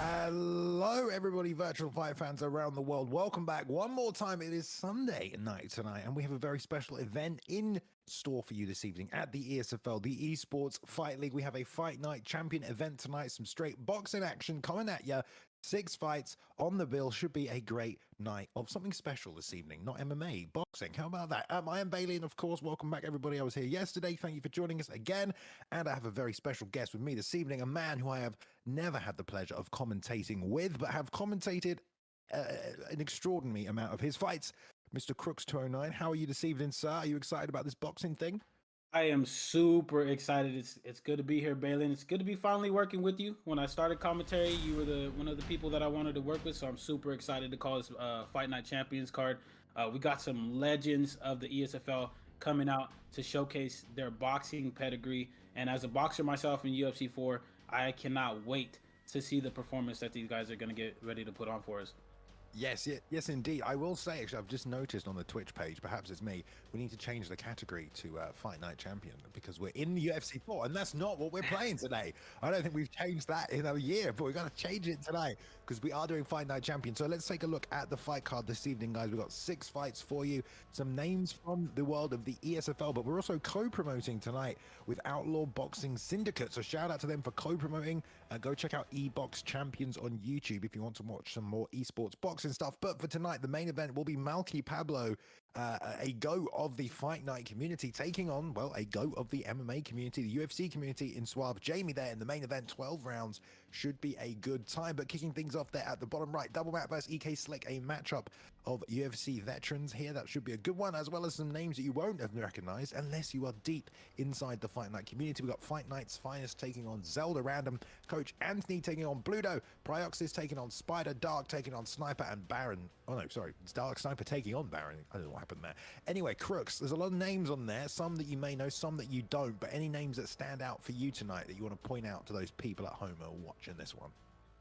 Hello, everybody, virtual fight fans around the world. Welcome back one more time. It is Sunday night tonight, and we have a very special event in store for you this evening at the ESFL, the Esports Fight League. We have a Fight Night Champion event tonight, some straight boxing action coming at you. 6 fights on the bill. Should be a great night of something special this evening. Not MMA, boxing. How about that? I am Bailey, and of course, welcome back, everybody. I was here yesterday. Thank you for joining us again. And I have a very special guest with me this evening, a man who I have never had the pleasure of commentating with, but have commentated an extraordinary amount of his fights. Mr. Crooks209, how are you this evening, sir? Are you excited about this boxing thing? I am super excited. It's good to be here, Bailey. And it's good to be finally working with you. When I started commentary, you were one of the people that I wanted to work with, so I'm super excited to call this Fight Night Champions card. We got some legends of the ESFL coming out to showcase their boxing pedigree. And as a boxer myself in UFC 4, I cannot wait to see the performance that these guys are going to get ready to put on for us. Yes, indeed. I will say, actually, I've just noticed on the Twitch page, perhaps it's me, we need to change the category to Fight Night Champion because we're in UFC 4, and that's not what we're playing today. I don't think we've changed that in a year, but we've got to change it tonight because we are doing Fight Night Champion. So let's take a look at the fight card this evening, guys. We've got 6 fights for you, some names from the world of the ESFL, but we're also co-promoting tonight with Outlaw Boxing Syndicate. So shout out to them for co-promoting. Go check out eBox Champions on YouTube if you want to watch some more esports boxing stuff. But for tonight, the main event will be MalkyPablo, a GOAT of the Fight Night community, taking on, well, a GOAT of the MMA community, the UFC community in Suave. Jamie there in the main event, 12 rounds. Should be a good time. But kicking things off there at the bottom right, Double Mat versus EK Slick, a matchup of UFC veterans here. That should be a good one, as well as some names that you won't have recognized unless you are deep inside the Fight Night community. We've got Fight Night's finest taking on Zelda Random, Coach Anthony taking on Bludo, Prioxis taking on Spider, Dark taking on Sniper, and Baron. Oh no, sorry, it's Dark Sniper taking on Baron. I don't know what happened there. Anyway, Crooks, there's a lot of names on there, some that you may know, some that you don't, but any names that stand out for you tonight that you want to point out to those people at home who are watching this one?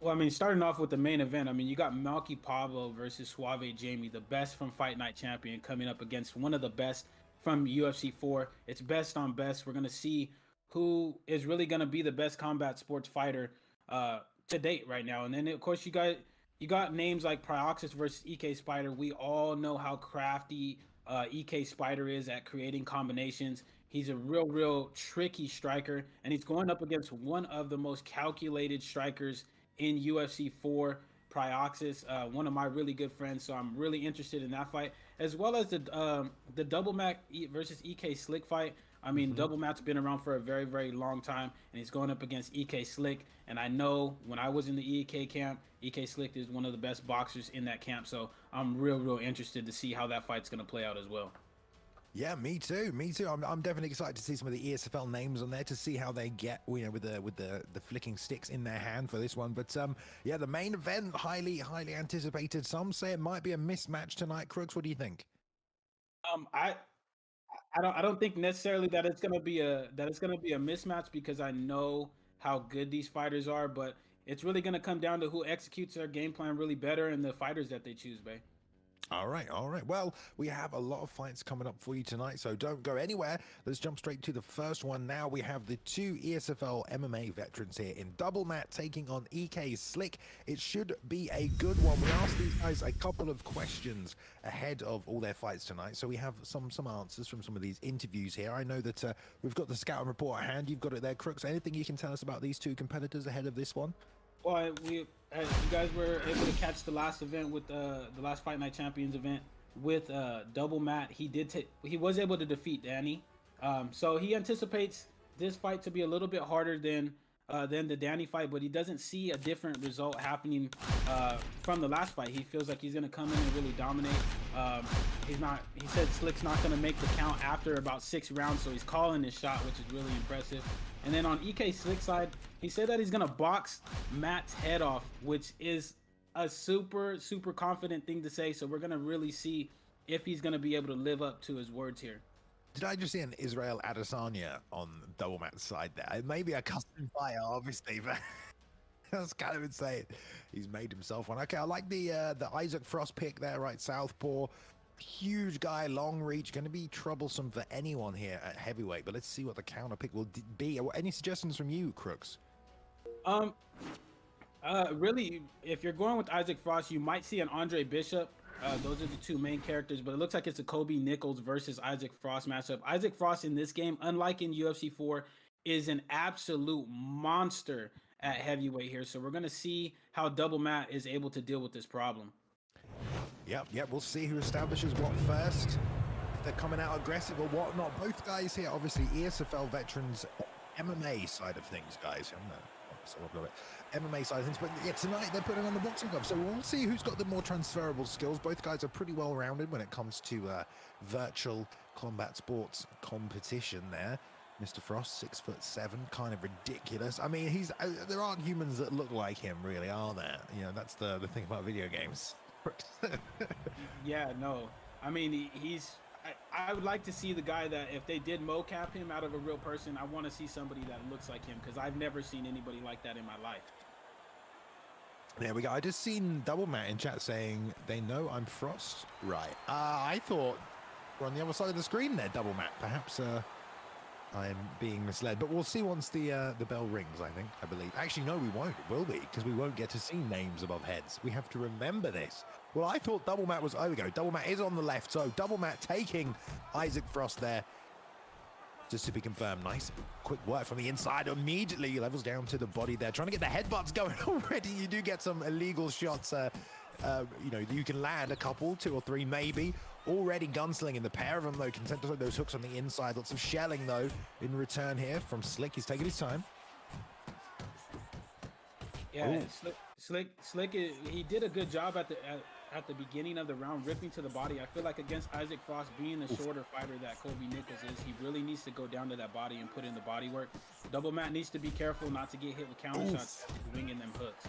Well, I mean, starting off with the main event, I mean, you got MalkyPablo versus Suave Jamie, the best from Fight Night Champion, coming up against one of the best from UFC 4. It's best on best. We're going to see who is really going to be the best combat sports fighter to date right now. And then, of course, you got names like Prioxis versus EK Spider. We all know how crafty EK Spider is at creating combinations. He's a real tricky striker, and he's going up against one of the most calculated strikers in UFC 4, Prioxis, one of my really good friends. So I'm really interested in that fight, as well as the Double Mat versus EK Slick fight. I mean, Double Mat's been around for a very long time, and he's going up against EK Slick. And I know when I was in the EK camp, EK Slick is one of the best boxers in that camp. So I'm real interested to see how that fight's going to play out as well. Yeah, me too. I'm definitely excited to see some of the ESFL names on there to see how they get, you know, with the flicking sticks in their hand for this one. But yeah, the main event, highly anticipated. Some say it might be a mismatch tonight. Crooks, what do you think? I don't think necessarily that it's gonna be a mismatch, because I know how good these fighters are, but it's really gonna come down to who executes their game plan really better and the fighters that they choose, babe. All right. Well, we have a lot of fights coming up for you tonight, so don't go anywhere. Let's jump straight to the first one now. We have the 2 ESFL MMA veterans here in Double Mat taking on EK Slick. It should be a good one. We asked these guys a couple of questions ahead of all their fights tonight, so we have some answers from some of these interviews here. I know that we've got the scouting report at hand. You've got it there, Crooks. Anything you can tell us about these 2 competitors ahead of this one? Well, you guys were able to catch the last event with the last Fight Night Champions event with Double Mat. He was able to defeat Danny, so he anticipates this fight to be a little bit harder than the Danny fight, but he doesn't see a different result happening from the last fight. He feels like he's gonna come in and really dominate. He said Slick's not gonna make the count after about 6 rounds, so he's calling his shot, which is really impressive. And then on EK Slick's side, he said that he's gonna box Matt's head off, which is a super confident thing to say. So we're gonna really see if he's gonna be able to live up to his words here. Did I just see an Israel Adesanya on Double Mat's side there? It may be a custom fighter, obviously, but that's kind of insane. He's made himself one. Okay, I like the Isaac Frost pick there, right? Southpaw. Huge guy, long reach, going to be troublesome for anyone here at heavyweight, but let's see what the counter pick will be. Any suggestions from you, Crooks? Really, if you're going with Isaac Frost, you might see an Andre Bishop. Those are the two main characters, but it looks like it's a Kobe Nichols versus Isaac Frost matchup. Isaac Frost in this game, unlike in UFC 4, is an absolute monster at heavyweight here. So we're going to see how Double Matt is able to deal with this problem. Yep, we'll see who establishes what first. If they're coming out aggressive or whatnot. Both guys here, obviously, ESFL veterans, MMA side of things, guys. MMA side of things, but yeah, tonight they're putting on the boxing gloves, so we'll see who's got the more transferable skills. Both guys are pretty well rounded when it comes to virtual combat sports competition there. Mr. Frost, 6'7", kind of ridiculous. I mean, there aren't humans that look like him, really, are there? You know, that's the thing about video games. Yeah, no. I mean, I would like to see the guy that, if they did mocap him out of a real person, I want to see somebody that looks like him, because I've never seen anybody like that in my life. There we go. I just seen Double Matt in chat saying they know I'm Frost. Right. I thought we're on the other side of the screen there, Double Matt. Perhaps I'm being misled, but we'll see once the bell rings, I believe. Actually, no, we won't. It will be, because we won't get to see names above heads. We have to remember this. Well, I thought Double Matt was... Oh, we go. Double Matt is on the left, so Double Matt taking Isaac Frost there. Just to be confirmed. Nice quick work from the inside. Immediately levels down to the body there. Trying to get the headbutts going already. You do get some illegal shots. You know, you can land a couple, 2 or 3 maybe. Already gunslinging the pair of them, though. Content to those hooks on the inside. Lots of shelling, though, in return here from Slick. He's taking his time. Yeah, Slick, he did a good job at the beginning of the round, ripping to the body. I feel like against Isaac Frost, being the shorter fighter that Kobe Nichols is, he really needs to go down to that body and put in the body work. Double Matt needs to be careful not to get hit with counter shots, winging them hooks.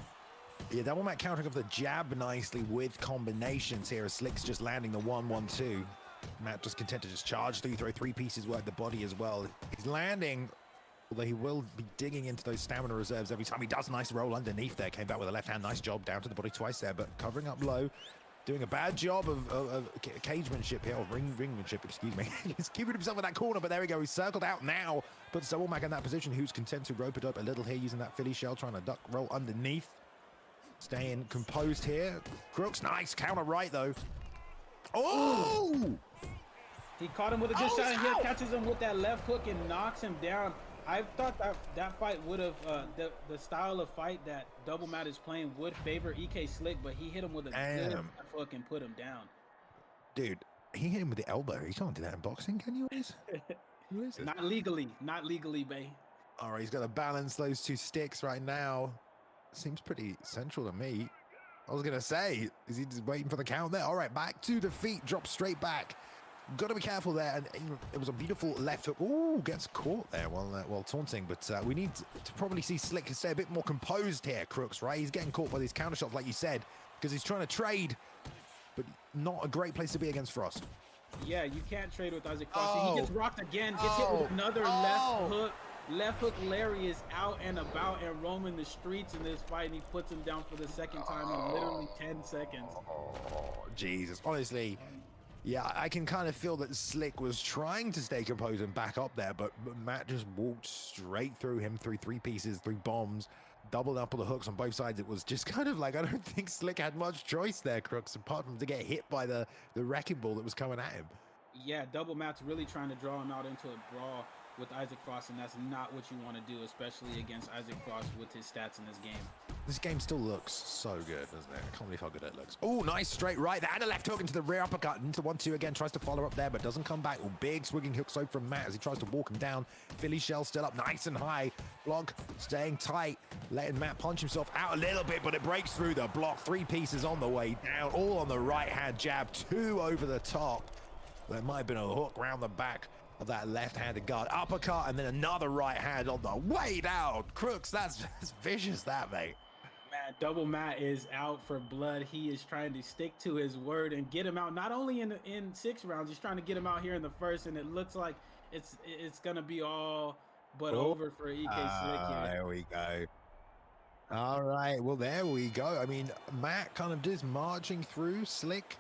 Yeah, Double Matt countering off the jab nicely with combinations here as Slick's just landing the 1-1-2. Matt just content to just charge through, throw 3 pieces worth the body as well. He's landing, although he will be digging into those stamina reserves every time he does. Nice roll underneath there. Came back with a left hand. Nice job down to the body twice there, but covering up low. Doing a bad job of cagemanship here, or ringmanship, excuse me. He's keeping himself in that corner, but there we go. He's circled out now. Puts Double Mac in that position, who's content to rope it up a little here, using that Philly shell, trying to duck roll underneath. Staying composed here. Crooks, nice counter right, though. Oh! He caught him with a good shot, and here catches him with that left hook and knocks him down. I thought that fight would have, the style of fight that Double Matt is playing would favor EK Slick, but he hit him with a good left hook and put him down. Dude, he hit him with the elbow. You can't do that in boxing, can you? Who is it? Not legally, babe. All right, he's got to balance those 2 sticks right now. Seems pretty central to me. I was going to say, is he just waiting for the count there? All right, back to the feet, drop straight back. Got to be careful there, and it was a beautiful left hook. Ooh, gets caught there while taunting, but we need to probably see Slick stay a bit more composed here, Crooks, right? He's getting caught by these counter shots, like you said, because he's trying to trade, but not a great place to be against Frost. Yeah, you can't trade with Isaac Frost. He gets rocked again, gets hit with another left hook. Left hook Larry is out and about and roaming the streets in this fight, and he puts him down for the second time in literally 10 seconds. Oh, Jesus. Honestly, yeah, I can kind of feel that Slick was trying to stay composed and back up there, but Matt just walked straight through him, through 3 pieces, 3 bombs, doubled up all the hooks on both sides. It was just kind of like, I don't think Slick had much choice there, Crooks, apart from to get hit by the wrecking ball that was coming at him. Yeah, Double Matt's really trying to draw him out into a brawl with Isaac Frost, and that's not what you want to do, especially against Isaac Frost with his stats in this game. This game still looks so good, doesn't it? I can't believe how good it looks. Oh, nice straight right there, and a left hook into the rear uppercut, into 1-2 again, tries to follow up there, but doesn't come back. Oh, big swinging hook so from Matt as he tries to walk him down. Philly shell still up nice and high. Block staying tight, letting Matt punch himself out a little bit, but it breaks through the block. 3 pieces on the way down, all on the right hand jab, 2 over the top. There might have been a hook round the back of that left-handed guard. Uppercut, and then another right hand on the way down. Crooks, that's vicious, that, mate. Man, Double Matt is out for blood. He is trying to stick to his word and get him out, not only in 6 rounds, he's trying to get him out here in the first, and it looks like it's gonna be all but over for EK Slick here. There we go. All right, well, there we go. I mean, Matt kind of just marching through Slick.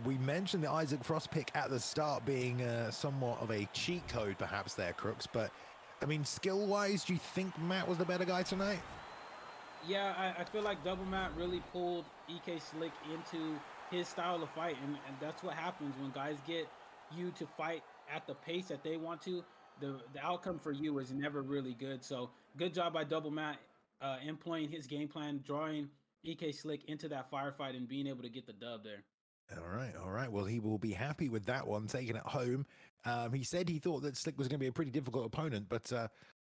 We mentioned the Isaac Frost pick at the start being somewhat of a cheat code, perhaps, there, Crooks. But, I mean, skill-wise, do you think Matt was the better guy tonight? Yeah, I feel like Double Mat really pulled EK Slick into his style of fight, and that's what happens when guys get you to fight at the pace that they want to. The outcome for you is never really good. So good job by Double Mat employing his game plan, drawing EK Slick into that firefight, and being able to get the dub there. All right, all right. Well, he will be happy with that one, taking it home. He said he thought that Slick was going to be a pretty difficult opponent, but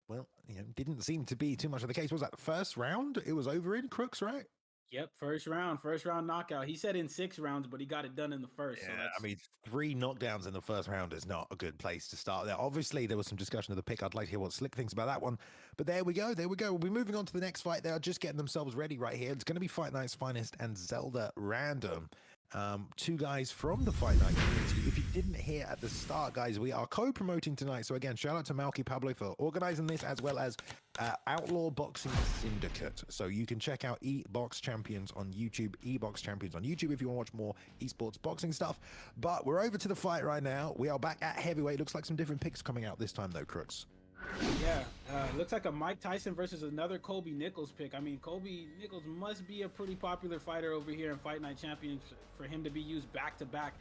well, didn't seem to be too much of the case. Was that the first round? It was over in Crooks, right? Yep, first round knockout. He said in 6 rounds, but he got it done in the first. Yeah, So that's I mean, 3 knockdowns in the first round is not a good place to start there. Obviously, there was some discussion of the pick. I'd like to hear what Slick thinks about that one. But there we go. There we go. We'll be moving on to the next fight. They are just getting themselves ready right here. It's going to be Fight Night's Finest and Zelda Random. Two guys from the Fight Night community. If you didn't hear at the start, guys, we are co-promoting tonight. So again, shout out to MalkyPablo for organizing this, as well as Outlaw Boxing Syndicate. So you can check out Ebox Champions on YouTube, Ebox Champions on YouTube if you want to watch more esports boxing stuff. But we're over to the fight right now. We are back at heavyweight. Looks like some different picks coming out this time though, Crooks. Yeah, looks like a Mike Tyson versus another Kobe Nichols pick. I mean, Kobe Nichols must be a pretty popular fighter over here in Fight Night Champions for him to be used back to back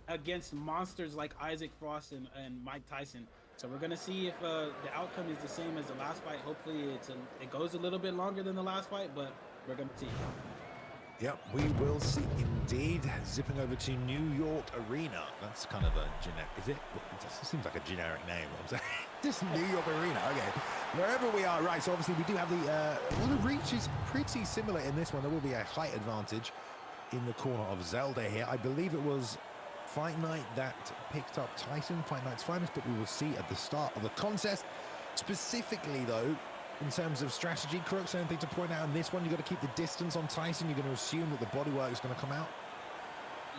against monsters like Isaac Frost and Mike Tyson. So we're gonna see if the outcome is the same as the last fight. Hopefully, it goes a little bit longer than the last fight, but we're gonna see. Yep, we will see indeed. Zipping over to New York Arena. That's kind of a generic, is it? It seems like a generic name. I'm saying just New York Arena. Okay, wherever we are, right? So obviously we do have the well, the reach is pretty similar in this one. There will be a height advantage in the corner of Zelda here. I believe it was Fight Night that picked up Tyson, Fight Night's Finest, but we will see at the start of the contest. Specifically, though, in terms of strategy, Crooks, anything to point out in this one? You got to keep the distance on Tyson. You're going to assume that the bodywork is going to come out.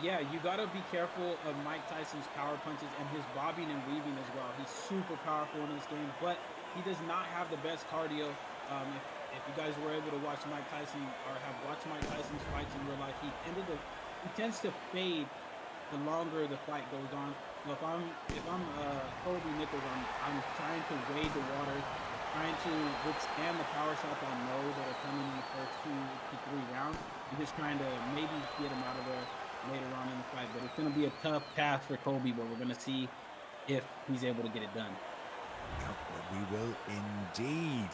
Yeah, you got to be careful of Mike Tyson's power punches and his bobbing and weaving as well. He's super powerful in this game, but he does not have the best cardio. If you guys were able to watch Mike Tyson or have watched Mike Tyson's fights in real life, he tends to fade the longer the fight goes on. So if I'm Kobe Nichols, I'm trying to wade the water, trying to withstand the power shots I know that are coming in the first 2 to 3 rounds, and just trying to maybe get him out of there later on in the fight. But it's going to be a tough task for Kobe, but we're going to see if he's able to get it done. We will indeed.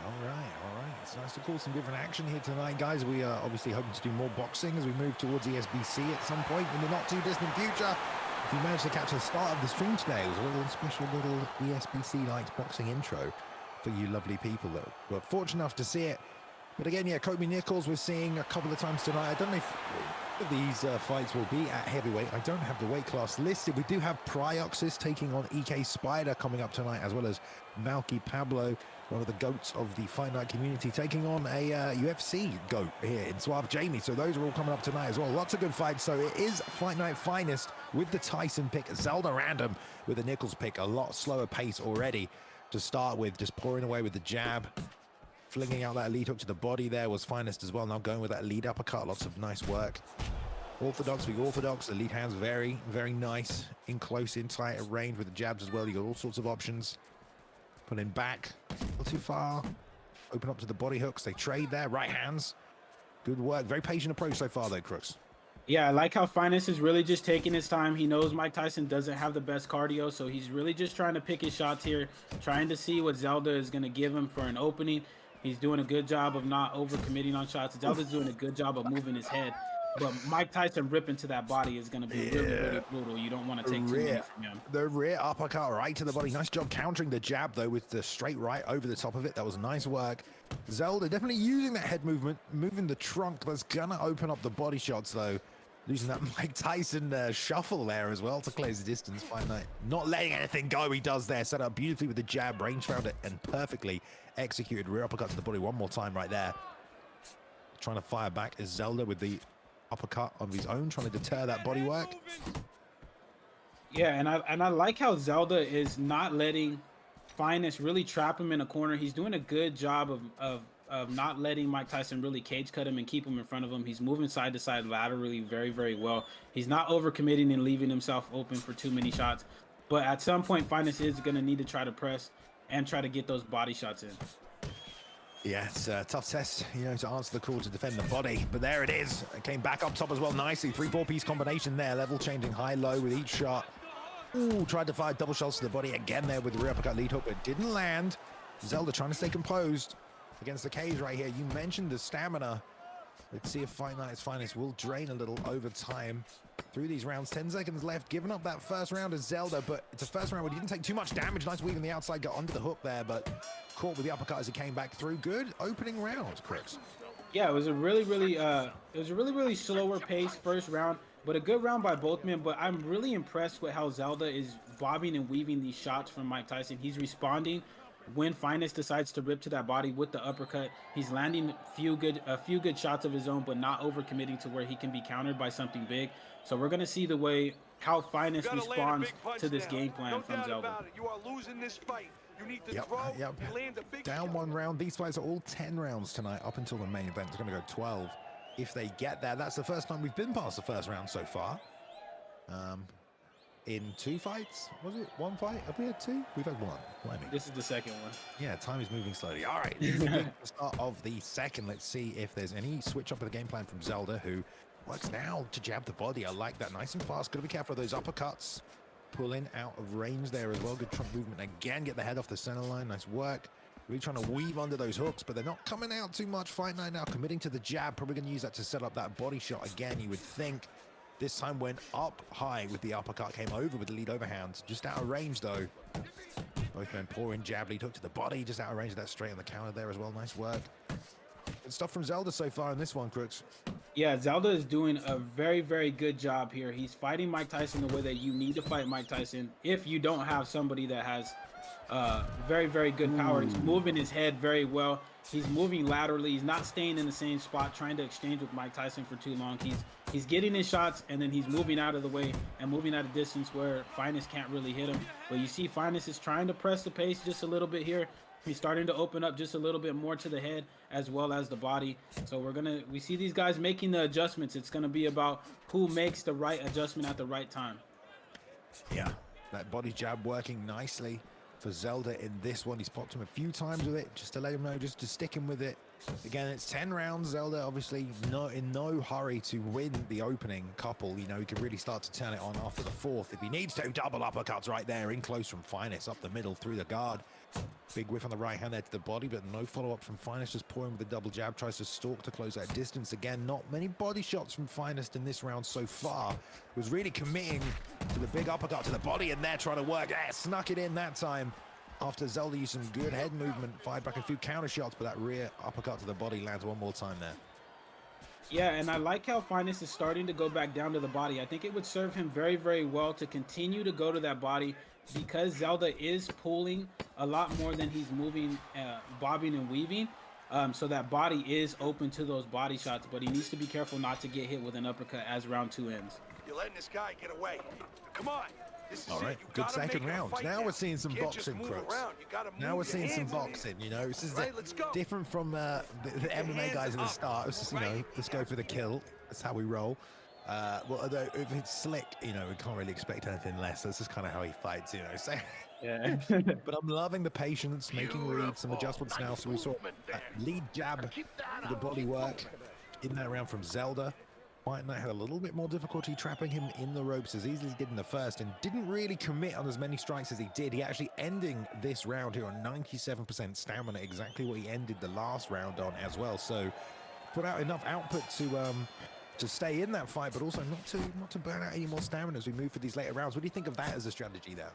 All right. It's nice to call some different action here tonight, guys. We are obviously hoping to do more boxing as we move towards ESBC at some point in the not too distant future. If you managed to catch the start of the stream today, it was a little special little ESBC-like boxing intro for you lovely people that were fortunate enough to see it. But again, yeah, Kobe Nichols we're seeing a couple of times tonight. I don't know if these fights will be at heavyweight. I don't have the weight class listed. We do have Prioxis taking on EK Spider coming up tonight, as well as MalkyPablo, one of the goats of the Fight Night community, taking on a UFC goat here in Suave Jamie. So those are all coming up tonight as well. Lots of good fights. So it is Fight Night Finest with the Tyson pick, Zelda Random with the Nichols pick. A lot slower pace already to start with, just pouring away with the jab. Flinging out that lead hook to the body there was Finest as well. Now going with that lead uppercut. Lots of nice work. Orthodox v Orthodox. The lead hand's very, very nice. In close, in tight range with the jabs as well. You got all sorts of options. Pulling back. Not too far. Open up to the body hooks. They trade there. Right hands. Good work. Very patient approach so far though, Crooks. Yeah, I like how Finest is really just taking his time. He knows Mike Tyson doesn't have the best cardio, so he's really just trying to pick his shots here, trying to see what Zelda is going to give him for an opening. He's doing a good job of not overcommitting on shots. Zelda's doing a good job of moving his head. But Mike Tyson ripping to that body is going to be really, really brutal. You don't want to take too many from him. The rear uppercut right to the body. Nice job countering the jab, though, with the straight right over the top of it. That was nice work. Zelda definitely using that head movement, moving the trunk. That's going to open up the body shots, though. Losing that Mike Tyson shuffle there as well to close the distance. Fight Night not letting anything go. He does there. Set up beautifully with the jab, range found it, and perfectly executed rear uppercut to the body one more time right there. Trying to fire back is Zelda with the uppercut of his own, trying to deter that body work. Yeah, and I like how Zelda is not letting Finest really trap him in a corner. He's doing a good job of not letting Mike Tyson really cage cut him and keep him in front of him. He's moving side to side laterally very, very well. He's not overcommitting and leaving himself open for too many shots. But at some point, Finest is going to need to try to press and try to get those body shots in. Yeah, it's a tough test, you know, to answer the call to defend the body. But there it is. It came back up top as well nicely. 3-4 piece combination there. Level changing high-low with each shot. Ooh, tried to fire double shots to the body again there with the rear uppercut lead hook, but didn't land. Zelda trying to stay composed against the cage right here. You mentioned the stamina. Let's see if Fight Night's finest will drain a little over time through these rounds. 10 seconds left. Giving up that first round is Zelda, but it's a first round where he didn't take too much damage. Nice weave on the outside, got under the hook there, but caught with the uppercut as he came back through. Good opening round, Chris. Yeah, it was a really slower pace first round, but a good round by both men. But I'm really impressed with how Zelda is bobbing and weaving these shots from Mike Tyson. He's responding when Finest decides to rip to that body with the uppercut. He's landing a few good shots of his own, but not overcommitting to where he can be countered by something big. So we're gonna see how Finest responds to this game plan from Zelda. You are losing this fight. You need to Yep. and land a big Down shot. one round. These fights are all 10 rounds tonight up until the main event. It's going to go 12 if they get there. That's the first time we've been past the first round so far. In 2 fights, was it 1 fight? Have we had 2? We've had 1. Blimey. This is the second one. Yeah, time is moving slowly. All right, this is the start of the second. Let's see if there's any switch up of the game plan from Zelda, who works now to jab the body. I like that. Nice and fast. Got to be careful of those uppercuts. Pulling out of range there as well. Good trunk movement again. Get the head off the center line. Nice work. Really trying to weave under those hooks, but they're not coming out too much. Fight Night now committing to the jab. Probably going to use that to set up that body shot again, you would think. This time went up high with the uppercut. Came over with the lead overhand. Just out of range, though. Both men pouring jab, lead hook to the body. Just out of range of that straight on the counter there as well. Nice work. Good stuff from Zelda so far in this one, Crooks. Yeah, Zelda is doing a very, very good job here. He's fighting Mike Tyson the way that you need to fight Mike Tyson if you don't have somebody that has very, very good power. He's moving his head very well. He's moving laterally. He's not staying in the same spot, trying to exchange with Mike Tyson for too long. He's getting his shots, and then he's moving out of the way and moving at a distance where Finest can't really hit him. But you see Finest is trying to press the pace just a little bit here. He's starting to open up just a little bit more to the head as well as the body. So we see these guys making the adjustments. It's gonna be about who makes the right adjustment at the right time. Yeah, that body jab working nicely for Zelda in this one. He's popped him a few times with it just to let him know, just to stick him with it. Again, it's 10 rounds. Zelda obviously in no hurry to win the opening couple. You know, he can really start to turn it on after the 4th if he needs to. Double uppercuts right there, in close from Finest, up the middle through the guard. Big whiff on the right hand there to the body, but no follow-up from Finest. Just pouring with the double jab, tries to stalk to close that distance. Again, not many body shots from Finest in this round so far. Was really committing to the big uppercut to the body, and they're trying to work. Yeah, snuck it in that time. After Zelda used some good head movement, fired back a few counter shots, but that rear uppercut to the body lands one more time there. Yeah, and I like how Finest is starting to go back down to the body. I think it would serve him very, very well to continue to go to that body because Zelda is pulling a lot more than he's moving, bobbing and weaving. So that body is open to those body shots, but he needs to be careful not to get hit with an uppercut as round 2 ends. You're letting this guy get away. Come on. This is All right, it. good second round. Now we're seeing some boxing, Crooks. Now we're seeing some boxing, you know. This is different from the MMA guys at the start. It's just, you know, let's go for the kill. That's how we roll. Well, although if it's Slick, you know, we can't really expect anything less. That's just kind of how he fights, you know. So, Yeah. but I'm loving the patience, making reads, some adjustments now. So we saw a lead jab, the body work in that round from Zelda. Fight Night had a little bit more difficulty trapping him in the ropes as easily as he did in the first, and didn't really commit on as many strikes as he did. He actually ending this round here on 97% stamina, exactly what he ended the last round on as well. So put out enough output to stay in that fight, but also not to burn out any more stamina as we move for these later rounds. What do you think of that as a strategy there?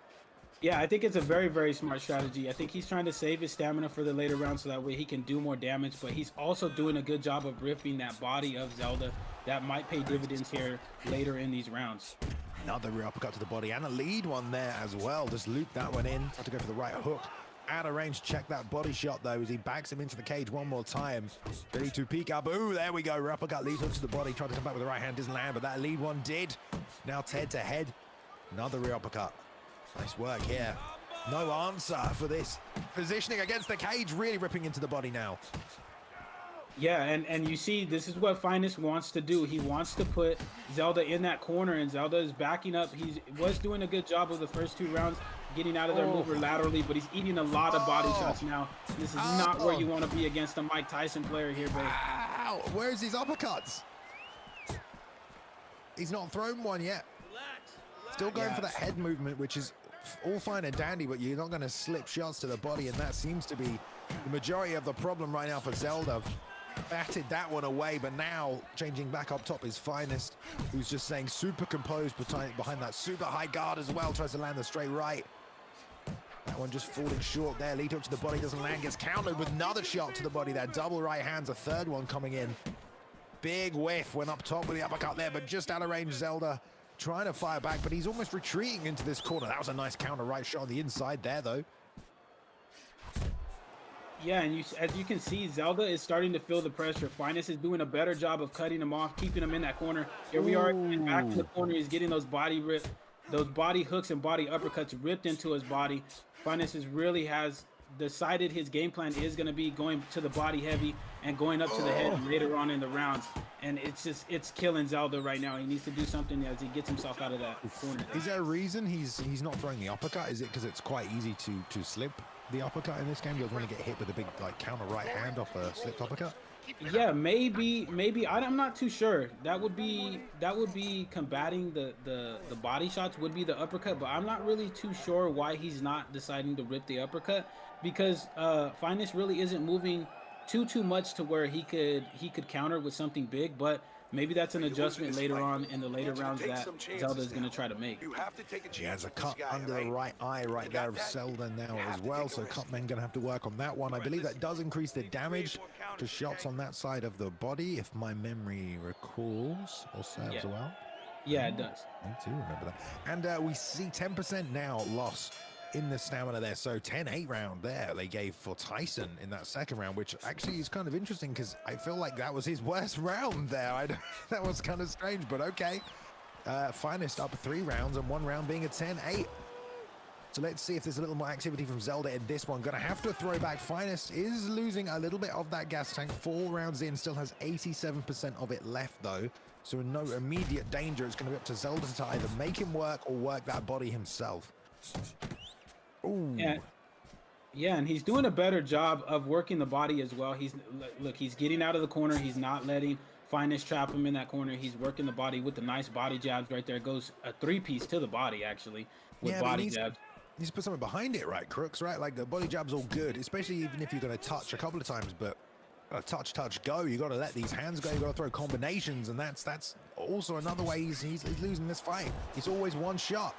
Yeah, I think it's a very, very smart strategy. I think he's trying to save his stamina for the later rounds so that way he can do more damage, but he's also doing a good job of ripping that body of Zelda. That might pay dividends here later in these rounds. Another rear uppercut to the body and a lead one there as well. Just loop that one in. Had to go for the right hook. Out of range, check that body shot though as he backs him into the cage one more time. Ready to peek up. Ooh, there we go. Rear uppercut, lead hook to the body. Tried to come back with the right hand, doesn't land, but that lead one did. Now it's head to head. Another rear uppercut. Nice work here. No answer for this positioning against the cage. Really ripping into the body now. Yeah, and you see, this is what Finest wants to do. He wants to put Zelda in that corner, and Zelda is backing up. He was doing a good job of the first 2 rounds, getting out of their mover laterally, but he's eating a lot of body shots now. This is not where you want to be against a Mike Tyson player here, babe. Ow! Where's his uppercuts? He's not thrown one yet. Still going for that head movement, which is all fine and dandy, but you're not going to slip shots to the body, and that seems to be the majority of the problem right now for Zelda. Batted that one away, but now changing back up top is Finest, who's just saying super composed behind that super high guard as well, tries to land the straight right. That one just falling short there. Lead up to the body, doesn't land, gets countered with another shot to the body there. Double right hands, a third one coming in. Big whiff, went up top with the uppercut there, but just out of range. Zelda trying to fire back, but he's almost retreating into this corner. That was a nice counter right shot on the inside there, though. Yeah, and as you can see, Zelda is starting to feel the pressure. Finest is doing a better job of cutting him off, keeping him in that corner. Here we are, back in the corner. He's getting those body hooks and body uppercuts ripped into his body. Finest really has decided his game plan is going to be going to the body heavy and going up to the head later on in the rounds. And it's killing Zelda right now. He needs to do something as he gets himself out of that corner. Is there a reason he's not throwing the uppercut? Is it because it's quite easy to slip the uppercut in this game? You guys want to get hit with a big like counter right hand off a slipped uppercut? Yeah, maybe I'm not too sure. That would be combating the body shots would be the uppercut, but I'm not really too sure why he's not deciding to rip the uppercut, because Finest really isn't moving too much to where he could counter with something big, but maybe that's an adjustment later on in the later rounds that Zelda is going to try to make. He has a cut under the right eye right there of Zelda now as well, so Cutman going to have to work on that one. I believe that does increase the damage to shots on that side of the body, if my memory recalls or serves well. Yeah, it does. I do remember that. And we see 10% now loss in the stamina there, so 10-8 round there they gave for Tyson in that second round, which actually is kind of interesting because I feel like that was his worst round there. That was kind of strange, but okay. Finest up 3 rounds and 1 round being a 10-8. So let's see if there's a little more activity from Zelda in this one. Gonna have to throw back. Finest is losing a little bit of that gas tank. 4 rounds in, still has 87% of it left though, so no immediate danger. It's gonna be up to Zelda to either make him work or work that body himself. Ooh. Yeah, and he's doing a better job of working the body as well. He's getting out of the corner. He's not letting Finest trap him in that corner. He's working the body with the nice body jabs right there. Goes a 3-piece to the body actually with body jabs. He needs to put something behind it, right, Crooks, right? Like the body jab's all good, especially even if you're going to touch a couple of times, but touch, go. You got to let these hands go. You got to throw combinations, and that's also another way he's losing this fight. It's always one shot.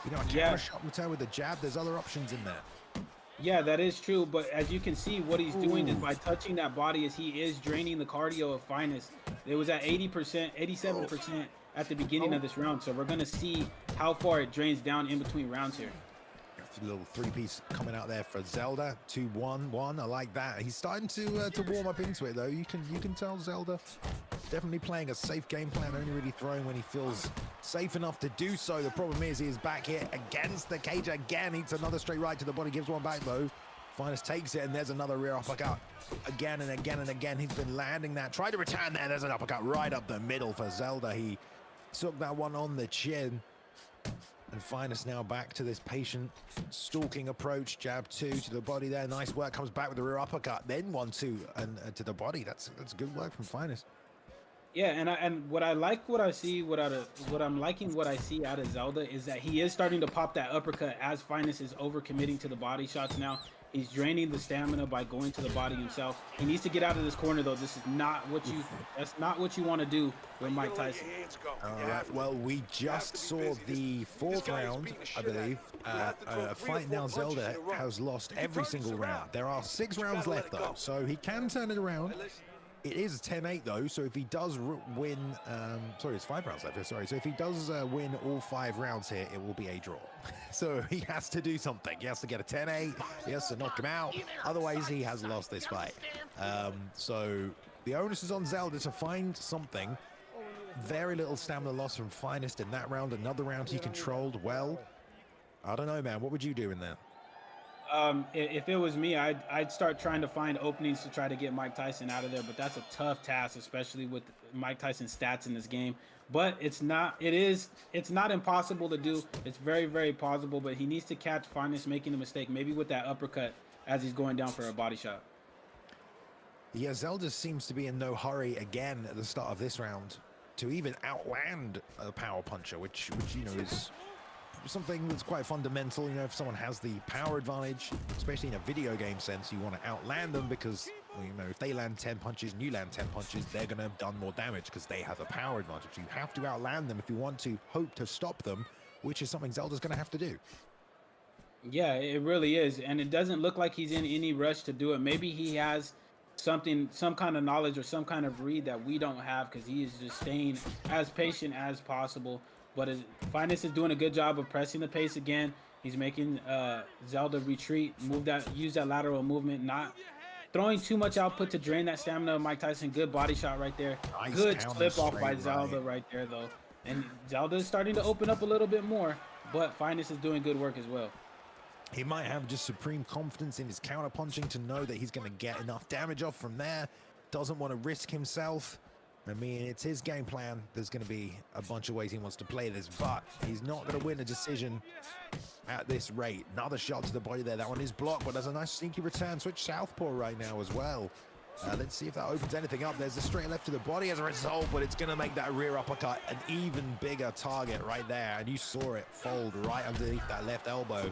You know, a counter shot return with a jab. There's other options in there. Yeah, that is true. But as you can see, what he's doing is by touching that body, is he is draining the cardio of Finest. It was at 80%, 87% at the beginning of this round. So we're going to see how far it drains down in between rounds here. A little 3-piece coming out there for Zelda. 2-1-1. I like that. He's starting to warm up into it though. You can tell Zelda definitely playing a safe game plan, only really throwing when he feels safe enough to do so. The problem is he is back here against the cage again. Eats another straight right to the body, gives one back though. Finest takes it, and there's another rear uppercut again and again and again. He's been landing that. Try to return there. There's an uppercut right up the middle for Zelda. He took that one on the chin. And Finest now back to this patient stalking approach. Jab 2 to the body there. Nice work. Comes back with the rear uppercut. Then 1-2 and to the body. That's good work from Finest. Yeah, and what I'm liking what I see out of Zelda is that he is starting to pop that uppercut as Finest is overcommitting to the body shots now. He's draining the stamina by going to the body himself. He needs to get out of this corner though. This is not what that's not what you want to do with Mike Tyson. All right, well, we just saw the 4th round, I believe. Fight now Zelda has lost every single round. There are 6 rounds left though, so he can turn it around. It is 10-8 though, so if he does win, sorry, it's 5 rounds left here, sorry. So if he does win all 5 rounds here, it will be a draw. So he has to do something. He has to get a 10-8, he has to knock him out, otherwise he has lost this fight. So the onus is on Zelda to find something. Very little stamina loss from Finest in that round. Another round he controlled well. I don't know, man. What would you do in there? If it was me, I'd start trying to find openings to try to get Mike Tyson out of there, but that's a tough task, especially with Mike Tyson's stats in this game. But it's not impossible to do. It's very, very possible, but he needs to catch Finest making a mistake, maybe with that uppercut as he's going down for a body shot. Yeah, Zelda seems to be in no hurry again at the start of this round to even outland a power puncher, which you know is something that's quite fundamental. You know, if someone has the power advantage, especially in a video game sense, you want to outland them because, well, you know, if they land 10 punches and you land 10 punches, they're going to have done more damage because they have a power advantage. You have to outland them if you want to hope to stop them, which is something Zelda's going to have to do. Yeah, it really is, and it doesn't look like he's in any rush to do it. Maybe he has some kind of knowledge or some kind of read that we don't have, because he is just staying as patient as possible. But Finest is doing a good job of pressing the pace again. He's making Zelda retreat, use that lateral movement, not throwing too much output to drain that stamina of Mike Tyson. Good body shot right there. Nice good slip off by Zelda right there, though. And Zelda is starting to open up a little bit more, but Finest is doing good work as well. He might have just supreme confidence in his counter punching to know that he's going to get enough damage off from there. Doesn't want to risk himself. I mean, it's his game plan. There's going to be a bunch of ways he wants to play this, but he's not going to win a decision at this rate. Another shot to the body there. That one is blocked, but there's a nice sneaky return. Switch southpaw right now as well. Let's see if that opens anything up. There's a straight left to the body as a result, but it's going to make that rear uppercut an even bigger target right there. And you saw it fold right underneath that left elbow.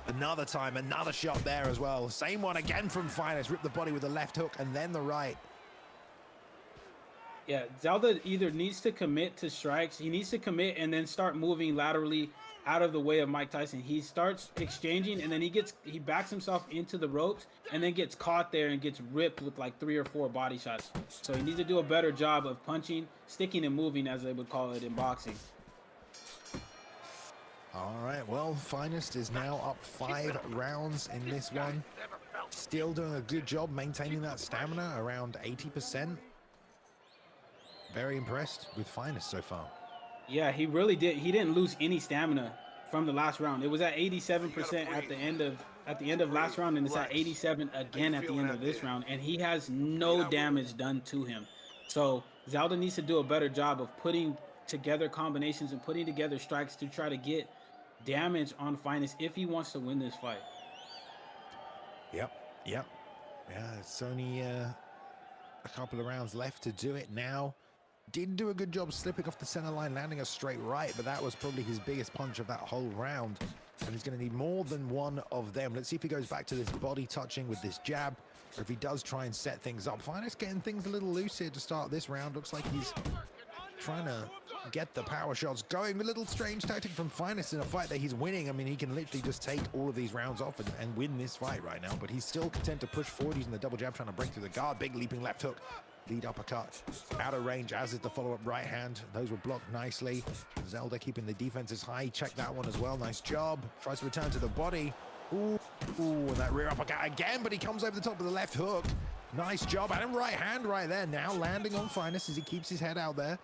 Another time, another shot there as well. Same one again from Finest. Rip the body with the left hook and then the right. Yeah, Zelda either needs to commit to strikes. He needs to commit and then start moving laterally out of the way of Mike Tyson. He starts exchanging and then he backs himself into the ropes and then gets caught there and gets ripped with like 3 or 4 body shots. So he needs to do a better job of punching, sticking and moving, as they would call it in boxing. All right, well, Finest is now up 5 rounds in this one. Still doing a good job maintaining that stamina around 80%. Very impressed with Finest so far. Yeah, he really did. He didn't lose any stamina from the last round. It was at 87% at the end of last round, and it's at 87 again at the end of this round, and he has no damage done to him. So Zelda needs to do a better job of putting together combinations and putting together strikes to try to get damage on Finest if he wants to win this fight. Yep. Yeah, it's only a couple of rounds left to do it now. Did do a good job slipping off the center line, landing a straight right, but that was probably his biggest punch of that whole round. And he's going to need more than one of them. Let's see if he goes back to this body touching with this jab, or if he does try and set things up. Finest getting things a little loose here to start this round. Looks like he's trying to get the power shots going. A little strange tactic from Finest in a fight that he's winning. I mean, he can literally just take all of these rounds off and win this fight right now, but he's still content to push forward using the double jab, trying to break through the guard. Big leaping left hook. Lead uppercut out of range, as is the follow-up right hand. Those were blocked nicely. Zelda keeping the defenses high. Check that one as well. Nice job. Tries to return to the body. Ooh, and that rear uppercut again, but he comes over the top of the left hook. Nice job. And a right hand right there. Now landing on Finest as he keeps his head out there.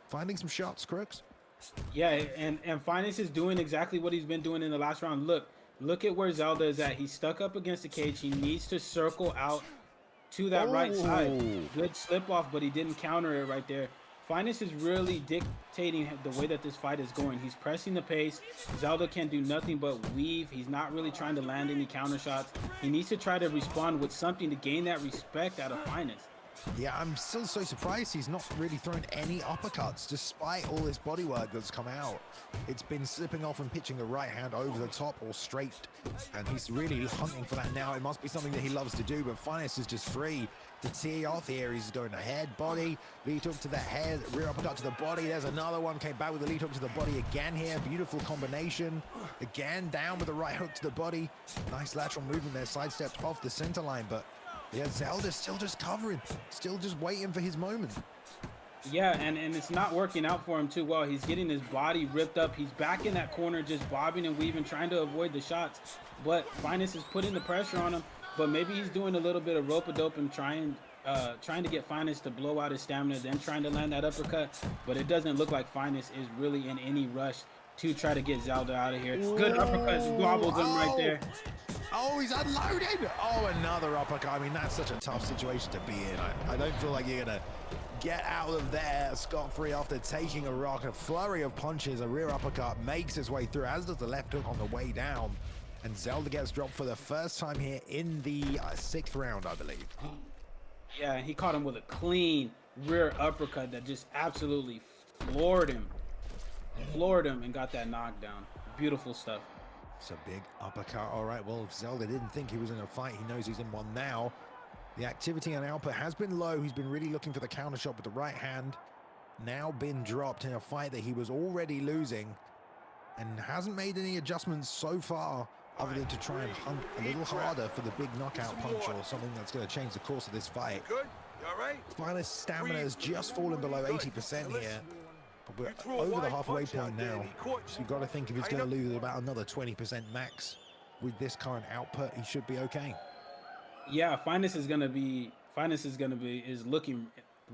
Finding some shots, Crooks. Yeah, and Finest is doing exactly what he's been doing in the last round. Look at where Zelda is at. He's stuck up against the cage. He needs to circle out to that right side. Good slip off, but he didn't counter it right there. Finest is really dictating the way that this fight is going. He's pressing the pace. Zelda can do nothing but weave. He's not really trying to land any counter shots. He needs to try to respond with something to gain that respect out of Finest. Yeah, I'm still so surprised he's not really throwing any uppercuts despite all this body work that's come out. It's been slipping off and pitching the right hand over the top or straight, and he's really hunting for that now. It must be something that he loves to do, but Finest is just free to tee off here. He's going ahead, body, lead hook to the head, rear uppercut to the body. There's another one, came back with the lead hook to the body again here. Beautiful combination. Again, down with the right hook to the body. Nice lateral movement there, sidestepped off the center line, but yeah, Zelda's still just covering, still just waiting for his moment. Yeah, and it's not working out for him too well. He's getting his body ripped up. He's back in that corner just bobbing and weaving, trying to avoid the shots. But Finest is putting the pressure on him. But maybe he's doing a little bit of rope-a-dope and trying to get Finest to blow out his stamina, then trying to land that uppercut. But it doesn't look like Finest is really in any rush to try to get Zelda out of here. Good uppercut, wobbles him right there. Oh, he's unloaded. Oh, another uppercut. I mean, that's such a tough situation to be in. I don't feel like you're going to get out of there scot-free after taking a rock. A flurry of punches, a rear uppercut makes its way through, as does the left hook on the way down. And Zelda gets dropped for the first time here in the 6th round, I believe. Yeah, he caught him with a clean rear uppercut that just absolutely floored him. Floored him and got that knockdown. Beautiful stuff. It's a big uppercut. All right, well, if Zelda didn't think he was in a fight, he knows he's in one now. The activity and output has been low. He's been really looking for the counter shot with the right hand. Now been dropped in a fight that he was already losing and hasn't made any adjustments so far other than to try and hunt a little harder for the big knockout punch or something that's going to change the course of this fight. Good? You all right? Finest stamina has just fallen below 80% here. But we're over the halfway point now. So you've got to think if he's going to lose about another 20% max with this current output, he should be okay. Yeah, Finest is looking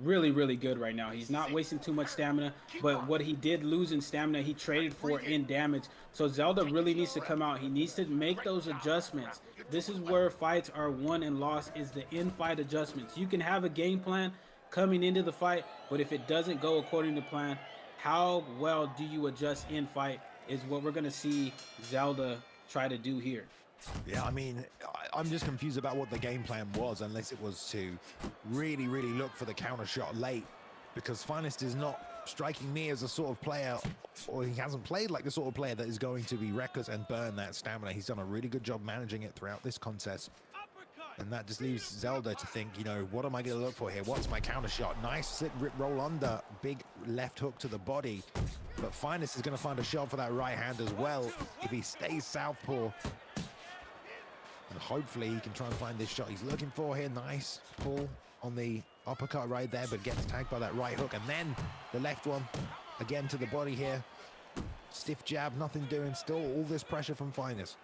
really, really good right now. He's not wasting too much stamina, but what he did lose in stamina, he traded for in damage. So Zelda really needs to come out. He needs to make those adjustments. This is where fights are won and lost, is the in-fight adjustments. You can have a game plan coming into the fight, but if it doesn't go according to plan, how well do you adjust in fight is what we're going to see Zelda try to do here. Yeah, I mean, I'm just confused about what the game plan was, unless it was to really, really look for the counter shot late, because Finest is not striking me as a sort of player, or he hasn't played like the sort of player that is going to be reckless and burn that stamina. He's done a really good job managing it throughout this contest. And that just leaves Zelda to think, you know, what am I going to look for here? What's my counter shot? Nice sit, rip, roll under, big left hook to the body. But Finest is going to find a shot for that right hand as well if he stays southpaw. And hopefully he can try and find this shot he's looking for here. Nice pull on the uppercut right there, but gets tagged by that right hook. And then the left one again to the body here. Stiff jab, nothing doing. Still all this pressure from Finest.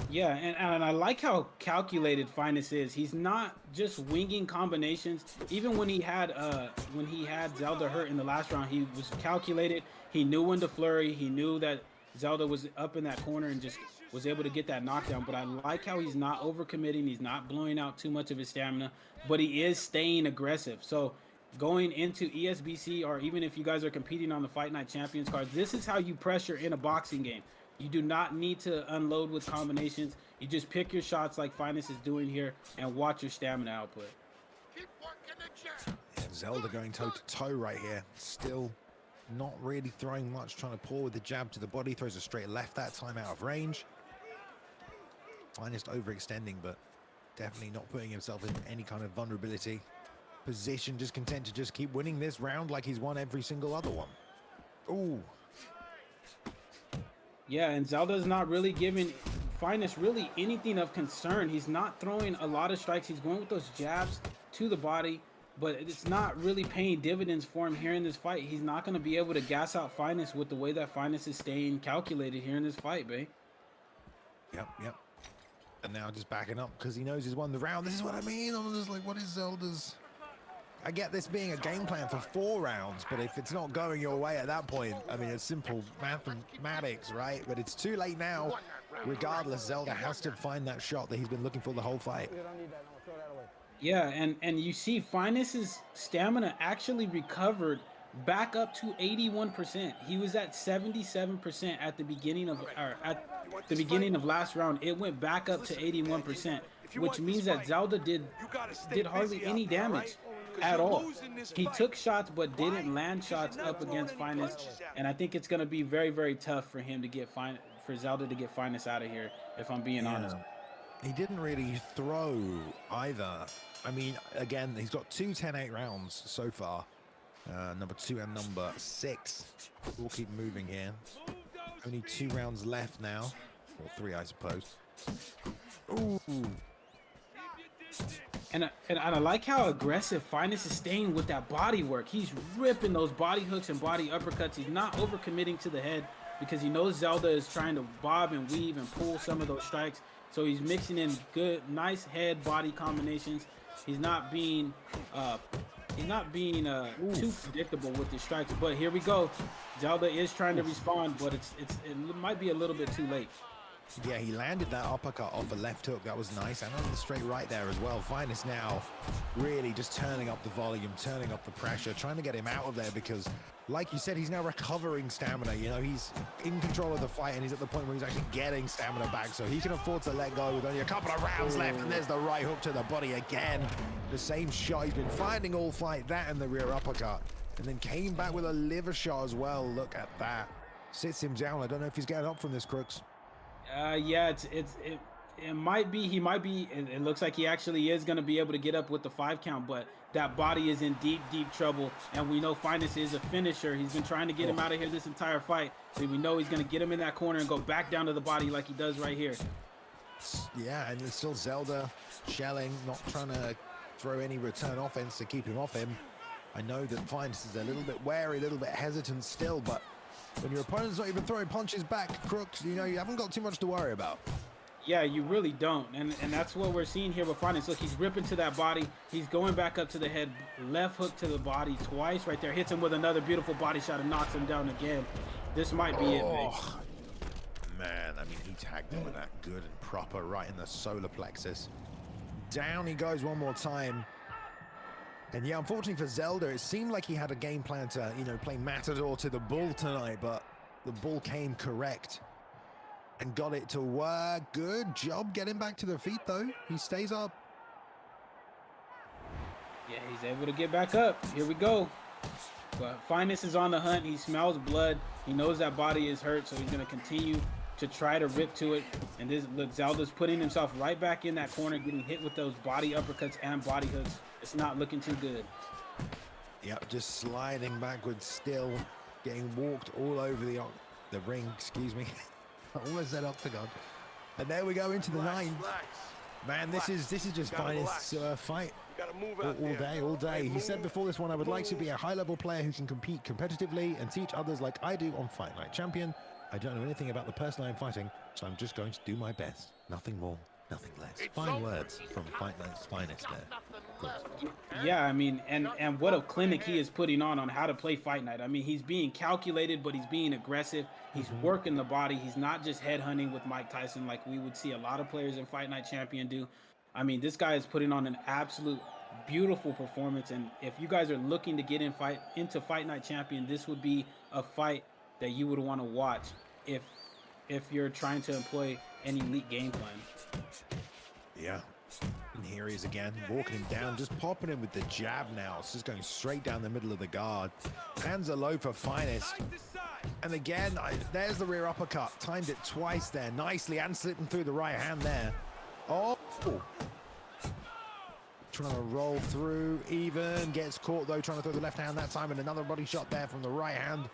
Yeah, and I like how calculated Finest is. He's not just winging combinations. Even when he had Zelda hurt in the last round, he was calculated. He knew when to flurry. He knew that Zelda was up in that corner and just was able to get that knockdown. But I like how he's not overcommitting. He's not blowing out too much of his stamina, but he is staying aggressive. So going into ESBC, or even if you guys are competing on the Fight Night Champions cards, this is how you pressure in a boxing game. You do not need to unload with combinations. You just pick your shots like Finest is doing here and watch your stamina output. Yeah, Zelda going toe-to-toe right here. Still not really throwing much, trying to pour with the jab to the body. Throws a straight left that time out of range. Finest overextending, but definitely not putting himself in any kind of vulnerability position. Just content to just keep winning this round like he's won every single other one. Ooh. Yeah, and Zelda's not really giving Finest really anything of concern. He's not throwing a lot of strikes. He's going with those jabs to the body, but it's not really paying dividends for him here in this fight. He's not going to be able to gas out Finest with the way that Finest is staying calculated here in this fight, babe. Yep. And now just backing up because he knows he's won the round. This is what I mean. I'm just like, what is Zelda's? I get this being a game plan for 4 rounds, but if it's not going your way at that point, I mean, it's simple mathematics, right? But it's too late now. Regardless, Zelda has to find that shot that he's been looking for the whole fight. Yeah, and you see Finest's stamina actually recovered back up to 81%. He was at 77% at the beginning of last round. It went back up to 81%, which means that Zelda did hardly any damage at all. He took shots but didn't land shots up against Finest, and I think it's going to be very, very tough for him to get for Zelda to get Finest out of here, if I'm being honest. He didn't really throw either. I mean, again, he's got 2 10-8 rounds so far. Number 2 and number 6. We'll keep moving here. Only 2 rounds left now, or 3, I suppose. Ooh. And I like how aggressive Finest is staying with that body work. He's ripping those body hooks and body uppercuts. He's not overcommitting to the head because he knows Zelda is trying to bob and weave and pull some of those strikes. So he's mixing in good, nice head body combinations. He's not being too predictable with the strikes. But here we go. Zelda is trying to respond, but it might be a little bit too late. Yeah, he landed that uppercut off a left hook. That was nice. And on the straight right there as well. Finest now really just turning up the volume, turning up the pressure, trying to get him out of there because, like you said, he's now recovering stamina. You know, he's in control of the fight and he's at the point where he's actually getting stamina back. So he can afford to let go with only a couple of rounds left. And there's the right hook to the body again. The same shot he's been finding all fight, that and the rear uppercut. And then came back with a liver shot as well. Look at that. Sits him down. I don't know if he's getting up from this, Crooks. Yeah, it might be, he might be, it looks like he actually is going to be able to get up with the 5 count, but that body is in deep trouble. And we know Finest is a finisher. He's been trying to get him out of here this entire fight. So we know he's going to get him in that corner and go back down to the body like he does right here. Yeah, and it's still Zelda shelling, not trying to throw any return offense to keep him off him. I know that Finest is a little bit wary, a little bit hesitant still, but when your opponent's not even throwing punches back, Crooks, you know, you haven't got too much to worry about. Yeah, you really don't. And that's what we're seeing here with Finest. Look, he's ripping to that body. He's going back up to the head. Left hook to the body twice right there. Hits him with another beautiful body shot and knocks him down again. This might be it, man. Man, I mean, he tagged him with that good and proper right in the solar plexus. Down he goes one more time. And yeah, unfortunately for Zelda, it seemed like he had a game plan to, you know, play Matador to the bull tonight, but the bull came correct and got it to work. Good job getting back to the feet, though. He stays up. Yeah, he's able to get back up. Here we go. But Finest is on the hunt. He smells blood. He knows that body is hurt, so he's going to continue to try to rip to it. And this, look, Zelda's putting himself right back in that corner, getting hit with those body uppercuts and body hooks. It's not looking too good. Yep, just sliding backwards still, getting walked all over the ring, excuse me. I almost said octagon. And there we go into the ninth. Man, this is just Finest's fight. All day. He said before this one, I would like to be a high-level player who can compete competitively and teach others like I do on Fight Night Champion. I don't know anything about the person I'm fighting, so I'm just going to do my best. Nothing more, nothing less. Fine words from Fight Night's Finest there. Yeah, I mean, and what a clinic he is putting on how to play Fight Night. I mean, he's being calculated, but he's being aggressive. He's working the body. He's not just headhunting with Mike Tyson like we would see a lot of players in Fight Night Champion do. I mean, this guy is putting on an absolute beautiful performance. And if you guys are looking to get into Fight Night Champion, this would be a fight that you would want to watch if you're trying to employ an elite game plan. Yeah. And here he is again, walking him down, just popping him with the jab now. It's just going straight down the middle of the guard. Hands are low for Finest. And again, there's the rear uppercut. Timed it twice there nicely and slipping through the right hand there. Oh! Trying to roll through, even gets caught though, trying to throw the left hand that time, and another body shot there from the right hand.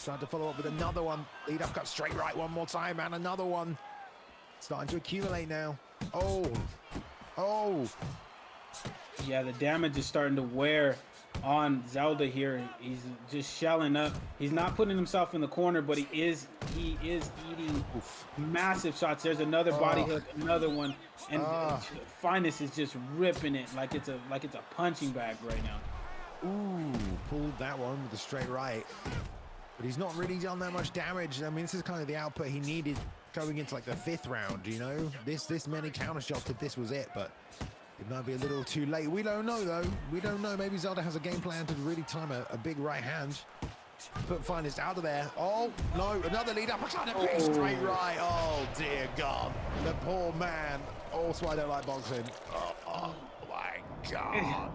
Trying to follow up with another one. Lead uppercut straight right one more time, and another one. Starting to accumulate now. Oh. Yeah, the damage is starting to wear on Zelda here. He's just shelling up. He's not putting himself in the corner, but he is eating massive shots. There's another body hook, another one, and Finest is just ripping it like it's a punching bag right now. Ooh, pulled that one with the straight right. But he's not really done that much damage. I mean, this is kind of the output he needed going into like the 5th round, you know? This many counter shots, if this was it, but it might be a little too late. We don't know, though. We don't know. Maybe Zelda has a game plan to really time a big right hand. Put Finest out of there. Oh, no. Another lead up. I can't have straight right. Oh, dear God. The poor man. Also, I don't like boxing. Oh my God.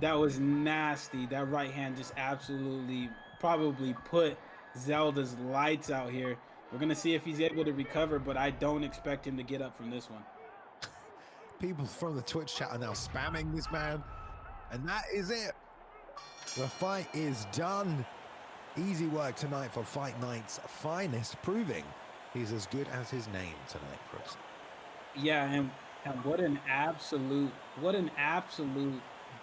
That was nasty. That right hand just absolutely probably put Zelda's lights out here. We're going to see if he's able to recover, but I don't expect him to get up from this one. People from the Twitch chat are now spamming this man. And that is it. The fight is done. Easy work tonight for Fight Night's Finest, proving he's as good as his name tonight, Brooks. Yeah, and what an absolute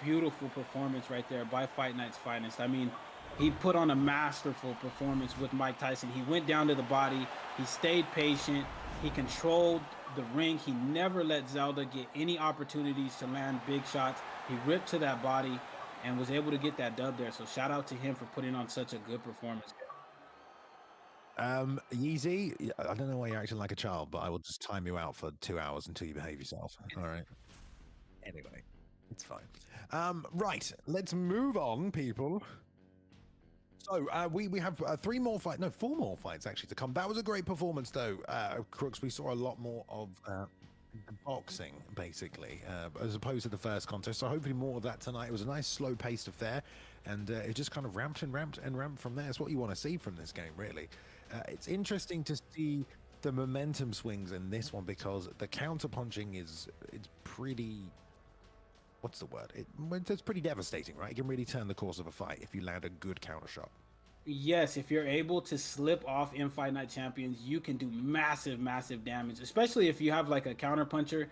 beautiful performance right there by Fight Night's Finest. I mean, he put on a masterful performance with Mike Tyson. He went down to the body. He stayed patient. He controlled the ring. He never let Zelda get any opportunities to land big shots. He ripped to that body and was able to get that dub there. So shout out to him for putting on such a good performance. Yeezy, I don't know why you're acting like a child, but I will just time you out for 2 hours until you behave yourself. All right. Anyway, it's fine. Right, let's move on, people. So we have 4 more fights actually to come. That was a great performance, though, Crooks. We saw a lot more of the boxing, basically, as opposed to the first contest. So hopefully more of that tonight. It was a nice, slow-paced affair, and it just kind of ramped and ramped and ramped from there. It's what you want to see from this game, really. It's interesting to see the momentum swings in this one because the counter-punching it's pretty. What's the word? It's pretty devastating, right? It can really turn the course of a fight if you land a good counter shot. Yes, if you're able to slip off in Fight Night Champions, you can do massive, massive damage, especially if you have like a counter puncher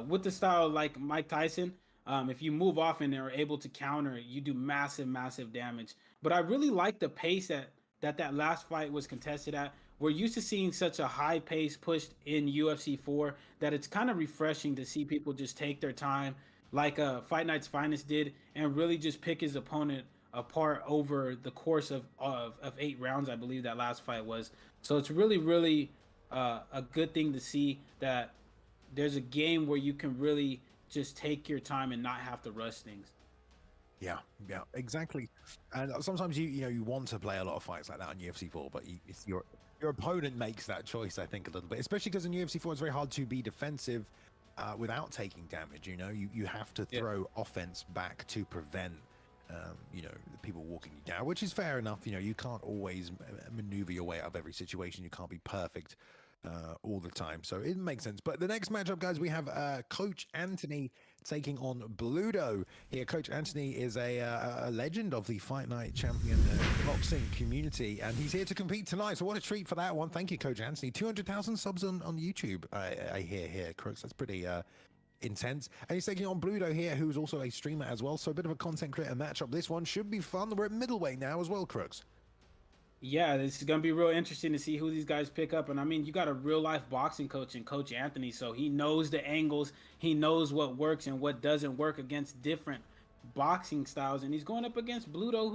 with the style like Mike Tyson. If you move off and are able to counter, you do massive, massive damage. But I really like the pace that last fight was contested at. We're used to seeing such a high pace pushed in UFC 4 that it's kind of refreshing to see people just take their time, like Fight Night's Finest did, and really just pick his opponent apart over the course of 8 rounds. I believe that last fight was. So it's really, really a good thing to see that there's a game where you can really just take your time and not have to rush things. Yeah, exactly. And sometimes you want to play a lot of fights like that on UFC 4, but if your opponent makes that choice, I think, a little bit, especially because in UFC 4 it's very hard to be defensive without taking damage. You have to throw offense back to prevent people walking you down, which is fair enough. You can't always maneuver your way out of every situation. You can't be perfect all the time, so it makes sense. But the next matchup, guys, we have Coach Anthony taking on Bludo here. Coach Anthony is a legend of the Fight Night Champion boxing community, and he's here to compete tonight, so what a treat for that one. Thank you, Coach Anthony. 200,000 subs on YouTube, I hear here, Crooks. That's pretty intense. And he's taking on Bludo here, who's also a streamer as well, so a bit of a content creator matchup. This one should be fun. We're at middleweight now as well, Crooks. Yeah, this is going to be real interesting to see who these guys pick up. And I mean, you got a real life boxing coach in Coach Anthony, so he knows the angles, he knows what works and what doesn't work against different boxing styles. And he's going up against Bludo,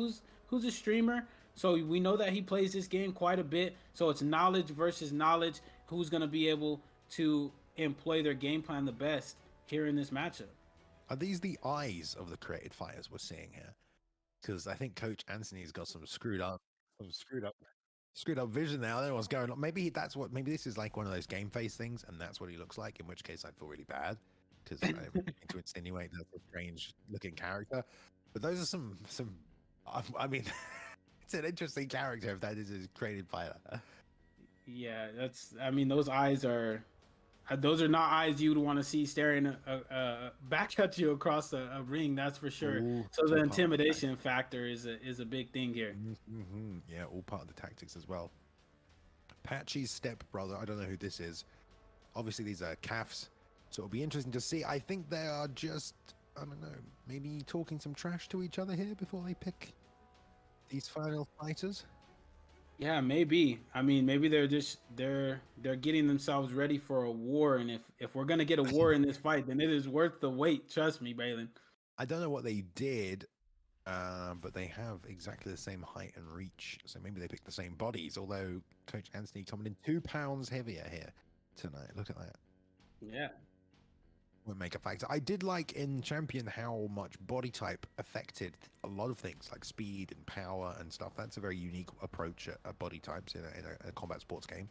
who's a streamer. So we know that he plays this game quite a bit. So it's knowledge versus knowledge. Who's going to be able to employ their game plan the best here in this matchup? Are these the eyes of the created fighters we're seeing here? Because I think Coach Anthony's got some screwed up vision now. I don't know what's going on. Maybe this is like one of those game face things, and that's what he looks like. In which case, I'd feel really bad because I didn't mean to insinuate that's a strange looking character. But those are some. I mean, it's an interesting character if that is his created fighter. Yeah, I mean, those eyes are. Those are not eyes you would want to see staring back at you across a ring. That's for sure. Ooh, so the intimidation factor is a big thing here. Mm-hmm. Yeah, all part of the tactics as well. Patchy's stepbrother. I don't know who this is. Obviously, these are calves, so it'll be interesting to see. I think they are just, I don't know, maybe talking some trash to each other here before they pick these final fighters. Yeah, maybe. I mean, maybe they're getting themselves ready for a war, and if we're gonna get a war in this fight, then it is worth the wait. Trust me, Balin. I don't know what they did, but they have exactly the same height and reach, so maybe they picked the same bodies. Although Coach Anthony coming in 2 pounds heavier here tonight. Look at that. Yeah. Would make a factor. I did like in Champion how much body type affected a lot of things like speed and power and stuff. That's a very unique approach at body types in a combat sports game.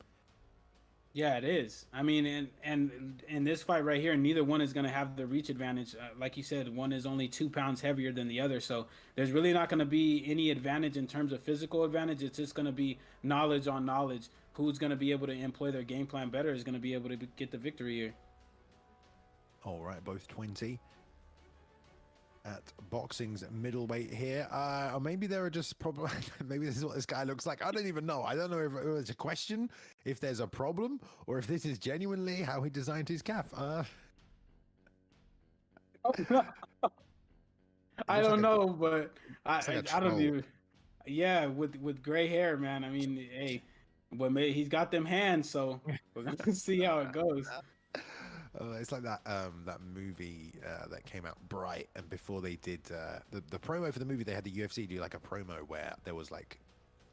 Yeah, it is. I mean, and in this fight right here, neither one is going to have the reach advantage. Like you said, one is only 2 pounds heavier than the other. So there's really not going to be any advantage in terms of physical advantage. It's just going to be knowledge on knowledge. Who's going to be able to employ their game plan better is going to be able to get the victory here. All right, both 20 at boxing's middleweight here. Or maybe there are just probably maybe this is what this guy looks like. I don't even know. I don't know if it's a question, if there's a problem, or if this is genuinely how he designed his calf. I don't know, but I don't even. Yeah, with gray hair, man. I mean, hey, but he's got them hands, so we're gonna see how it goes. It's like that movie that came out, Bright, and before they did the promo for the movie, they had the UFC do like a promo where there was like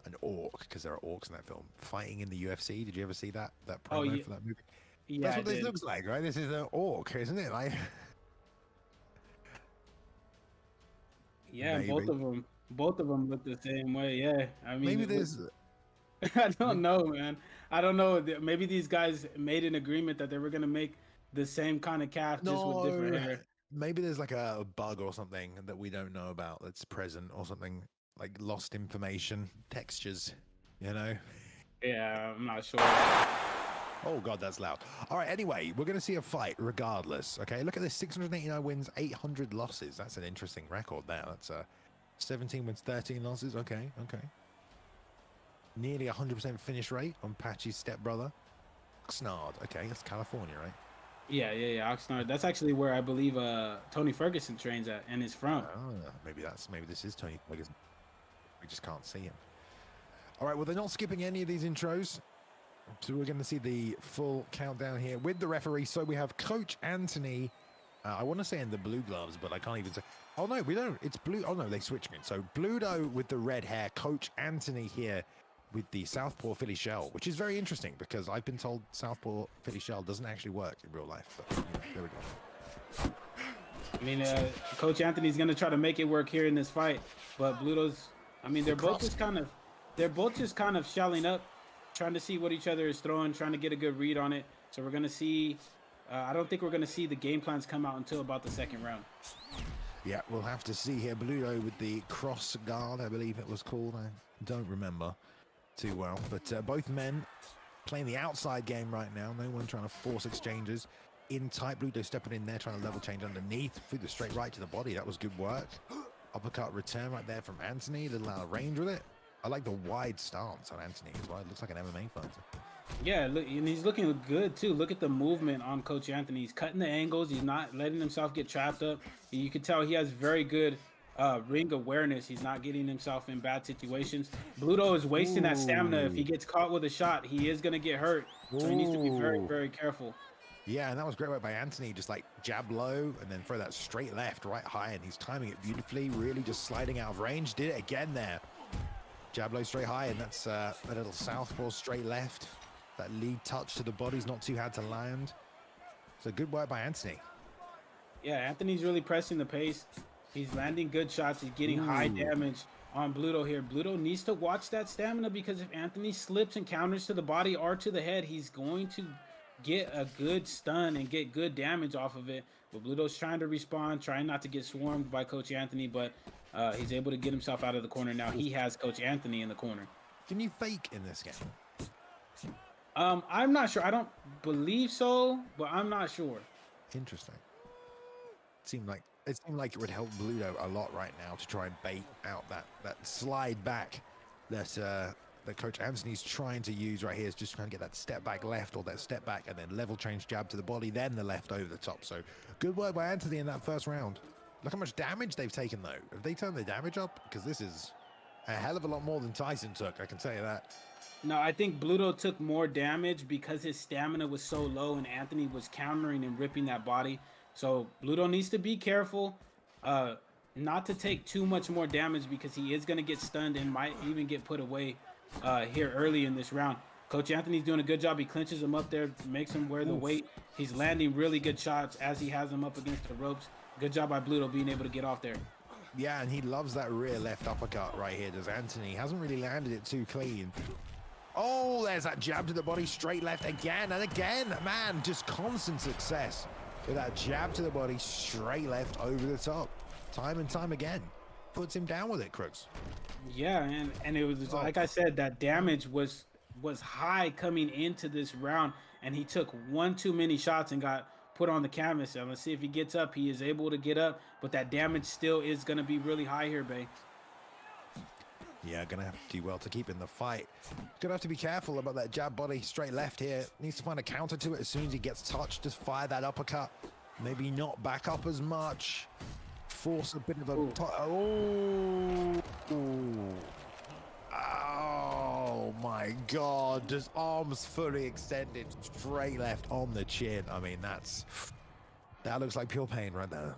an orc, because there are orcs in that film, fighting in the UFC. Did you ever see that Oh promo yeah, for that movie? yeah, That's I what this did. looks like, right? This is an orc, isn't it? Like, Yeah, and maybe, both of them look the same way. Yeah, I mean, maybe there's. I don't know, man. I don't know. Maybe these guys made an agreement that they were gonna make the same kind of calf just with different No, hair. maybe there's like a bug or something that we don't know about that's present, or something like lost information, textures, you know? Yeah, I'm not sure. Oh God, that's loud. All right, anyway, we're gonna see a fight regardless. Okay, look at this: 689 wins, 800 losses. That's an interesting record there. That's 17 wins, 13 losses. Okay, okay. Nearly 100% finish rate on Patchy's stepbrother, Oxnard. Okay, that's California, right? Yeah, Oxnard. That's actually where I believe Tony Ferguson trains at and is from. Maybe this is Tony Ferguson. We just can't see him. All right, well, they're not skipping any of these intros. So we're going to see the full countdown here with the referee. So we have Coach Anthony. I want to say in the blue gloves, but I can't even say. Oh, no, we don't. It's blue. Oh, no, they switched it. So Bludo with the red hair. Coach Anthony here with the Southpaw Philly shell, which is very interesting because I've been told Southpaw Philly shell doesn't actually work in real life. But there we go. I mean, Coach Anthony's gonna try to make it work here in this fight, but Bluto's. I mean, they're both just kind of shelling up, trying to see what each other is throwing, trying to get a good read on it. So we're gonna see. I don't think we're gonna see the game plans come out until about the second round. Yeah, we'll have to see here. Bludo with the cross guard, I believe it was called. I don't remember too well, but both men playing the outside game right now. No one trying to force exchanges in tight. Bludo stepping in there, trying to level change underneath through the straight right to the body. That was good work. Uppercut return right there from Anthony. A little out of range with it. I like the wide stance on Anthony as well. It looks like an MMA fighter. Yeah, look, and he's looking good too. Look at the movement on Coach Anthony. He's cutting the angles. He's not letting himself get trapped up. You can tell he has very good ring awareness. He's not getting himself in bad situations. Bludo is wasting that stamina. If he gets caught with a shot, he is going to get hurt. So he needs to be very, very careful. Yeah, and that was great work by Anthony. Just like jab low and then throw that straight left, right high, and he's timing it beautifully. Really just sliding out of range. Did it again there. Jab low, straight high, and that's a little southpaw straight left. That lead touch to the body's not too hard to land. So good work by Anthony. Yeah, Anthony's really pressing the pace. He's landing good shots. He's getting high damage on Bludo here. Bludo needs to watch that stamina because if Anthony slips and counters to the body or to the head, he's going to get a good stun and get good damage off of it. But Bludo's trying to respond, trying not to get swarmed by Coach Anthony, but he's able to get himself out of the corner now. He has Coach Anthony in the corner. Can you fake in this game? I'm not sure. I don't believe so, but I'm not sure. Interesting. It seemed like it would help Bludo a lot right now to try and bait out that slide back that Coach Anthony's trying to use right here. Is just trying to get that step back left or that step back and then level change jab to the body, then the left over the top. So good work by Anthony in that first round. Look how much damage they've taken though. Have they turned the damage up? Because this is a hell of a lot more than Tyson took, I can tell you that. No, I think Bludo took more damage because his stamina was so low and Anthony was countering and ripping that body. So Bludo needs to be careful not to take too much more damage because he is going to get stunned and might even get put away here early in this round. Coach Anthony's doing a good job. He clinches him up there, makes him wear the weight. He's landing really good shots as he has him up against the ropes. Good job by Bludo being able to get off there. Yeah, and he loves that rear left uppercut right here, does Anthony. Hasn't really landed it too clean. Oh, there's that jab to the body, straight left again and again. Man, just constant success with that jab to the body, straight left over the top. Time and time again. Puts him down with it, Crooks. Yeah, and it was, like I said, that damage was high coming into this round, and he took one too many shots and got put on the canvas. And let's see if he gets up. He is able to get up, but that damage still is going to be really high here, Bay. Yeah, gonna have to do well to keep in the fight. Gonna have to be careful about that jab body straight left here. Needs to find a counter to it as soon as he gets touched. Just fire that uppercut. Maybe not back up as much. Force a bit of a... Oh my God. Just arms fully extended. Straight left on the chin. I mean, that looks like pure pain right there.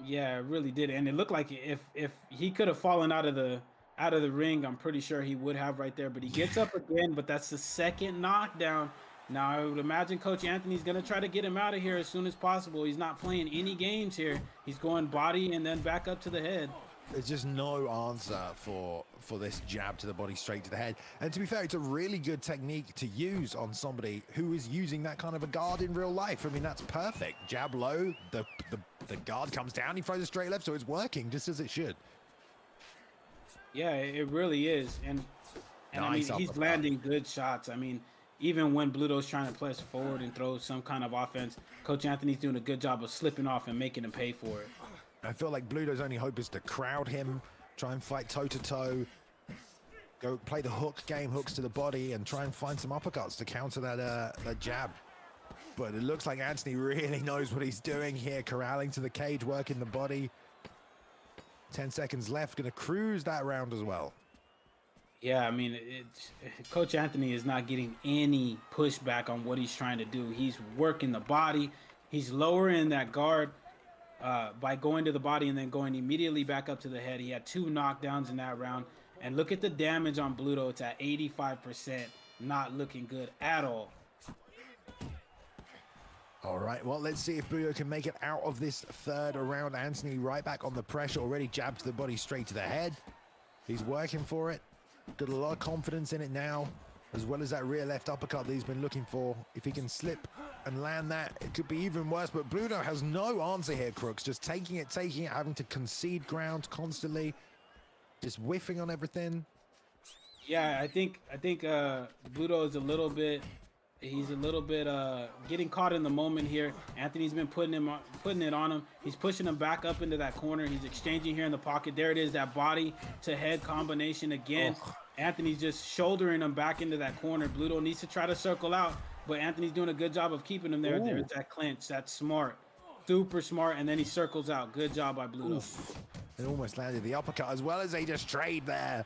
Yeah, it really did. And it looked like if he could have fallen out of the out of the ring, I'm pretty sure he would have right there. But he gets up again, but that's the second knockdown. Now, I would imagine Coach Anthony's going to try to get him out of here as soon as possible. He's not playing any games here. He's going body and then back up to the head. There's just no answer for this jab to the body, straight to the head. And to be fair, it's a really good technique to use on somebody who is using that kind of a guard in real life. I mean, that's perfect. Jab low, the guard comes down, he throws a straight left, so it's working just as it should. Yeah, it really is. And Nice I mean, he's landing good shots. I mean, even when Bludo's trying to press forward and throw some kind of offense, Coach Anthony's doing a good job of slipping off and making him pay for it. I feel like Bludo's only hope is to crowd him, try and fight toe-to-toe, go play the hook game, hooks to the body, and try and find some uppercuts to counter that jab. But it looks like Anthony really knows what he's doing here, corralling to the cage, working the body. 10 seconds left, gonna cruise that round as well. Yeah, I mean, Coach Anthony is not getting any pushback on what he's trying to do. He's working the body. He's lowering that guard by going to the body and then going immediately back up to the head. He had 2 knockdowns in that round. And look at the damage on Bludo. It's at 85%. Not looking good at all. All right, well, let's see if Bludo can make it out of this third round. Anthony right back on the pressure, already jabbed to the body, straight to the head. He's working for it. Got a lot of confidence in it now, as well as that rear left uppercut that he's been looking for. If he can slip and land that, it could be even worse. But Bludo has no answer here, Crooks. Just taking it, having to concede ground constantly. Just whiffing on everything. Yeah, I think Bludo is a little bit getting caught in the moment here. Anthony's been putting it on him. He's pushing him back up into that corner. He's exchanging here in the pocket. There it is, that body to head combination again. Oh. Anthony's just shouldering him back into that corner. Bludo needs to try to circle out, but Anthony's doing a good job of keeping him there. Ooh. There's that clinch. That's smart. Super smart, and then he circles out. Good job by Bludo. They almost landed the uppercut as well as they just trade there.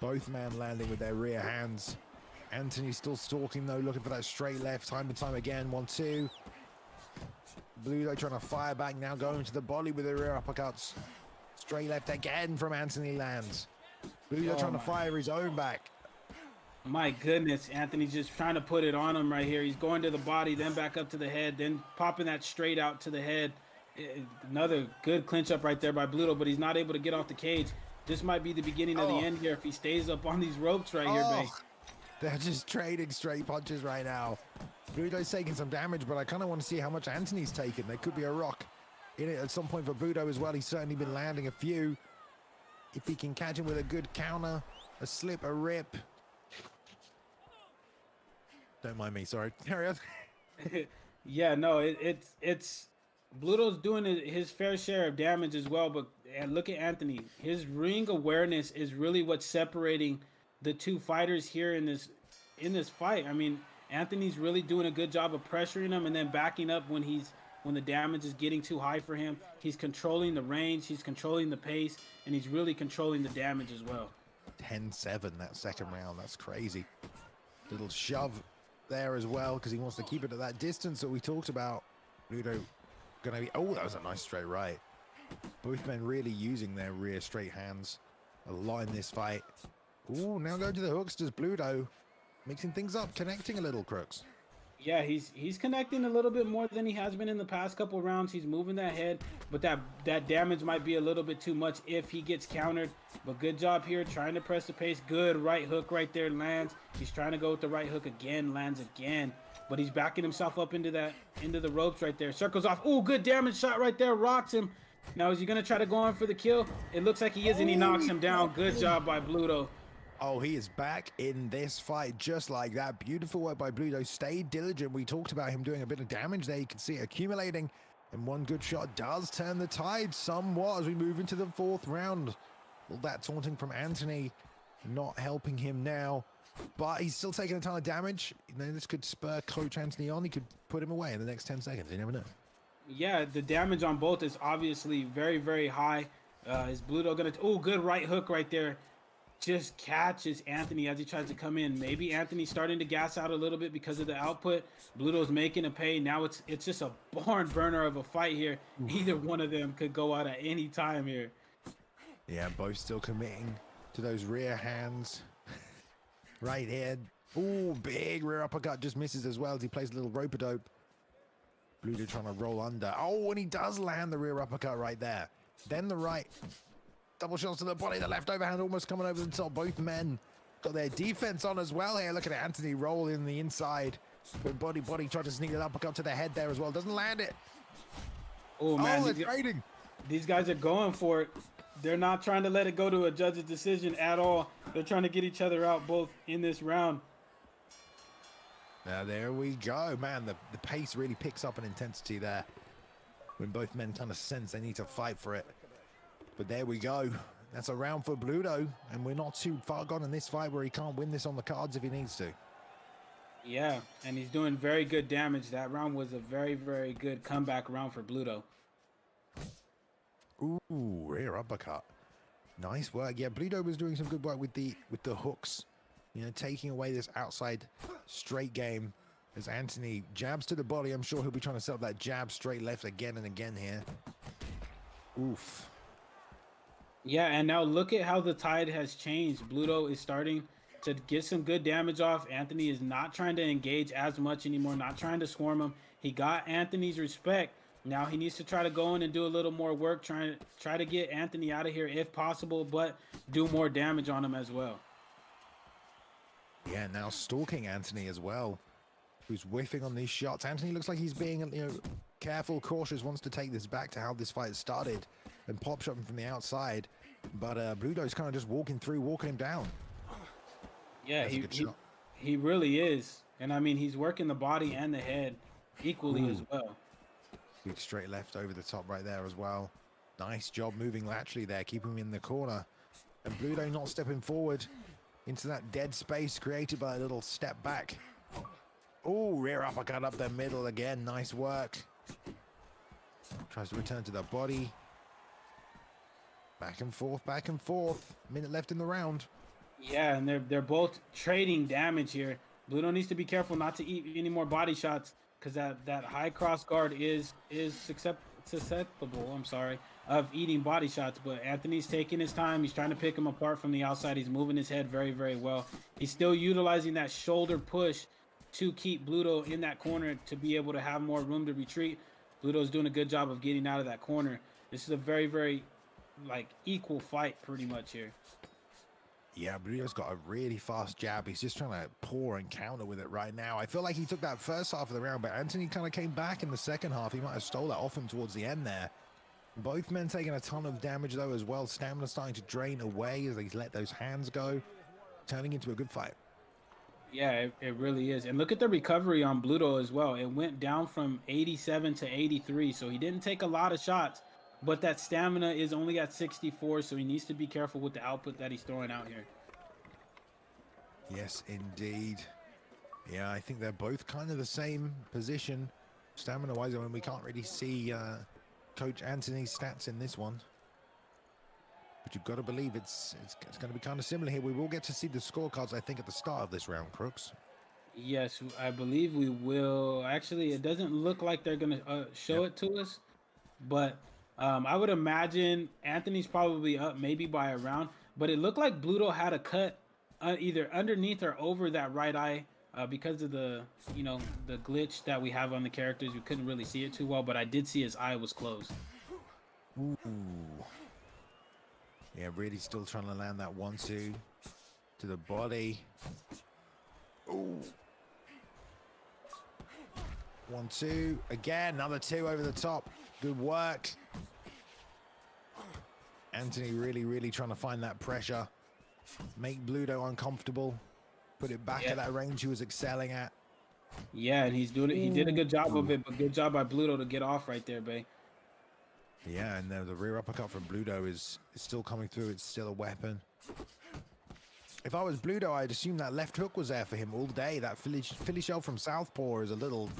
Both men landing with their rear hands. Anthony still stalking though, looking for that straight left time and time again. 1-2. Bludo trying to fire back now, going to the body with the rear uppercuts. Straight left again from Anthony lands. Bludo trying to fire his own back. My goodness, Anthony's just trying to put it on him right here. He's going to the body, then back up to the head, then popping that straight out to the head. Another good clinch up right there by Bludo, but he's not able to get off the cage. This might be the beginning of the end here if he stays up on these ropes right here, babe. They're just trading straight punches right now. Bludo's taking some damage, but I kind of want to see how much Anthony's taken. There could be a rock in it at some point for Bludo as well. He's certainly been landing a few. If he can catch him with a good counter, a slip, a rip. Don't mind me, sorry. Carry on. Yeah, no, it's Bludo's doing his fair share of damage as well, but look at Anthony. His ring awareness is really what's separating the two fighters here in this fight. I mean, Anthony's really doing a good job of pressuring him and then backing up when the damage is getting too high for him. He's controlling the range, he's controlling the pace, and he's really controlling the damage as well. 10-7 that second round. That's crazy. Little shove there as well because he wants to keep it at that distance that we talked about. Bludo gonna be, oh, that was a nice straight right. Both men really using their rear straight hands a lot in this fight. Ooh, now going to the hooks. Does Bludo mixing things up, connecting a little, Crooks? Yeah, he's connecting a little bit more than he has been in the past couple rounds. He's moving that head, but that damage might be a little bit too much if he gets countered. But good job here, trying to press the pace. Good right hook right there, lands. He's trying to go with the right hook again, lands again. But he's backing himself up into the ropes right there. Circles off. Ooh, good damage shot right there. Rocks him. Now, is he going to try to go in for the kill? It looks like he is, and he knocks him down. Good job by Bludo. Oh, he is back in this fight just like that. Beautiful work by Bludo. Stayed diligent. We talked about him doing a bit of damage there. You can see it accumulating. And one good shot does turn the tide somewhat as we move into the fourth round. Well, that taunting from Anthony not helping him now. But he's still taking a ton of damage. You know, this could spur Coach Anthony on. He could put him away in the next 10 seconds. You never know. Yeah, the damage on both is obviously very, very high. Is Bludo going to... Oh, good right hook right there. Just catches Anthony as he tries to come in. Maybe Anthony's starting to gas out a little bit because of the output. Bludo's making a pay. Now it's just a barn burner of a fight here. Either one of them could go out at any time here. Yeah, both still committing to to those rear hands. Right here. Ooh, big rear uppercut, just misses as well as he plays a little rope-a-dope. Bludo trying to roll under. Oh, and he does land the rear uppercut right there. Then the right. Double shots to the body. The left overhand almost coming over the top. Both men got their defense on as well here. Look at Anthony roll in the inside. But body tried to sneak an uppercut to the head there as well. Doesn't land it. Oh, man. Oh, they're trading. These guys are going for it. They're not trying to let it go to a judge's decision at all. They're trying to get each other out both in this round. Now, there we go. Man, the pace really picks up in intensity there when both men kind of sense they need to fight for it. But there we go. That's a round for Bludo, and we're not too far gone in this fight where he can't win this on the cards if he needs to. Yeah, and he's doing very good damage. That round was a very, very good comeback round for Bludo. Ooh, rear uppercut. Nice work. Yeah, Bludo was doing some good work with the hooks. You know, taking away this outside straight game as Anthony jabs to the body. I'm sure he'll be trying to set up that jab straight left again and again here. Oof. Yeah, and now look at how the tide has changed. Bludo is starting to get some good damage off. Anthony is not trying to engage as much anymore, not trying to swarm him. He got Anthony's respect. Now he needs to try to go in and do a little more work, try to get Anthony out of here if possible, but do more damage on him as well. Yeah, now stalking Anthony as well, who's whiffing on these shots. Anthony looks like he's being, you know, careful, cautious, wants to take this back to how this fight started and pop shot him from the outside. But Bludo's kind of just walking him down. Yeah, he really is. And I mean, he's working the body and the head equally as well. Big straight left over the top right there as well. Nice job moving laterally there, keeping him in the corner. And Bludo not stepping forward into that dead space created by a little step back. Oh, rear uppercut up the middle again. Nice work. Tries to return to the body. Back and forth, back and forth. Minute left in the round. Yeah, and they're both trading damage here. Bludo needs to be careful not to eat any more body shots, because that high cross guard is susceptible, of eating body shots. But Anthony's taking his time. He's trying to pick him apart from the outside. He's moving his head very, very well. He's still utilizing that shoulder push to keep Bludo in that corner to be able to have more room to retreat. Bludo's doing a good job of getting out of that corner. This is a very, very, equal fight pretty much here. Yeah, Bludo's got a really fast jab. He's just trying to pour and counter with it right now. I feel like he took that first half of the round, but Anthony kind of came back in the second half. He might have stole that off him towards the end there. Both men taking a ton of damage, though, as well. Stamina starting to drain away as they let those hands go. Turning into a good fight. Yeah, it really is. And look at the recovery on Bludo as well. It went down from 87 to 83, so he didn't take a lot of shots. But that stamina is only at 64, so he needs to be careful with the output that he's throwing out here. Yes, indeed. Yeah, I think they're both kind of the same position, stamina-wise. I mean, we can't really see Coach Anthony's stats in this one. But you've got to believe it's going to be kind of similar here. We will get to see the scorecards, I think, at the start of this round, Crooks. Yes, I believe we will. Actually, it doesn't look like they're going to show it to us, but... I would imagine Anthony's probably up maybe by a round, but it looked like Bludo had a cut either underneath or over that right eye because of the glitch that we have on the characters. We couldn't really see it too well, but I did see his eye was closed. Ooh. Yeah, really still trying to land that 1-2 to the body. Ooh. 1-2 again, another 2 over the top. Good work. Anthony really trying to find that pressure, make Bludo uncomfortable, put it back at that range he was excelling at. Yeah, and he's doing it. He did a good job of it, but good job by Bludo to get off right there, babe. Yeah, and the rear uppercut from Bludo is still coming through. It's still a weapon. If I was Bludo, I'd assume that left hook was there for him all day. That Philly shell from southpaw is a little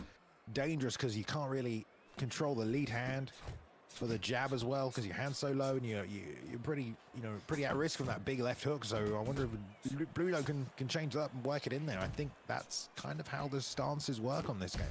dangerous because you can't really control the lead hand for the jab as well, because your hand's so low and you're pretty at risk from that big left hook. So I wonder if Bludo can change that and work it in there. I think that's kind of how the stances work on this game.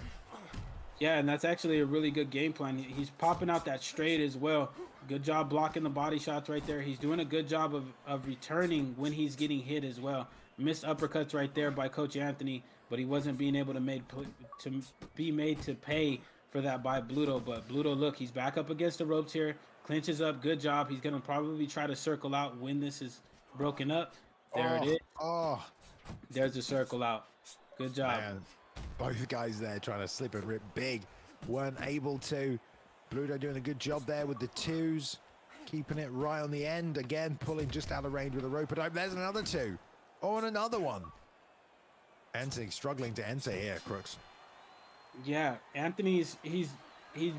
Yeah, and that's actually a really good game plan. He's popping out that straight as well. Good job blocking the body shots right there. He's doing a good job of returning when he's getting hit as well. Missed uppercuts right there by Coach Anthony, but he wasn't being able to be made to pay for that by Bludo. But Bludo, look, he's back up against the ropes here. Clinches up. Good job. He's going to probably try to circle out when this is broken up. There it is. Oh, there's the circle out. Good job. Man. Both guys there trying to slip and rip big. Weren't able to. Bludo doing a good job there with the twos. Keeping it right on the end. Again, pulling just out of range with a rope. But there's another two. Oh, and another one. Anthony struggling to enter here, Crooks. Yeah, Anthony's he's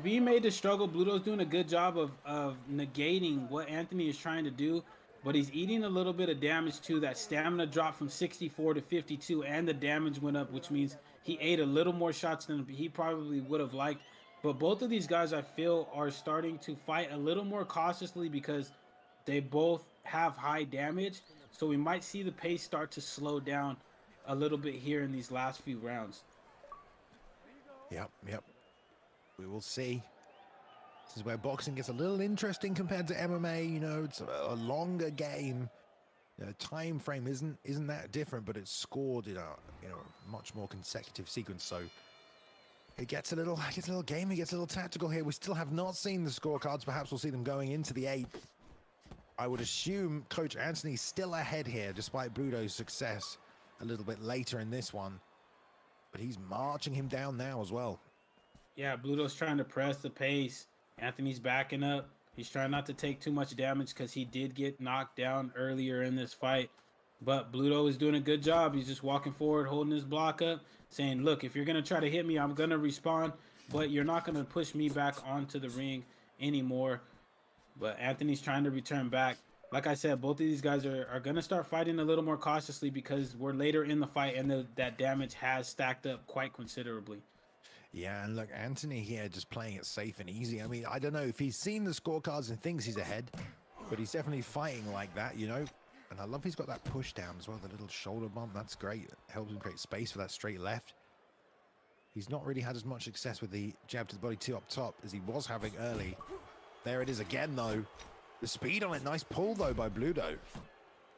being made to struggle. Bludo's doing a good job of negating what Anthony is trying to do, but he's eating a little bit of damage too. That stamina dropped from 64 to 52, and the damage went up, which means he ate a little more shots than he probably would have liked. But both of these guys, I feel, are starting to fight a little more cautiously because they both have high damage. So we might see the pace start to slow down a little bit here in these last few rounds. Yep. We will see. This is where boxing gets a little interesting compared to MMA. You know, it's a longer game. The time frame isn't that different, but it's scored in a much more consecutive sequence. So it gets a little gamey, gets a little tactical here. We still have not seen the scorecards. Perhaps we'll see them going into the 8th. I would assume Coach Anthony's still ahead here, despite Bludo's success a little bit later in this one. But he's marching him down now as well. Yeah, Bludo's trying to press the pace. Anthony's backing up. He's trying not to take too much damage because he did get knocked down earlier in this fight. But Bludo is doing a good job. He's just walking forward, holding his block up, saying, look, if you're going to try to hit me, I'm going to respond, but you're not going to push me back onto the ring anymore. But Anthony's trying to return back. Like I said, both of these guys are going to start fighting a little more cautiously because we're later in the fight and that damage has stacked up quite considerably. Yeah, and look, Anthony here just playing it safe and easy. I mean, I don't know if he's seen the scorecards and thinks he's ahead, but he's definitely fighting like that, you know. And I love he's got that push down as well, the little shoulder bump. That's great. It helps him create space for that straight left. He's not really had as much success with the jab to the body 2 up top as he was having early. There it is again, though. The speed on it. Nice pull, though, by Bludo.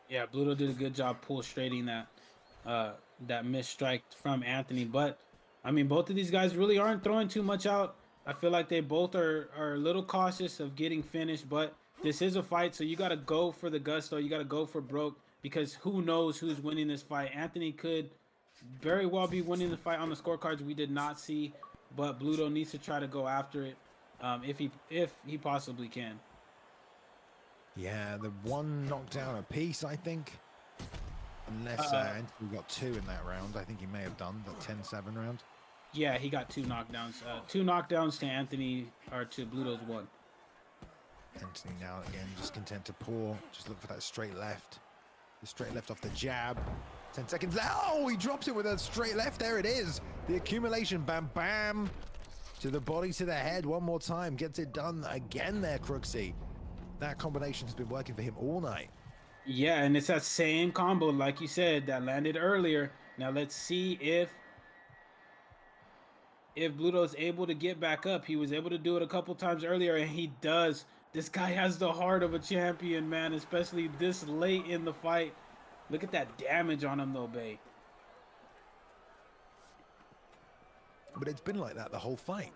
Yeah, Bludo did a good job pull straighting that missed strike from Anthony. But, I mean, both of these guys really aren't throwing too much out. I feel like they both are a little cautious of getting finished, but this is a fight, so you got to go for the gusto. You got to go for broke because who knows who's winning this fight. Anthony could very well be winning the fight on the scorecards. We did not see, but Bludo needs to try to go after it if he possibly can. Yeah, the one knockdown apiece, I think. Unless Anthony got 2 in that round. I think he may have done the 10-7 round. Yeah, he got 2 knockdowns. 2 knockdowns to Anthony, or to Bludo's 1. Anthony now again just content to pour. Just look for that straight left. The straight left off the jab. 10 seconds. Oh, he drops it with a straight left. There it is. The accumulation. Bam, bam. To the body, to the head. One more time. Gets it done again there, Crooksy. That combination has been working for him all night. Yeah, and it's that same combo, like you said, that landed earlier. Now let's see if Bludo's able to get back up. He was able to do it a couple times earlier, and he does. This guy has the heart of a champion, man, especially this late in the fight. Look at that damage on him, though, Bay. But it's been like that the whole fight.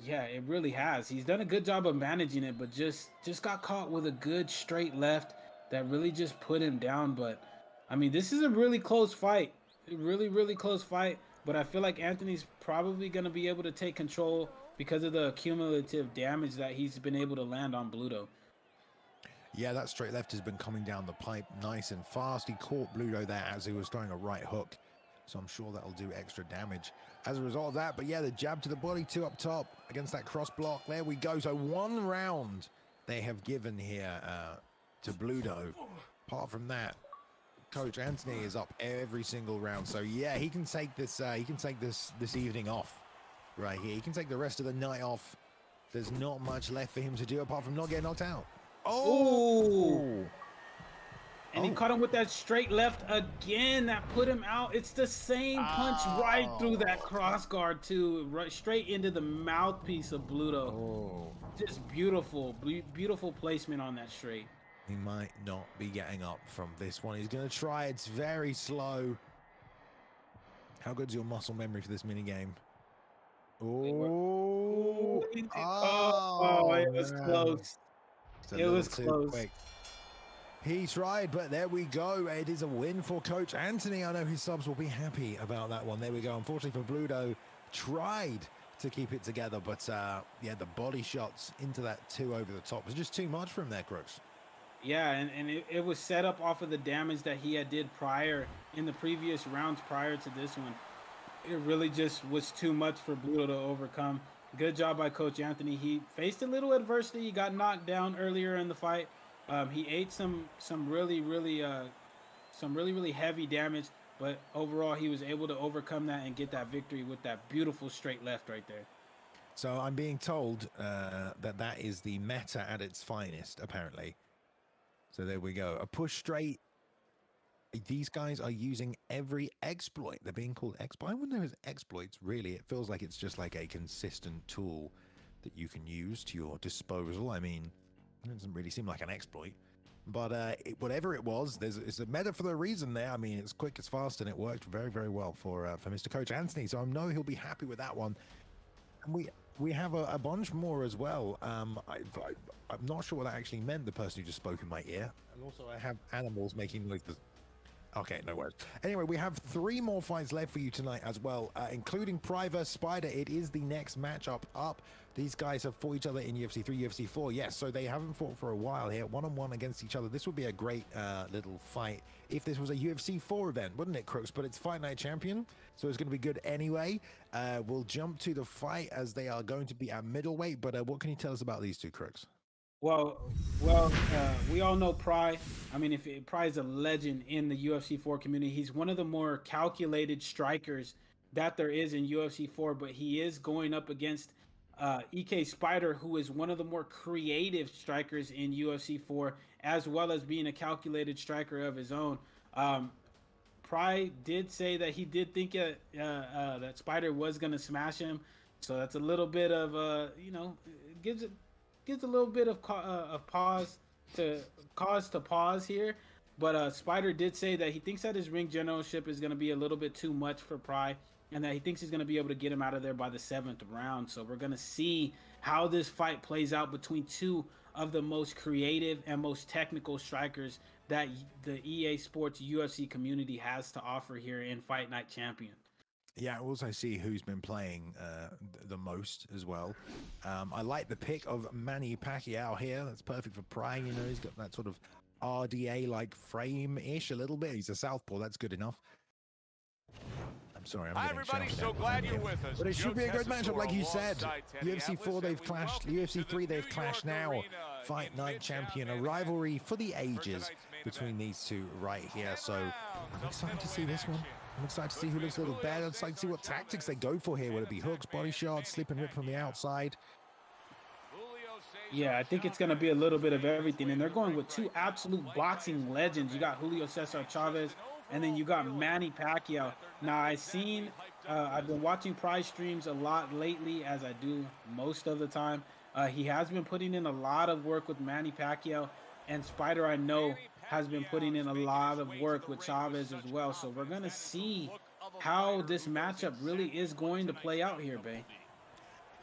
Yeah, it really has. He's done a good job of managing it, but just got caught with a good straight left that really just put him down. But, I mean, this is a really close fight. Really, really close fight. But I feel like Anthony's probably going to be able to take control because of the cumulative damage that he's been able to land on Bludo. Yeah, that straight left has been coming down the pipe nice and fast. He caught Bludo there as he was throwing a right hook. So I'm sure that'll do extra damage as a result of that. But yeah, the jab to the body, 2 up top against that cross block. There we go. So 1 round they have given here to Bludo. Apart from that, Coach Anthony is up every single round. So yeah, he can take this. He can take this evening off right here. He can take the rest of the night off. There's not much left for him to do apart from not getting knocked out. Oh! And he caught him with that straight left again. That put him out. It's the same punch right through that cross guard too, right straight into the mouthpiece of Bludo. Oh. Just beautiful, beautiful placement on that straight. He might not be getting up from this one. He's going to try. It's very slow. How good's your muscle memory for this mini game? Oh, It was close. It was close. Quick. He tried, but there we go. It is a win for Coach Anthony. I know his subs will be happy about that one. There we go. Unfortunately for Bludo, tried to keep it together, but yeah, the body shots into that 2 over the top was just too much for him there, Crooks. Yeah, and it was set up off of the damage that he had did prior in the previous rounds prior to this one. It really just was too much for Bludo to overcome. Good job by Coach Anthony. He faced a little adversity. He got knocked down earlier in the fight. He ate some really heavy damage, but overall he was able to overcome that and get that victory with that beautiful straight left right there. So I'm being told that is the meta at its finest, apparently. So there we go. A push straight. These guys are using every exploit. They're being called exploit. I wouldn't know if it's exploits, really. It feels like it's just like a consistent tool that you can use to your disposal. I mean, it doesn't really seem like an exploit. But whatever it was, it's a meta for the reason there. I mean, it's quick, it's fast, and it worked very, very well for Mr. Coach Anthony. So I know he'll be happy with that one. And we have a bunch more as well. I'm not sure what that actually meant, the person who just spoke in my ear. And also I have animals making noises. Okay, no worries. Anyway, we have 3 more fights left for you tonight as well, including Pry vs Spider. It is the next matchup up. These guys have fought each other in UFC 3, UFC 4. Yes, so they haven't fought for a while here, one-on-one against each other. This would be a great little fight if this was a UFC 4 event, wouldn't it, Crooks? But it's Fight Night Champion, so it's going to be good anyway. We'll jump to the fight as they are going to be at middleweight, but what can you tell us about these two, Crooks? Well, we all know Pry. I mean, Pry is a legend in the UFC 4 community. He's one of the more calculated strikers that there is in UFC 4, but he is going up against EK Spider, who is one of the more creative strikers in UFC 4, as well as being a calculated striker of his own. Pry did say that he did think that Spider was going to smash him, so that's a little bit of gives a little bit of cause to pause here. But Spider did say that he thinks that his ring generalship is going to be a little bit too much for Pry, and that he thinks he's going to be able to get him out of there by the 7th round. So we're going to see how this fight plays out between two of the most creative and most technical strikers that the EA Sports UFC community has to offer here in Fight Night Champion. Yeah, we'll also see who's been playing the most as well. I like the pick of Manny Pacquiao here. That's perfect for Pry. You know, he's got that sort of RDA-like frame-ish a little bit. He's a southpaw. That's good enough. I'm sorry. Hi, everybody. So glad you're with us. But it should be a good matchup, like you said. UFC 4, they've clashed. UFC 3, they've clashed now. Fight Night Champion, a rivalry for the ages between these two right here. So I'm excited to see this one. I'm excited to see who looks a little better. I'm excited to see what tactics they go for here. Will it be hooks, body shots, slip and rip from the outside? Yeah, I think it's going to be a little bit of everything. And they're going with two absolute boxing legends. You got Julio Cesar Chavez, and then you got Manny Pacquiao. Now, I've been watching Pry streams a lot lately, as I do most of the time. He has been putting in a lot of work with Manny Pacquiao, and Spider, I know, has been putting in a lot of work with Chavez as well. So we're going to see how this matchup really is going to play out here, Bay.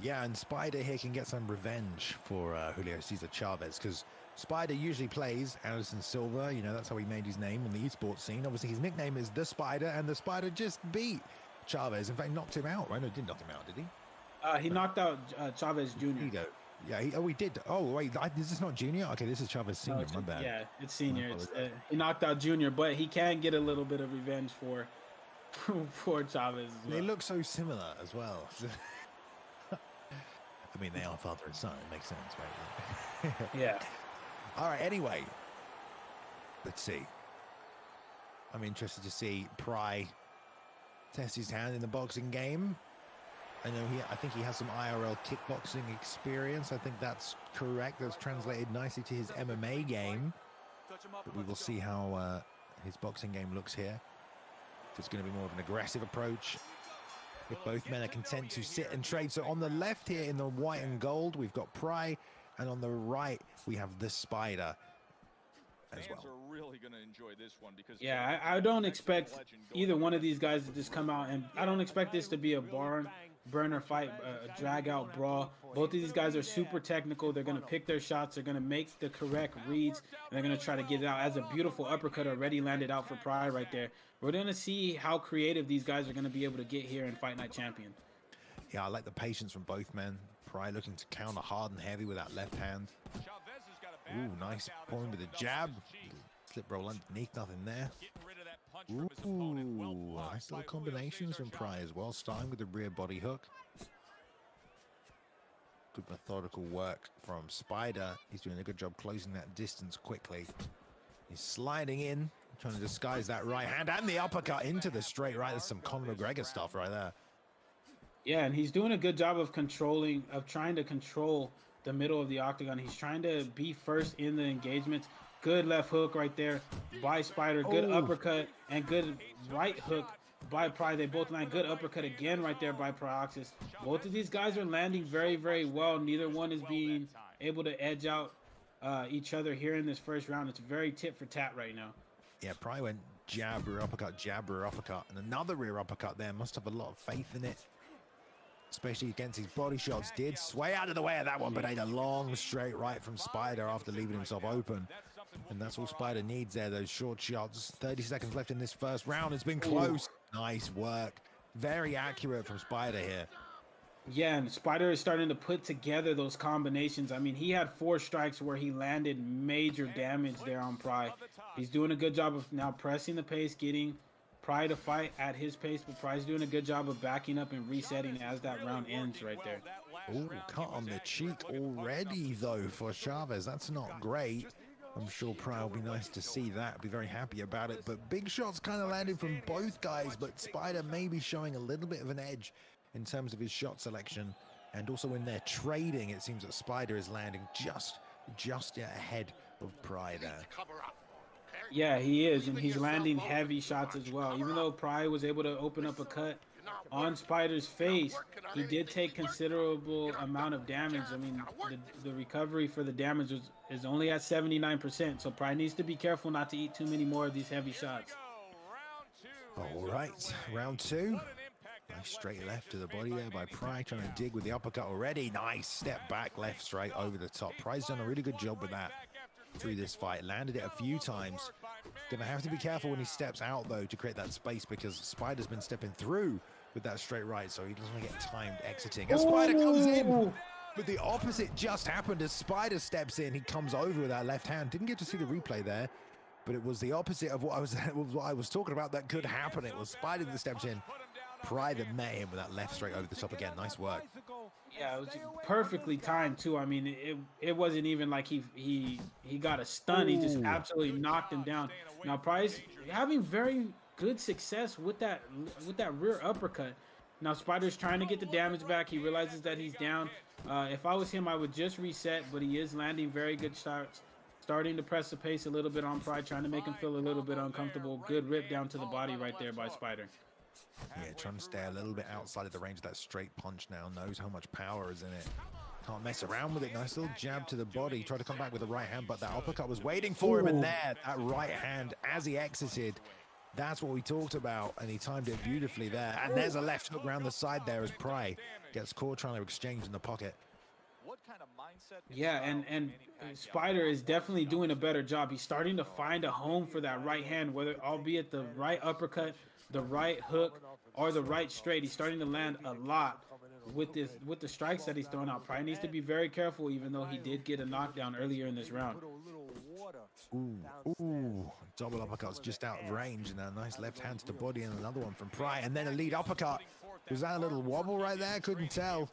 Yeah, and Spider here can get some revenge for Julio Cesar Chavez, because Spider usually plays Anderson Silva. You know, that's how he made his name in the esports scene. Obviously, his nickname is The Spider, and The Spider just beat Chavez. In fact, knocked him out, right? No, didn't knock him out, did he? He knocked out Chavez Jr. There you go. Yeah, he did. Oh, wait, is this not Junior? Okay, this is Chavez Senior, my bad. Yeah, it's Senior. He knocked out Junior, but he can get a little bit of revenge for Chavez as well. They look so similar as well. I mean, they are father and son. It makes sense, right? Yeah. All right, anyway. Let's see. I'm interested to see Pry test his hand in the boxing game. I think he has some IRL kickboxing experience. I think that's correct. That's translated nicely to his MMA game. But we will see how his boxing game looks here. It's going to be more of an aggressive approach. If both men are content to sit and trade. So on the left here in the white and gold, we've got Pry, and on the right we have the Spider as well. Are really going to enjoy this one because yeah, I don't expect either one of these guys to just come out, and I don't expect this to be a barn burner fight, a drag out brawl. Both of these guys are super technical. They're going to pick their shots. They're going to make the correct reads. And they're going to try to get it out. As a beautiful uppercut already landed out for Pry right there. We're going to see how creative these guys are going to be able to get here in Fight Night Champion. Yeah, I like the patience from both men. Pry looking to counter hard and heavy with that left hand. Ooh, nice point with a jab. Slip roll underneath, nothing there. Ooh, nice little combinations from Pry as well, starting with the rear body hook. Good methodical work from Spider. He's doing a good job closing that distance quickly. He's sliding in, trying to disguise that right hand and the uppercut into the straight right. There's some Conor McGregor stuff right there. Yeah, and he's doing a good job of trying to control the middle of the octagon. He's trying to be first in the engagements. Good left hook right there by Spider. Good uppercut and good right hook by Pry. They both land. Good uppercut again right there by Pryoxis. Both of these guys are landing very, very well. Neither one is being able to edge out each other here in this first round. It's very tit for tat right now. Yeah, Pry went jab, rear uppercut, and another rear uppercut there. Must have a lot of faith in it, especially against his body shots. Did sway out of the way of that one, but ate a long straight right from Spider after leaving himself open. And that's all Spider needs there, those short shots. 30 seconds left in this first round. It's been close. Nice work. Very accurate from Spider here. Yeah, and Spider is starting to put together those combinations. I mean, he had 4 strikes where he landed major damage there on Pry. He's doing a good job of now pressing the pace, getting Pry to fight at his pace, but Pry's doing a good job of backing up and resetting as that round ends right there. Oh, cut on the cheek already, though, for Chavez. That's not great. I'm sure Pry will be nice to see that, be very happy about it. But big shots kind of landed from both guys, but Spider may be showing a little bit of an edge in terms of his shot selection. And also in their trading, it seems that Spider is landing just ahead of Pry there. Yeah, he is, and he's landing heavy shots as well. Even though Pry was able to open up a cut on Spider's face, he did take considerable amount of damage. I mean, the recovery for the damage is only at 79%, so Pry needs to be careful not to eat too many more of these heavy shots. All right, round 2. Nice straight left to the body there by Pry, trying to dig with the uppercut already. Nice step back, left straight over the top. Pry's done a really good job with that through this fight. Landed it a few times. Gonna have to be careful when he steps out, though, to create that space, because Spider's been stepping through with that straight right, so he doesn't get timed exiting. As Spider comes in, but the opposite just happened. As Spider steps in, he comes over with that left hand. Didn't get to see the replay there, but it was the opposite of what I was talking about that could happen. It was Spider that steps in. Pry that met him with that left straight over the top again. Nice work. Yeah, it was perfectly timed too. I mean, it wasn't even like he got a stun. He just absolutely knocked him down. Now Pry's having very good success with that rear uppercut. Now Spider's trying to get the damage back. He realizes that he's down. If I was him, I would just reset, but he is landing very good shots. Starting to press the pace a little bit on Pry, trying to make him feel a little bit uncomfortable. Good rip down to the body right there by Spider. Yeah, trying to stay a little bit outside of the range of that straight punch now. Knows how much power is in it. Can't mess around with it. Nice little jab to the body. Tried to come back with the right hand, but that uppercut was waiting for him. And there, that right hand as he exited. That's what we talked about, and he timed it beautifully there. And there's a left hook around the side there as Pry gets caught trying to exchange in the pocket. Yeah, and Spider is definitely doing a better job. He's starting to find a home for that right hand, whether albeit the right uppercut, the right hook, or the right straight. He's starting to land a lot with the strikes that he's throwing out. Pry needs to be very careful, even though he did get a knockdown earlier in this round. Ooh, double uppercuts just out of range, and a nice left hand to the body, and another one from Pry, and then a lead uppercut. Was that a little wobble right there? Couldn't tell.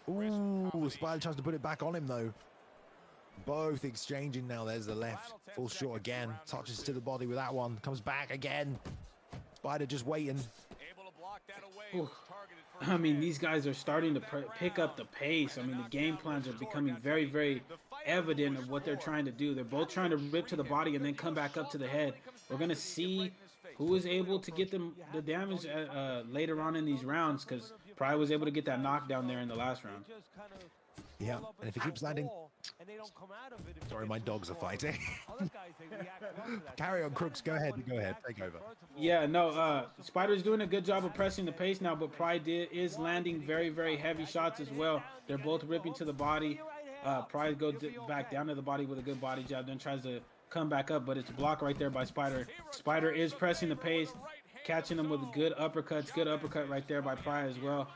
Ooh, Spider tries to put it back on him though. Both exchanging now. There's the left, falls short again. Touches to the body with that one. Comes back again. Spider just waiting. Ooh. I mean, these guys are starting to pick up the pace. I mean, the game plans are becoming very, very evident of what they're trying to do. They're both trying to rip to the body and then come back up to the head. We're gonna see who is able to get them the damage later on in these rounds, because Pry was able to get that knockdown there in the last round. Yeah, and if he keeps landing... Sorry, my dogs are fighting. Carry on, Crooks. Go ahead. Take over. Yeah, no, Spider's doing a good job of pressing the pace now, but Pry is landing very, very heavy shots as well. They're both ripping to the body. Pry goes back down to the body with a good body jab, then tries to come back up, but it's blocked right there by Spider. Spider is pressing the pace, catching him with good uppercuts. Good uppercut right there by Pry as well.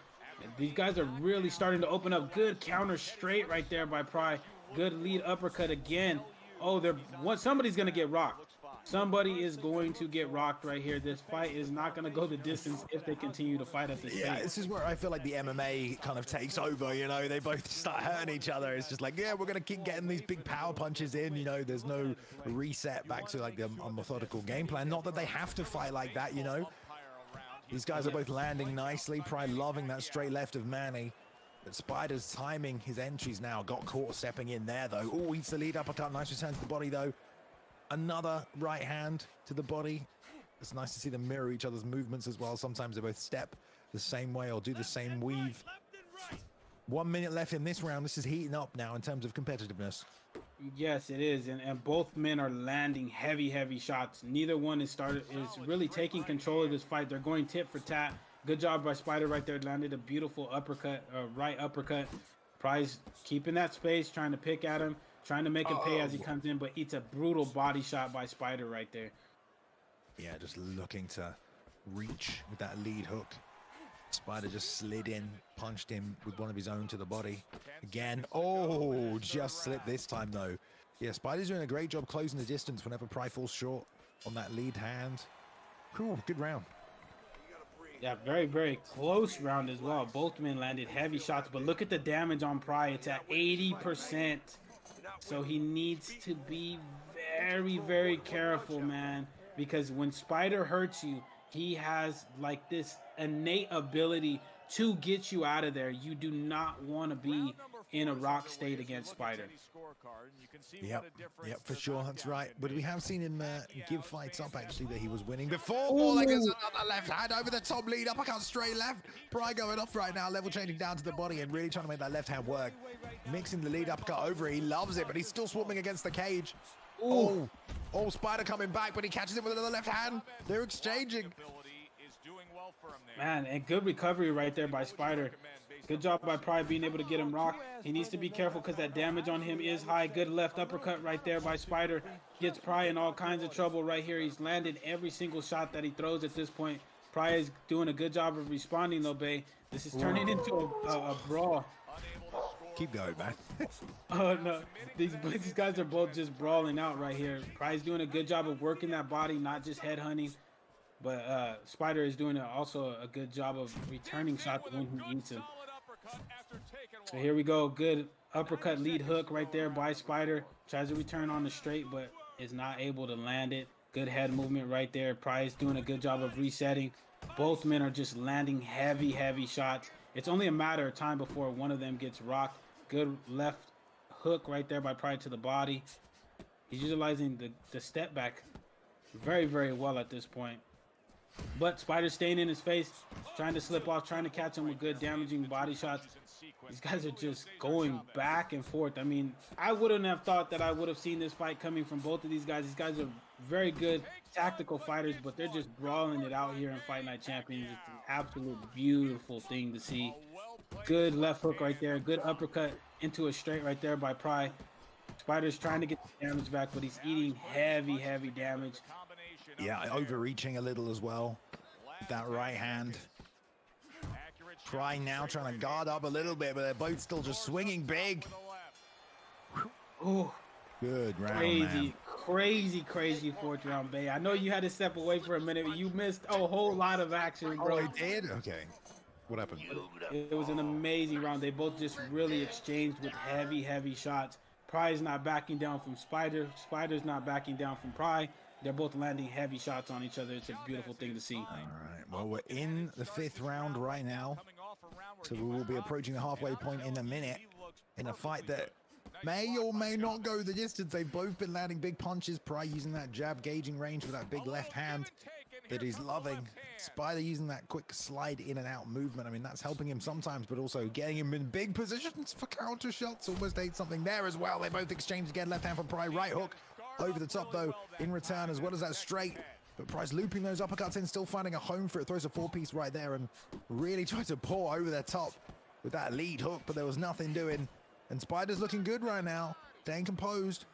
These guys are really starting to open up. Good counter straight right there by Pry. Good lead uppercut again. Oh, somebody's gonna get rocked. Somebody is going to get rocked right here. This fight is not going to go the distance if they continue to fight at this pace. Yeah, this is where I feel like the MMA kind of takes over, you know. They both start hurting each other. It's just like, yeah, we're going to keep getting these big power punches in, you know. There's no reset back to like a methodical game plan. Not that they have to fight like that, you know. These guys are both landing nicely. Pry loving that straight left of Manny. But Spider's timing his entries now. Got caught stepping in there, though. Oh, eats the lead uppercut. Nice return to the body, though. Another right hand to the body. It's nice to see them mirror each other's movements as well. Sometimes they both step the same way or do the same weave. 1 minute left in this round. This is heating up now in terms of competitiveness. Yes, it is. And both men are landing heavy shots. Neither one is really taking control of this fight. They're going tit for tat. Good job by Spider right there. Landed a beautiful uppercut, right uppercut. Pry's keeping that space, trying to pick at him. Trying to make him pay as he comes in, but eats a brutal body shot by Spider right there. Yeah, just looking to reach with that lead hook. Spider just slid in, punched him with one of his own to the body. Again, oh, just slipped this time though. Yeah, Spider's doing a great job closing the distance whenever Pry falls short on that lead hand. Cool, good round. Yeah, very close round as well. Both men landed heavy shots, but look at the damage on Pry. It's at 80%. So he needs to be very careful, man, because when Spider hurts you, he has like this innate ability to get you out of there. You do not want to be in a rock state against Spider. Yep, for sure, that's right. But we have seen him give fights up, actually, that he was winning before. Oh, like there's another left hand over the top lead, uppercut straight left. Pry going off right now, level changing down to the body and really trying to make that left hand work. Mixing the lead uppercut over, he loves it, but he's still swarming against the cage. Oh, Spider coming back, but he catches him with another left hand. They're exchanging. Man, and good recovery right there by Spider. Good job by Pry being able to get him rocked. He needs to be careful because that damage on him is high. Good left uppercut right there by Spider. Gets Pry in all kinds of trouble right here. He's landed every single shot that he throws at this point. Pry is doing a good job of responding though, Bay. This is turning into a brawl. Keep going, man. Oh no, these guys are both just brawling out right here. Pry's doing a good job of working that body, not just head hunting. But Spider is doing also a good job of returning shots when he eats him. So here we go. Good uppercut lead hook right there by Spider. Tries to return on the straight, but is not able to land it. Good head movement right there. Pry doing a good job of resetting. Both men are just landing heavy shots. It's only a matter of time before one of them gets rocked. Good left hook right there by Pry to the body. He's utilizing the step back very well at this point. But Spider's staying in his face, trying to slip off, trying to catch him with good damaging body shots. These guys are just going back and forth. I mean, I wouldn't have thought that I would have seen this fight coming from both of these guys. These guys are very good tactical fighters, but they're just brawling it out here in Fight Night Champions. It's an absolute beautiful thing to see. Good left hook right there. Good uppercut into a straight right there by Pry. Spider's trying to get the damage back, but he's eating heavy damage. Yeah, overreaching a little as well. That right hand. Pry now trying to guard up a little bit, but they're both still just swinging big. Oh, good round, man. Crazy fourth round, Bay. I know you had to step away for a minute, but you missed a whole lot of action, bro. Oh, I did? Okay. What happened? It was an amazing round. They both just really exchanged with heavy shots. Pry's not backing down from Spider. Spider's not backing down from Pry. They're both landing heavy shots on each other. It's a beautiful thing to see. All right. Well, we're in the fifth round right now. So we will be approaching the halfway point in a minute in a fight that may or may not go the distance. They've both been landing big punches. Pry using that jab gauging range for that big left hand that he's loving. Spider using that quick slide in and out movement. I mean, that's helping him sometimes, but also getting him in big positions for counter shots. Almost ate something there as well. They both exchange again. Left hand from Pry, right hook over the top though in return, as well as that straight. But Pry's looping those uppercuts in, still finding a home for it. Throws a 4-piece right there and really tries to pour over their top with that lead hook, but there was nothing doing. And Spider's looking good right now, staying composed.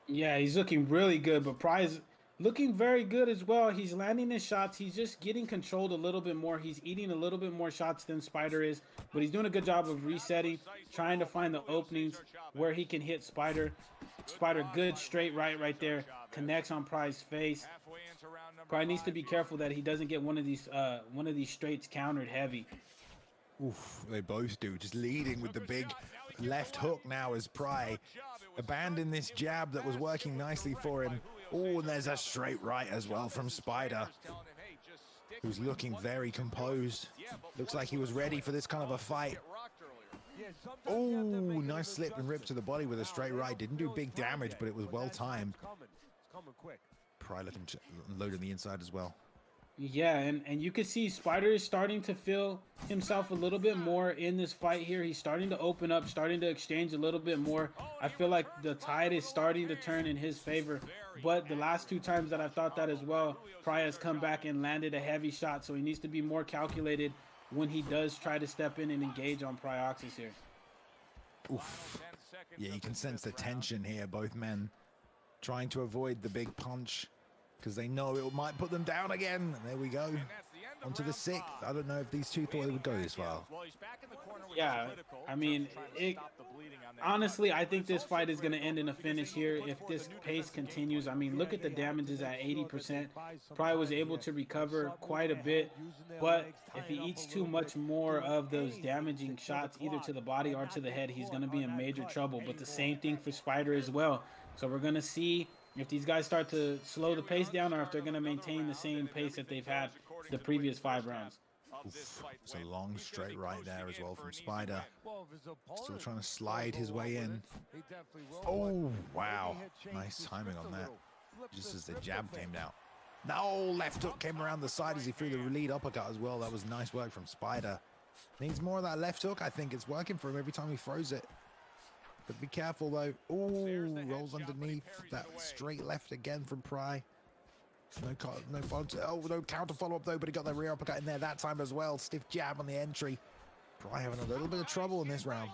Yeah, he's looking really good, but Pry's looking very good as well. He's landing his shots. He's just getting controlled a little bit more. He's eating a little bit more shots than Spider is, but he's doing a good job of resetting, trying to find the openings where he can hit Spider. Spider, good straight right there, connects on Pry's face. Pry needs to be careful that he doesn't get one of these straights countered heavy. Oof, they both do. Just leading with the big left hook now as Pry abandoned this jab that was working nicely for him. Oh, and there's a straight right as well from Spider, who's looking very composed. Looks like he was ready for this kind of a fight. Oh, nice slip and rip to the body with a straight right. Didn't do big damage, but it was well timed. Pry looking loading the inside as well. Yeah, and you can see Spider is starting to feel himself a little bit more in this fight here. He's starting to open up, starting to exchange a little bit more. I feel like the tide is starting to turn in his favor. But the last 2 times that I've thought that as well, Pry has come back and landed a heavy shot. So he needs to be more calculated when he does try to step in and engage on Pryoxis here. Oof. Yeah, you can sense the tension here. Both men trying to avoid the big punch because they know it might put them down again. And there we go. Onto the 6th. I don't know if these two thought it would go this far. Yeah, I mean, honestly, I think this fight is going to end in a finish here if this pace continues. I mean, look at the damages at 80%. Pry was able to recover quite a bit, but if he eats too much more of those damaging shots, either to the body or to the head, he's going to be in major trouble. But the same thing for Spider as well. So we're going to see if these guys start to slow the pace down or if they're going to maintain the same pace that they've had the previous 5 rounds. Oof, it's a long straight right there as well from Spider. Still trying to slide his way in. Oh, wow. Nice timing on that. Just as the jab came down. No, left hook came around the side as he threw the lead uppercut as well. That was nice work from Spider. Needs more of that left hook. I think it's working for him every time he throws it. But be careful though. Oh, rolls underneath. That straight left again from Pry. No follow. Oh, no counter follow up though, but he got the rear uppercut in there that time as well. Stiff jab on the entry. Pry having a little bit of trouble in this round.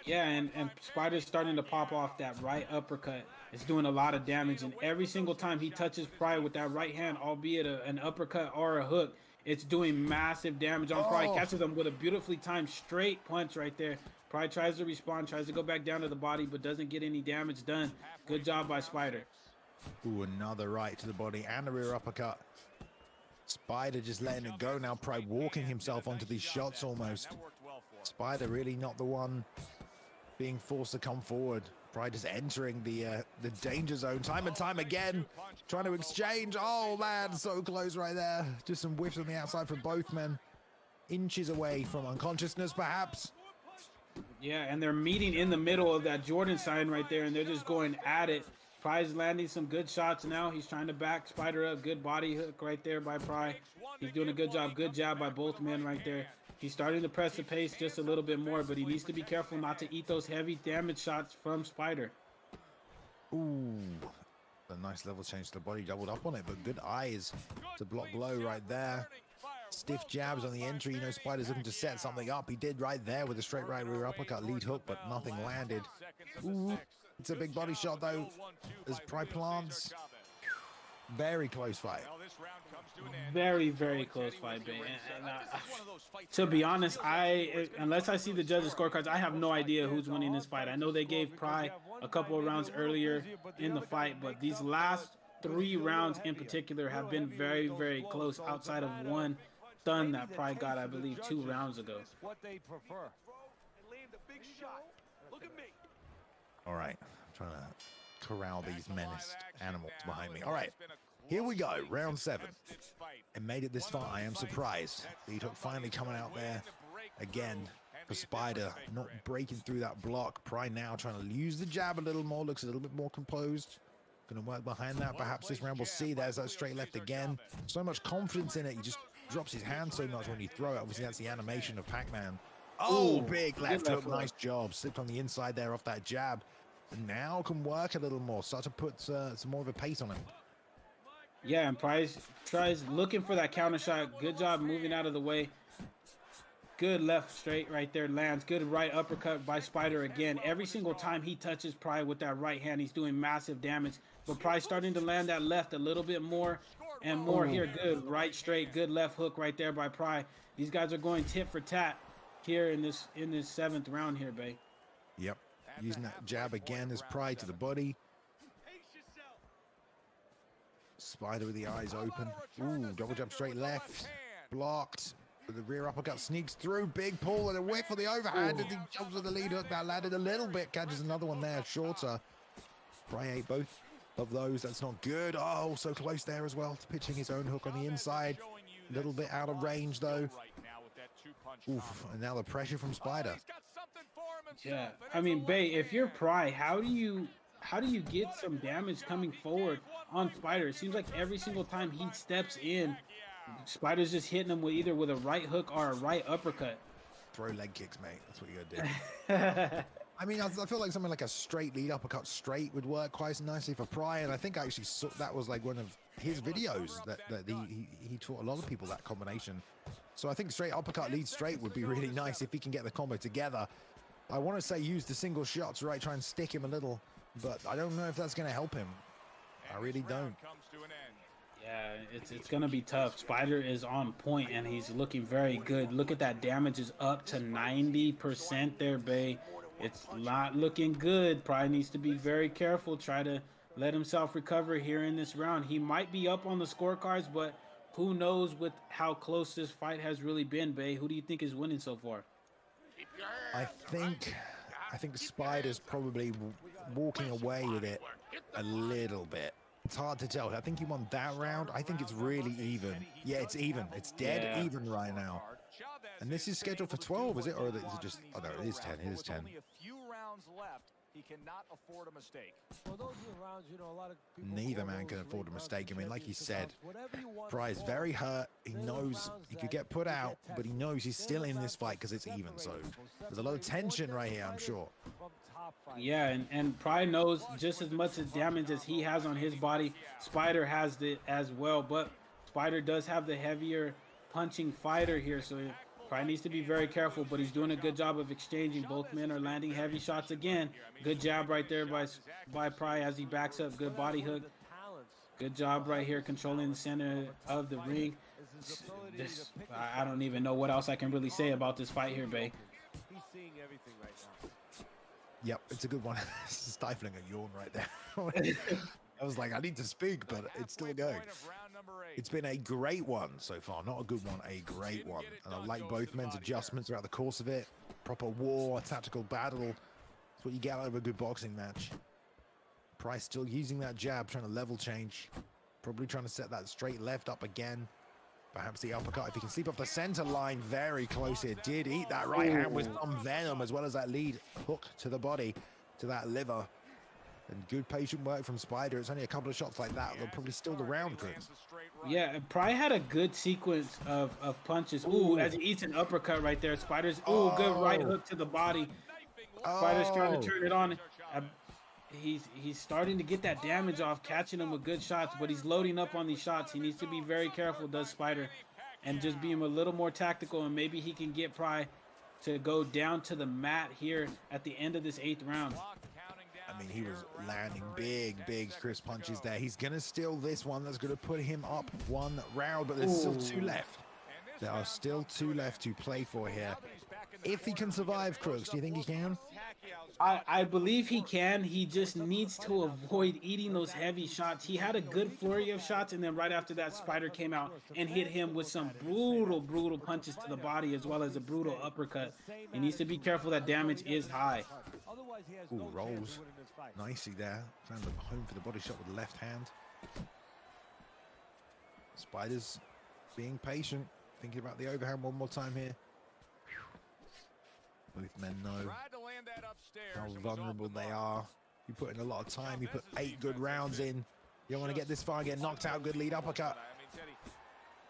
Yeah, and Spider's starting to pop off that right uppercut. It's doing a lot of damage, and every single time he touches Pry with that right hand, albeit an uppercut or a hook, it's doing massive damage on Pry. Catches him with a beautifully timed straight punch right there. Pry tries to respond, tries to go back down to the body, but doesn't get any damage done. Good job by Spider. Ooh, another right to the body and a rear uppercut. Spider just letting it go now. Pry walking himself onto these shots almost. Spider really not the one being forced to come forward. Pry just entering the danger zone time and time again. Trying to exchange. Oh man, so close right there. Just some whiffs on the outside from both men. Inches away from unconsciousness perhaps. Yeah, and they're meeting in the middle of that Jordan sign right there, and they're just going at it. Pry's landing some good shots now. He's trying to back Spider up. Good body hook right there by Pry. He's doing a good job. Good job by both men right there. He's starting to press the pace just a little bit more, but he needs to be careful not to eat those heavy damage shots from Spider. Ooh, a nice level change to the body. Doubled up on it, but good eyes to block blow right there. Stiff jabs on the entry. You know, Spider's looking to set something up. He did right there with a straight right rear uppercut lead hook, but nothing landed. Ooh, it's a big body shot though as Pry plants. Very close fight. Very, very close fight, Ben. To be honest, unless I see the judges' scorecards, I have no idea who's winning this fight. I know they gave Pry a couple of rounds earlier in the fight, but these last 3 rounds in particular have been very, very close outside of one stun that Pry got, I believe, 2 rounds ago. All right, I'm trying to corral these menaced animals behind me. All right, here we go, round 7. And made it this far, I am surprised. Lead hook finally coming out there again. for Spider, not breaking through that block. Pry now trying to use the jab a little more, looks a little bit more composed. Going to work behind that. Perhaps this round we'll see. There's that straight left again. So much confidence in it. He just drops his hand so much when you throw it. Obviously, that's the animation of Pac-Man. Oh, big left hook. Nice job. Slipped on the inside there off that jab. And now can work a little more. Start to put some more of a pace on him. Yeah, and Price tries looking for that counter shot. Good job moving out of the way. Good left straight right there lands. Good right uppercut by Spider again. Every single time he touches Pry with that right hand, he's doing massive damage. But Pry starting to land that left a little bit more and more here. Good right straight. Good left hook right there by Pry. These guys are going tit for tat here in this 7th round here, Bay. Yep. Using that jab again as Pry to the body. Spider with the eyes open. Ooh, double jab straight left. Blocked. The rear uppercut sneaks through. Big pull and a whiff for the overhand. And he jumps with the lead hook. That landed a little bit. Catches another one there. Shorter. Pry ate both of those. That's not good. Oh, so close there as well. Pitching his own hook on the inside. A little bit out of range though. Oof. And now the pressure from Spider. Yeah. I mean, Bay, if you're Pry, how do you get some damage coming forward on Spider? It seems like every single time he steps in, Spider's just hitting him with either with a right hook or a right uppercut. Throw leg kicks, mate. That's what you gotta do. I mean, I feel like something like a straight lead uppercut straight would work quite nicely for Pry, and I think I actually saw that was like one of his videos that he taught a lot of people that combination. So I think straight uppercut lead straight would be really nice if he can get the combo together. I want to say use the single shots, right? Try and stick him a little, but I don't know if that's going to help him. I really don't. Yeah, it's gonna be tough. Spider is on point and he's looking very good. Look at that, damage is up to 90% there, Bay. It's not looking good. Probably needs to be very careful. Try to let himself recover here in this round. He might be up on the scorecards, but who knows with how close this fight has really been, Bay. Who do you think is winning so far? I think Spider's probably walking away with it a little bit. It's hard to tell. I think he won that round. I think it's really even. Yeah, it's even. It's dead even right now. And this is scheduled for 12, is it? Or is it just... Oh, no, it is 10. It is 10. Only a few rounds left. He cannot afford a mistake. Neither man can afford a mistake. I mean, like he said, Pry is very hurt. He knows he could get put out, but he knows he's still in this fight because it's even. So there's a lot of tension right here, I'm sure. Yeah, and Pry knows just as much damage as he has on his body, Spider has it as well. But Spider does have the heavier punching fighter here, so Pry needs to be very careful, but he's doing a good job of exchanging. Both men are landing heavy shots again. Good jab right there by Pry as he backs up. Good body hook. Good job right here controlling the center of the ring. I don't even know what else I can really say about this fight here, Bay. He's seeing everything right now. Yep, it's a good one. Stifling a yawn right there. I was like, I need to speak, but it's still going. It's been a great one so far. Not a good one, a great one. And I like both men's adjustments throughout the course of it. Proper war, tactical battle. That's what you get out of a good boxing match. Price still using that jab, trying to level change. Probably trying to set that straight left up again. Perhaps the uppercut, if he can sleep off the center line, very close here. Did eat that right hand with some venom, as well as that lead hook to the body, to that liver. And good patient work from Spider. It's only a couple of shots like that. They'll probably steal the round, Chris. Yeah, Pry had a good sequence of punches. Ooh, as he eats an uppercut right there. Spider's, good right hook to the body. Spider's trying to turn it on. He's starting to get that damage off, catching him with good shots, but he's loading up on these shots. He needs to be very careful, does Spider, and just be a little more tactical, and maybe he can get Pry to go down to the mat here at the end of this 8th round. I mean, he was landing big crisp punches there. He's going to steal this one. That's going to put him up 1 round, but there's still 2 left. There are still 2 left to play for here. If he can survive, Crooks, do you think he can? I believe he can. He just needs to avoid eating those heavy shots. He had a good flurry of shots, and then right after that, Spider came out and hit him with some brutal punches to the body, as well as a brutal uppercut. He needs to be careful. That damage is high. Ooh, rolls nicely there. Found a home for the body shot with the left hand. Spider's being patient, thinking about the overhand one more time here. Both men know Tried to land that upstairs how and was off vulnerable the they mark. are. You put in a lot of time. You put 8 good rounds in. You don't want to get this far and get knocked out. Good lead uppercut. I mean, Teddy,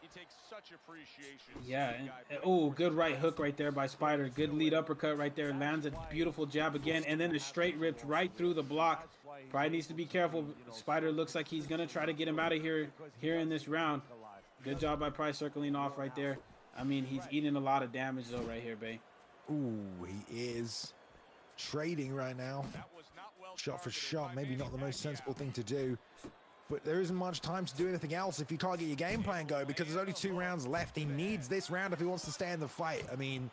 he takes such appreciation. Yeah, and oh, good right hook right there by Spider. Good lead uppercut right there. Lands a beautiful jab again, and then the straight ripped right through the block. Probably needs to be careful. Spider looks like he's gonna try to get him out of here in this round. Good job by Price circling off right there. I mean, he's eating a lot of damage though right here, babe. Ooh, he is trading right now. Shot for shot, maybe not the most sensible thing to do. But there isn't much time to do anything else if you can't get your game plan going, because there's only 2 rounds left. He needs this round if he wants to stay in the fight. I mean,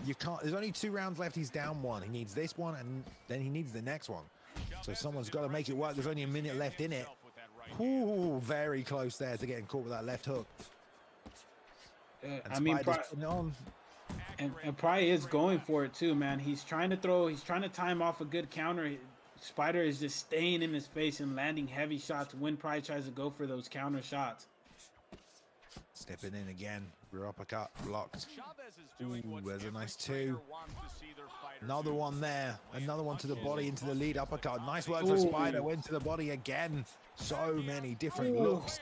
you can't. There's only 2 rounds left. He's down 1. He needs this one, and then he needs the next one. So someone's got to make it work. There's only a minute left in it. Ooh, very close there to getting caught with that left hook. I mean, and Pry is going for it too, man. He's trying to throw. He's trying to time off a good counter. Spider is just staying in his face and landing heavy shots when Pry tries to go for those counter shots. Stepping in again. Rear uppercut blocked. Ooh, there's a nice 2. Another one there. Another one to the body into the lead uppercut. Nice work for Spider. Went to the body again. So many different looks.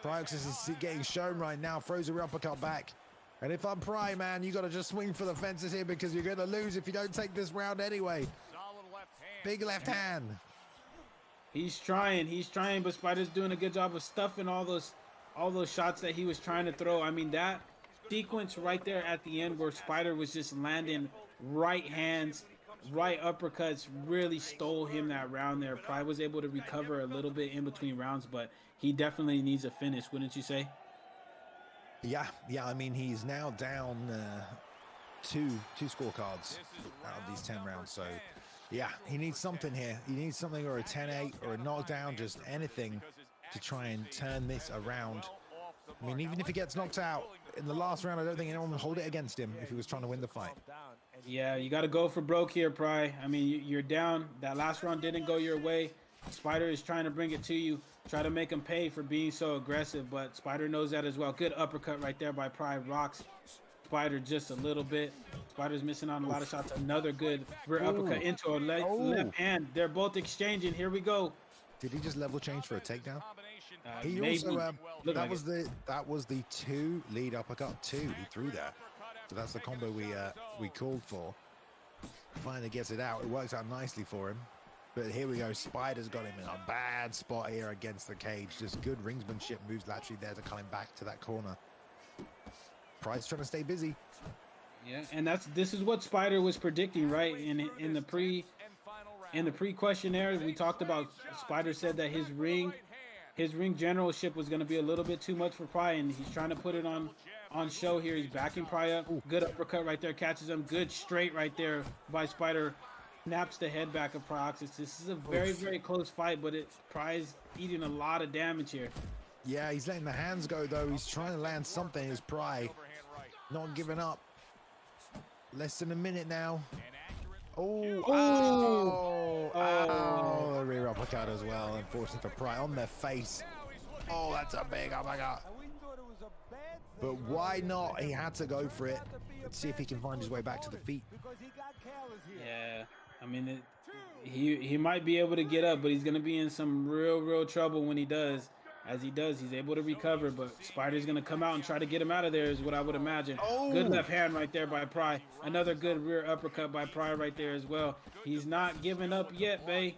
Pryoxis is getting shown right now. Throws a rear uppercut back. And if I'm Pry, man, you got to just swing for the fences here, because you're going to lose if you don't take this round anyway. Big left hand. He's trying, but Spider's doing a good job of stuffing all those shots that he was trying to throw. I mean, that sequence right there at the end where Spider was just landing right hands, right uppercuts, really stole him that round there. Pry was able to recover a little bit in between rounds, but he definitely needs a finish, wouldn't you say? Yeah. I mean, he's now down 2 scorecards out of these 10 rounds. So, yeah, he needs something here. He needs something, or a 10-8 or a knockdown, just anything to try and turn this around. I mean, even if he gets knocked out in the last round, I don't think anyone would hold it against him if he was trying to win the fight. Yeah, you got to go for broke here, Pry. I mean, you're down. That last round didn't go your way. Spider is trying to bring it to you. Try to make him pay for being so aggressive, but Spider knows that as well. Good uppercut right there by Pry. Rocks Spider just a little bit. Spider's missing on a lot of shots. Another good rear uppercut into a left hand. They're both exchanging. Here we go. Did he just level change for a takedown? He Maybe. also That was the 2 lead uppercut 2 he threw there. So that's the combo we called for. Finally gets it out. It works out nicely for him. But here we go. Spider's got him in a bad spot here against the cage. Just good ringsmanship moves laterally there to come back to that corner. Price trying to stay busy. Yeah, and this is what Spider was predicting, right? In the pre questionnaire, we talked about. Spider said that his ring generalship was going to be a little bit too much for Pry, and he's trying to put it on show here. He's backing Pry up. Good uppercut right there, catches him. Good straight right there by Spider. Snaps the head back of Pryoxis. This is a very, very close fight, but Pry's eating a lot of damage here. Yeah, he's letting the hands go, though. He's trying to land something as Pry. Not giving up. Less than a minute now. Oh, the rear uppercut as well, unfortunately for Pry on their face. Oh, that's a big uppercut. But why not? He had to go for it. Let's see if he can find his way back to the feet. Yeah, I mean, he might be able to get up, but he's going to be in some real trouble when he does. As he does, he's able to recover, but Spider's going to come out and try to get him out of there is what I would imagine. Good left hand right there by Pry. Another good rear uppercut by Pry right there as well. He's not giving up yet, bae.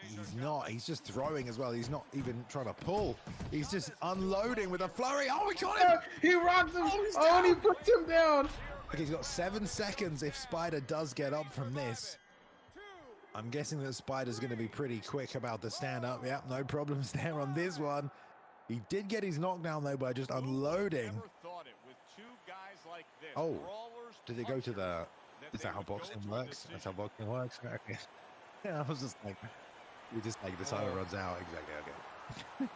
He's not. He's just throwing as well. He's not even trying to pull. He's just unloading with a flurry. Oh, he got him! He rocked him! And he puts him down! Okay, he's got 7 seconds if Spider does get up from this. I'm guessing that Spider's going to be pretty quick about the stand-up. Yep, no problems there on this one. He did get his knockdown, though, by just unloading. Oh, did it go to the... Is that how boxing works? That's how boxing works? Okay. Yeah, I was just like... We just like the timer runs out. Exactly, okay.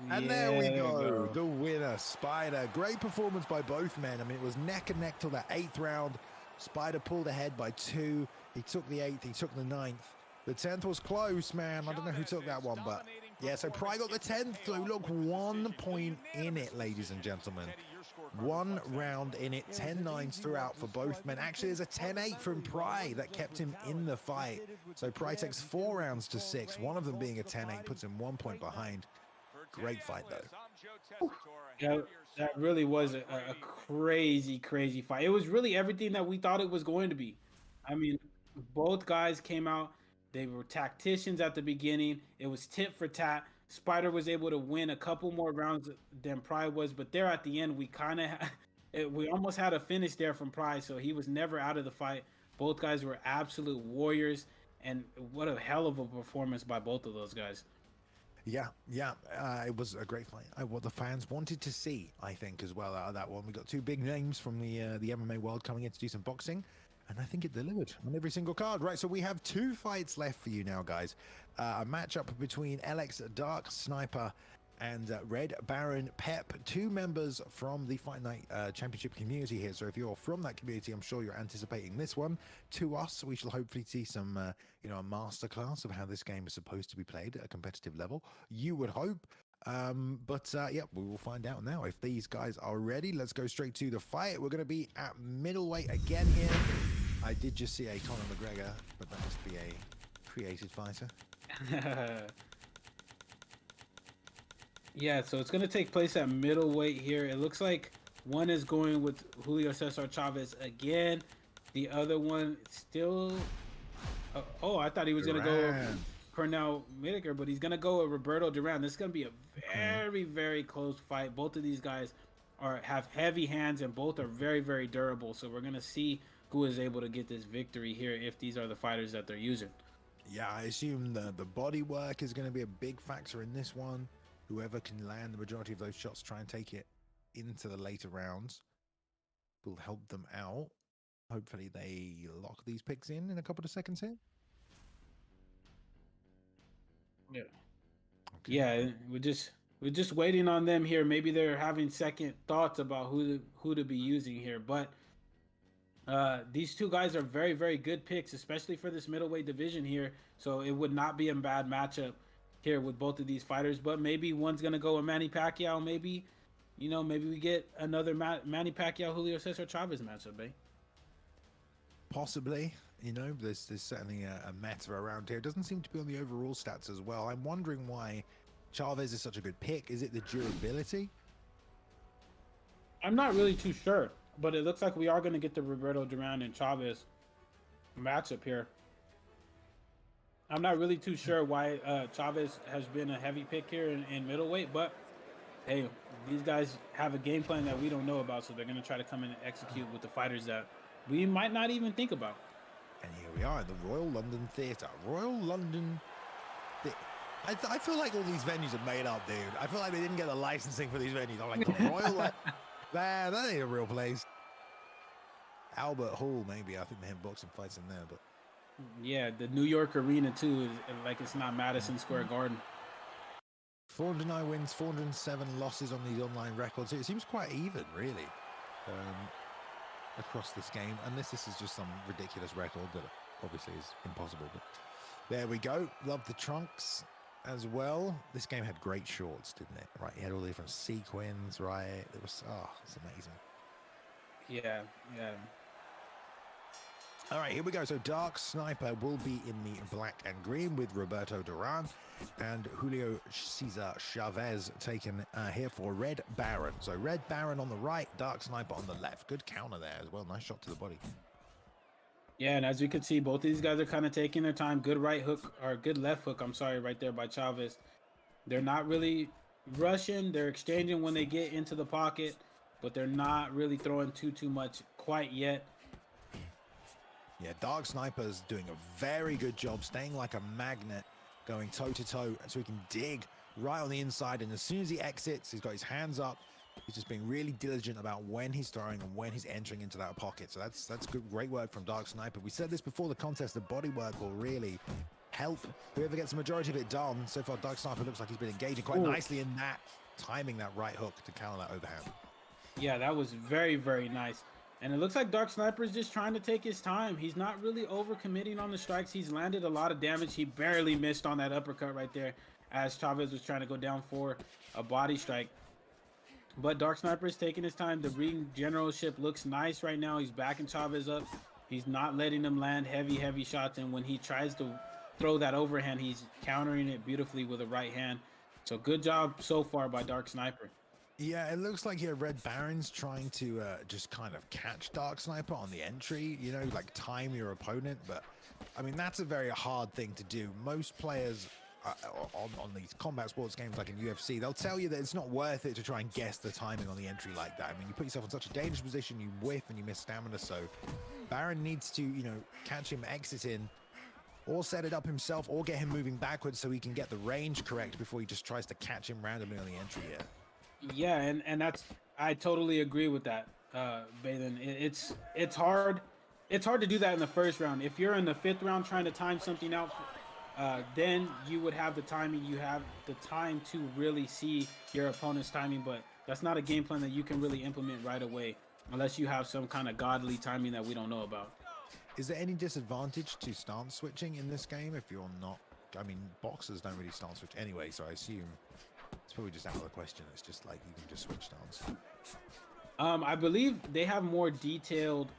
And there we go. The winner, Spider. Great performance by both men. I mean, it was neck and neck till that 8th round. Spider pulled ahead by 2. He took the 8th. He took the 9th. The 10th was close, man. I don't know who took that one, but yeah, so Pry got the 10th. So look, 1 point in it, ladies and gentlemen. scorecard One reflects that. round in it, 10-9s throughout for both men. Actually, there's a 10-8 from Pry that kept him in the fight. So Pry takes 4 rounds to 6, one of them being a 10-8, puts him 1 point behind. Great fight, though. Yeah, that really was a crazy, crazy fight. It was really everything that we thought it was going to be. I mean, both guys came out. They were tacticians at the beginning. It was tit for tat. Spider was able to win a couple more rounds than Pry was, but there at the end, we kind of we almost had a finish there from Pry, so he was never out of the fight. Both guys were absolute warriors, and what a hell of a performance by both of those guys. Yeah, it was a great fight. What the fans wanted to see, I think, as well out of that one. We got 2 big names from the MMA world coming in to do some boxing, and I think it delivered on every single card. Right, so we have 2 fights left for you now, guys. A matchup between LX Dark Sniper and Red Baron Pep, 2 members from the Fight Night Championship community here. So if you're from that community, I'm sure you're anticipating this one. To us, we shall hopefully see some, a masterclass of how this game is supposed to be played at a competitive level. You would hope. Yeah, we will find out now. If these guys are ready, let's go straight to the fight. We're going to be at middleweight again here. I did just see a Conor McGregor, but that must be a created fighter. Yeah, so it's going to take place at middleweight here. It looks like one is going with Julio Cesar Chavez again. The other one still... I thought he was going to go with Cornell Whitaker, but he's going to go with Roberto Duran. This is going to be a very, very close fight. Both of these guys have heavy hands, and both are very, very durable. So we're going to see who is able to get this victory here if these are the fighters that they're using. Yeah, I assume the body work is going to be a big factor in this one. Whoever can land the majority of those shots, try and take it into the later rounds, will help them out. Hopefully they lock these picks in a couple of seconds here. Yeah. Okay. Yeah, we're just waiting on them here. Maybe they're having second thoughts about who to be using here, but these 2 guys are very, very good picks, especially for this middleweight division here. So it would not be a bad matchup here with both of these fighters, but maybe one's gonna go with Manny Pacquiao. Maybe we get another Manny Pacquiao Julio Cesar Chavez matchup, eh? Possibly. There's certainly a meta around here. It doesn't seem to be on the overall stats as well. I'm wondering why Chavez is such a good pick. Is it the durability? I'm not really too sure, but it looks like we are going to get the Roberto Duran and Chavez matchup here. I'm not really too sure why Chavez has been a heavy pick here in middleweight, but hey, these guys have a game plan that we don't know about, so they're going to try to come in and execute with the fighters that we might not even think about. And here we are at the Royal London Theatre. Royal London... I feel like all these venues are made up, dude. I feel like they didn't get the licensing for these venues. I'm like, the Royal... Man, that ain't a real place. Albert Hall, maybe. I think they have boxing fights in there, but... Yeah, the New York Arena, too, is like it's not Madison Square Garden. 409 wins, 407 losses on these online records. It seems quite even, really, across this game. Unless this is just some ridiculous record that obviously is impossible. But there we go. Love the trunks as well. This game had great shorts, didn't it? Right, you had all the different sequins, right? It was, it's amazing. Yeah. All right, here we go. So Dark Sniper will be in the black and green with Roberto Duran, and Julio Cesar Chavez taken here for Red Baron. So Red Baron on the right, Dark Sniper on the left. Good counter there as well. Nice shot to the body. Yeah, and as you can see, both of these guys are kind of taking their time. Good right hook, or good left hook, I'm sorry, right there by Chavez. They're not really rushing. They're exchanging when they get into the pocket, but they're not really throwing too much quite yet. Yeah, Dark Sniper's doing a very good job staying like a magnet, going toe-to-toe so he can dig right on the inside. And as soon as he exits, he's got his hands up. He's just being really diligent about when he's throwing and when he's entering into that pocket. So that's good, great work from Dark Sniper. We said this before the contest, the body work will really help whoever gets the majority of it done. So far, Dark Sniper looks like he's been engaging quite nicely in that, timing that right hook to counter that overhand. Yeah, that was very, very nice. And it looks like Dark Sniper is just trying to take his time. He's not really overcommitting on the strikes. He's landed a lot of damage. He barely missed on that uppercut right there as Chavez was trying to go down for a body strike. But Dark Sniper is taking his time. The ring generalship looks nice right now. He's backing Chavez up. He's not letting him land heavy shots. And when he tries to throw that overhand, he's countering it beautifully with a right hand. So good job so far by Dark Sniper. Yeah, it looks like here Red Baron's trying to just kind of catch Dark Sniper on the entry, you know, like time your opponent. But I mean, that's a very hard thing to do. Most players on these combat sports games like in UFC, they'll tell you that it's not worth it to try and guess the timing on the entry like that. I mean, you put yourself in such a dangerous position, you whiff and you miss stamina. So Baron needs to, you know, catch him exiting, or set it up himself, or get him moving backwards so he can get the range correct before he just tries to catch him randomly on the entry here. Yeah, and that's, I totally agree with that, Balin. It's hard. It's hard to do that in the first round. If you're in the 5th round trying to time something out, then you would have the timing. You have the time to really see your opponent's timing, but that's not a game plan that you can really implement right away unless you have some kind of godly timing that we don't know about. Is there any disadvantage to stance switching in this game if you're not? I mean, boxers don't really stance switch anyway, so I assume it's probably just out of the question. It's just like you can just switch stance. I believe they have more detailed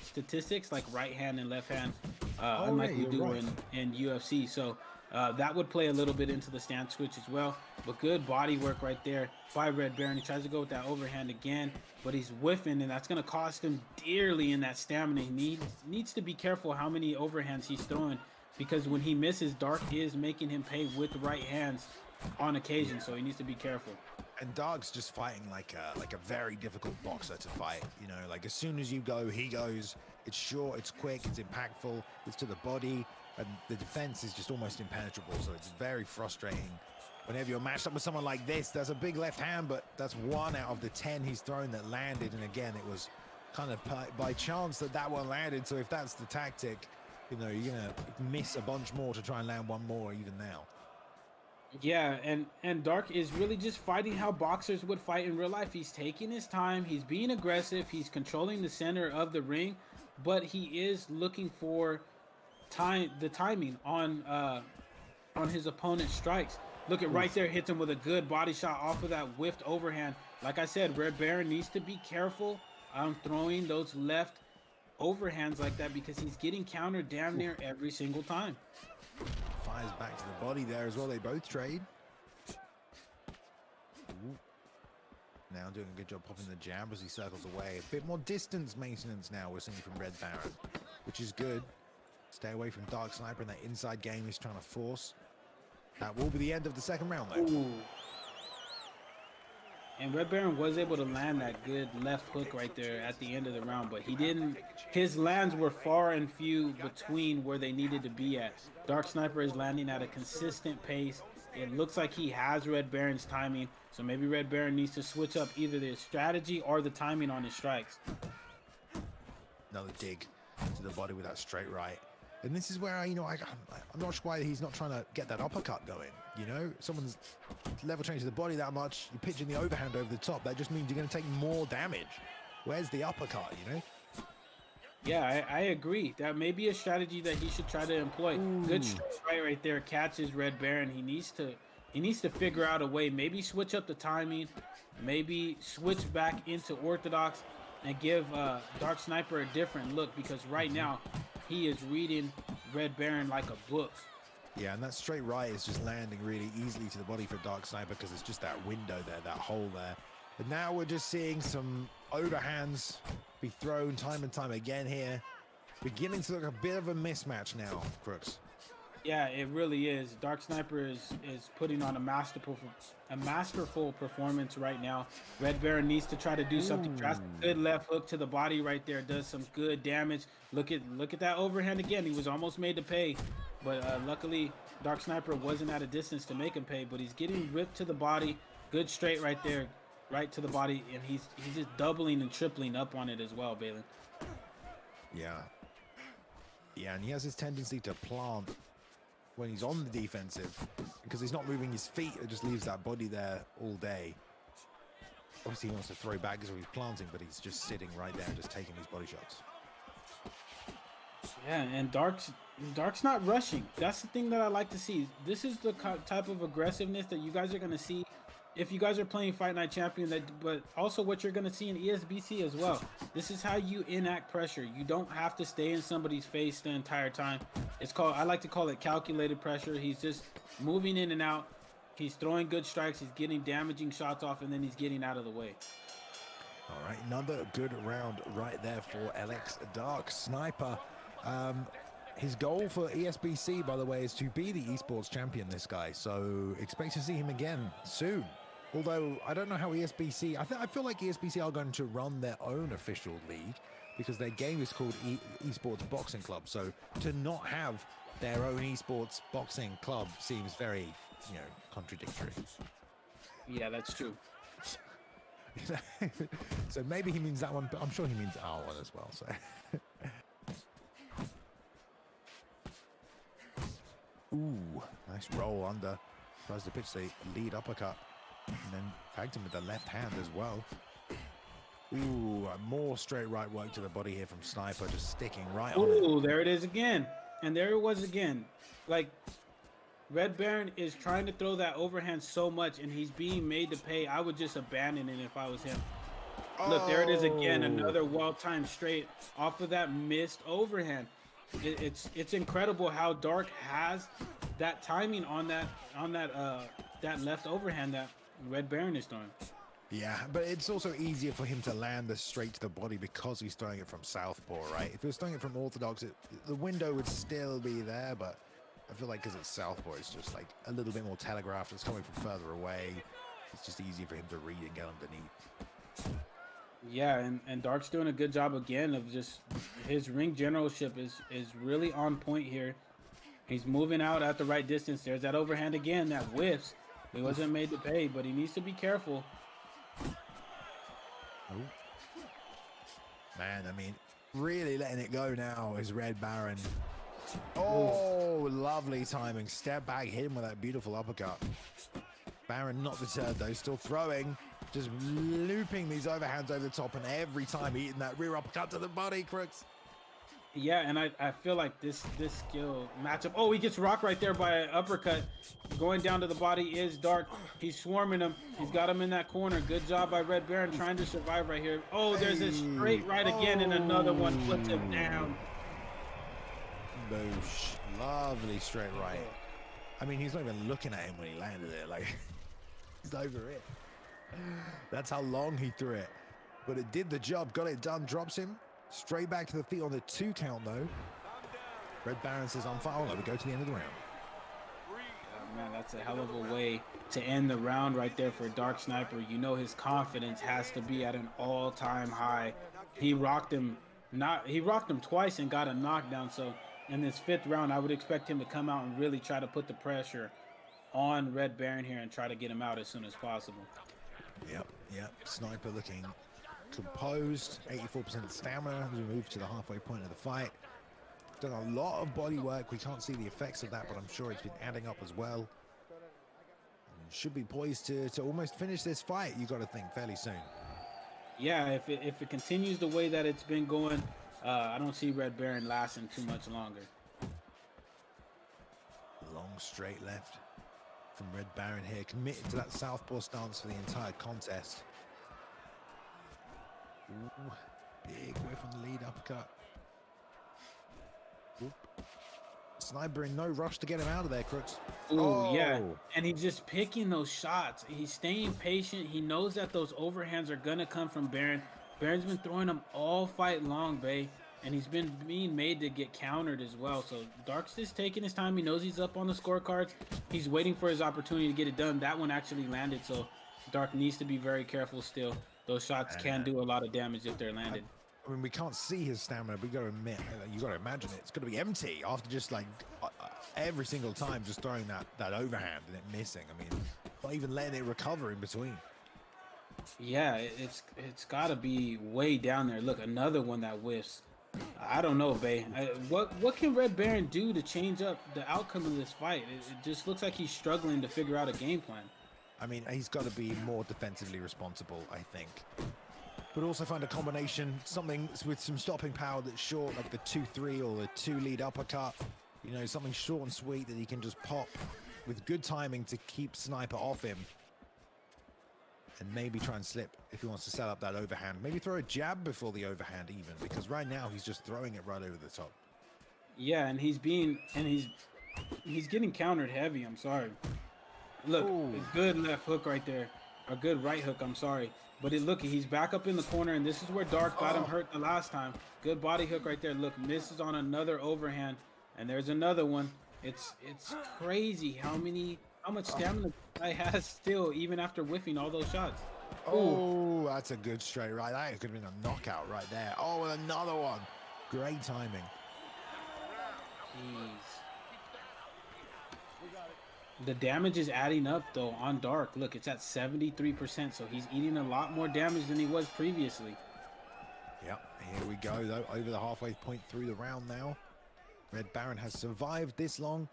statistics like right hand and left hand, unlike we do in UFC. So that would play a little bit into the stance switch as well. But good body work right there by Red Baron. He tries to go with that overhand again, but he's whiffing, and that's going to cost him dearly in that stamina. He needs to be careful how many overhands he's throwing, because when he misses, Dark is making him pay with the right hands on occasion, so he needs to be careful. And Dark's just fighting like a very difficult boxer to fight. You know, like as soon as you go, he goes. It's short, it's quick, it's impactful, it's to the body, and the defense is just almost impenetrable. So it's very frustrating whenever you're matched up with someone like this. That's a big left hand, but that's 1 out of the 10 he's thrown that landed. And again, it was kind of by chance that one landed. So if that's the tactic, you know, you're gonna miss a bunch more to try and land one more even now. Yeah, and Dark is really just fighting how boxers would fight in real life. He's taking his time, he's being aggressive, he's controlling the center of the ring, but he is looking for the timing on his opponent's strikes. Look at right there, hits him with a good body shot off of that whiffed overhand. Like I said, Red Baron needs to be careful on throwing those left overhands like that, because he's getting countered damn near every single time. Fires back to the body there as well. They both trade. Ooh. Now doing a good job popping the jab as he circles away. A bit more distance maintenance now we're seeing from Red Baron, which is good. Stay away from Dark Sniper, and that inside game he's trying to force. That will be the end of the 2nd round though. Ooh. And Red Baron was able to land that good left hook right there at the end of the round, but he didn't. His lands were far and few between where they needed to be at. Dark Sniper is landing at a consistent pace. It looks like he has Red Baron's timing, so maybe Red Baron needs to switch up either the strategy or the timing on his strikes. Another dig to the body with that straight right. And this is where, you know, I'm not sure why he's not trying to get that uppercut going. You know, someone's level changed to the body that much, you're pitching the overhand over the top. That just means you're going to take more damage. Where's the uppercut, you know? Yeah, I agree. That may be a strategy that he should try to employ. Ooh. Good strike right there, catches Red Baron. He needs to figure out a way. Maybe switch up the timing. Maybe switch back into orthodox and give Dark Sniper a different look, because right now he is reading Red Baron like a book. Yeah, and that straight right is just landing really easily to the body for Dark Sniper, because it's just that window there, that hole there. But now we're just seeing some overhands be thrown time and time again here. Beginning to look a bit of a mismatch now, Crooks. Yeah, it really is. Dark Sniper is putting on a masterful performance right now. Red Baron needs to try to do something drastic. Good left hook to the body right there, does some good damage. Look at that overhand again. He was almost made to pay, but luckily Dark Sniper wasn't at a distance to make him pay. But he's getting ripped to the body. Good straight right there, right to the body, and he's just doubling and tripling up on it as well, Balin. Yeah, and he has this tendency to plant when he's on the defensive, because he's not moving his feet. It just leaves that body there all day. Obviously he wants to throw back as he's planting, but he's just sitting right there and just taking these body shots. Yeah, and Dark's not rushing. That's the thing that I like to see. This is the type of aggressiveness that you guys are going to see if you guys are playing Fight Night Champion, but also what you're gonna see in ESBC as well. This is how you enact pressure. You don't have to stay in somebody's face the entire time. It's called, I like to call it calculated pressure. He's just moving in and out. He's throwing good strikes. He's getting damaging shots off, and then he's getting out of the way. All right, another good round right there for Alex Dark Sniper. His goal for ESBC, by the way, is to be the esports champion, this guy. So expect to see him again soon. Although I don't know how ESBC, I feel like ESBC are going to run their own official league because their game is called Esports Boxing Club. So to not have their own esports boxing club seems very, you know, contradictory. Yeah, that's true. So maybe he means that one, but I'm sure he means our one as well. So. Ooh, nice roll under. Tries to pitch the lead uppercut. And then tagged him with the left hand as well. Ooh, more straight right work to the body here from Sniper, just sticking right on it. Ooh, there it is again. And there it was again. Like, Red Baron is trying to throw that overhand so much, and he's being made to pay. I would just abandon it if I was him. Look, there it is again. Another well-timed straight off of that missed overhand. It's incredible how Dark has that timing on that left overhand that Red Baron is throwing. Yeah, but it's also easier for him to land the straight to the body because he's throwing it from southpaw, right? If he was throwing it from orthodox, the window would still be there, but I feel like because it's southpaw, it's just like a little bit more telegraphed. It's coming from further away. It's just easier for him to read and get underneath. Yeah, and Dark's doing a good job again of just his ring generalship is really on point here. He's moving out at the right distance. There's that overhand again that whiffs. He wasn't made to pay, but he needs to be careful. Oh. Man, I mean, really letting it go now is Red Baron. Oh, lovely timing. Step back, hit him with that beautiful uppercut. Baron not deterred though, still throwing. Just looping these overhands over the top, and every time eating that rear uppercut to the body, Crooks. Yeah, and I feel like this skill matchup. Oh, he gets rocked right there by an uppercut. Going down to the body is Dark. He's swarming him. He's got him in that corner. Good job by Red Baron trying to survive right here. Oh, there's a straight right again, and another one flips him down. Boosh. Lovely straight right. I mean, he's not even looking at him when he landed it. Like, he's over it. That's how long he threw it. But it did the job. Got it done. Drops him. Straight back to the feet on the 2 count, though. Red Baron says on fire. We go to the end of the round. Oh, man, that's a hell of a way to end the round right there for Dark Sniper. You know his confidence has to be at an all-time high. He rocked him twice and got a knockdown. So in this 5th round, I would expect him to come out and really try to put the pressure on Red Baron here and try to get him out as soon as possible. Yep. Sniper looking composed. 84% stamina as we move to the halfway point of the fight. Done a lot of body work. We can't see the effects of that, but I'm sure it's been adding up as well. And should be poised to almost finish this fight, you got to think, fairly soon. Yeah, if it continues the way that it's been going, I don't see Red Baron lasting too much longer. Long straight left from Red Baron here, committed to that southpaw stance for the entire contest. Ooh, big whiff on the lead uppercut. Oop. Sniper in no rush to get him out of there, Crooks. Ooh, yeah, and he's just picking those shots. He's staying patient. He knows that those overhands are gonna come from Baron. Baron's been throwing them all fight long, Bay, and he's been being made to get countered as well. So Dark's just taking his time. He knows he's up on the scorecards. He's waiting for his opportunity to get it done. That one actually landed, so Dark needs to be very careful still. Those shots can do a lot of damage if they're landed. I mean, we can't see his stamina, but you got to admit, you got to imagine it's going to be empty after just like every single time just throwing that overhand and it missing. I mean, not even letting it recover in between. Yeah, it's got to be way down there. Look, another one that whiffs. I don't know, Bay. What can Red Baron do to change up the outcome of this fight? It just looks like he's struggling to figure out a game plan. I mean, he's got to be more defensively responsible, I think. But also find a combination, something with some stopping power that's short, like the 2-3 or the 2 lead uppercut. You know, something short and sweet that he can just pop with good timing to keep Sniper off him. and maybe try and slip if he wants to set up that overhand. Maybe throw a jab before the overhand even, because right now he's just throwing it right over the top. Yeah, and he's getting countered heavy. I'm sorry. Look, a good left hook right there, a good right hook. I'm sorry, but look, he's back up in the corner, and this is where Dark got him hurt the last time. Good body hook right there. Look, misses on another overhand, and there's another one. It's crazy how much stamina the guy has still, even after whiffing all those shots. Oh, that's a good straight right. That could have been a knockout right there. Oh, and another one. Great timing. Jeez. The damage is adding up though on Dark. Look, it's at 73%, so he's eating a lot more damage than he was previously. Yep, here we go though, over the halfway point through the round now. Red Baron has survived this long.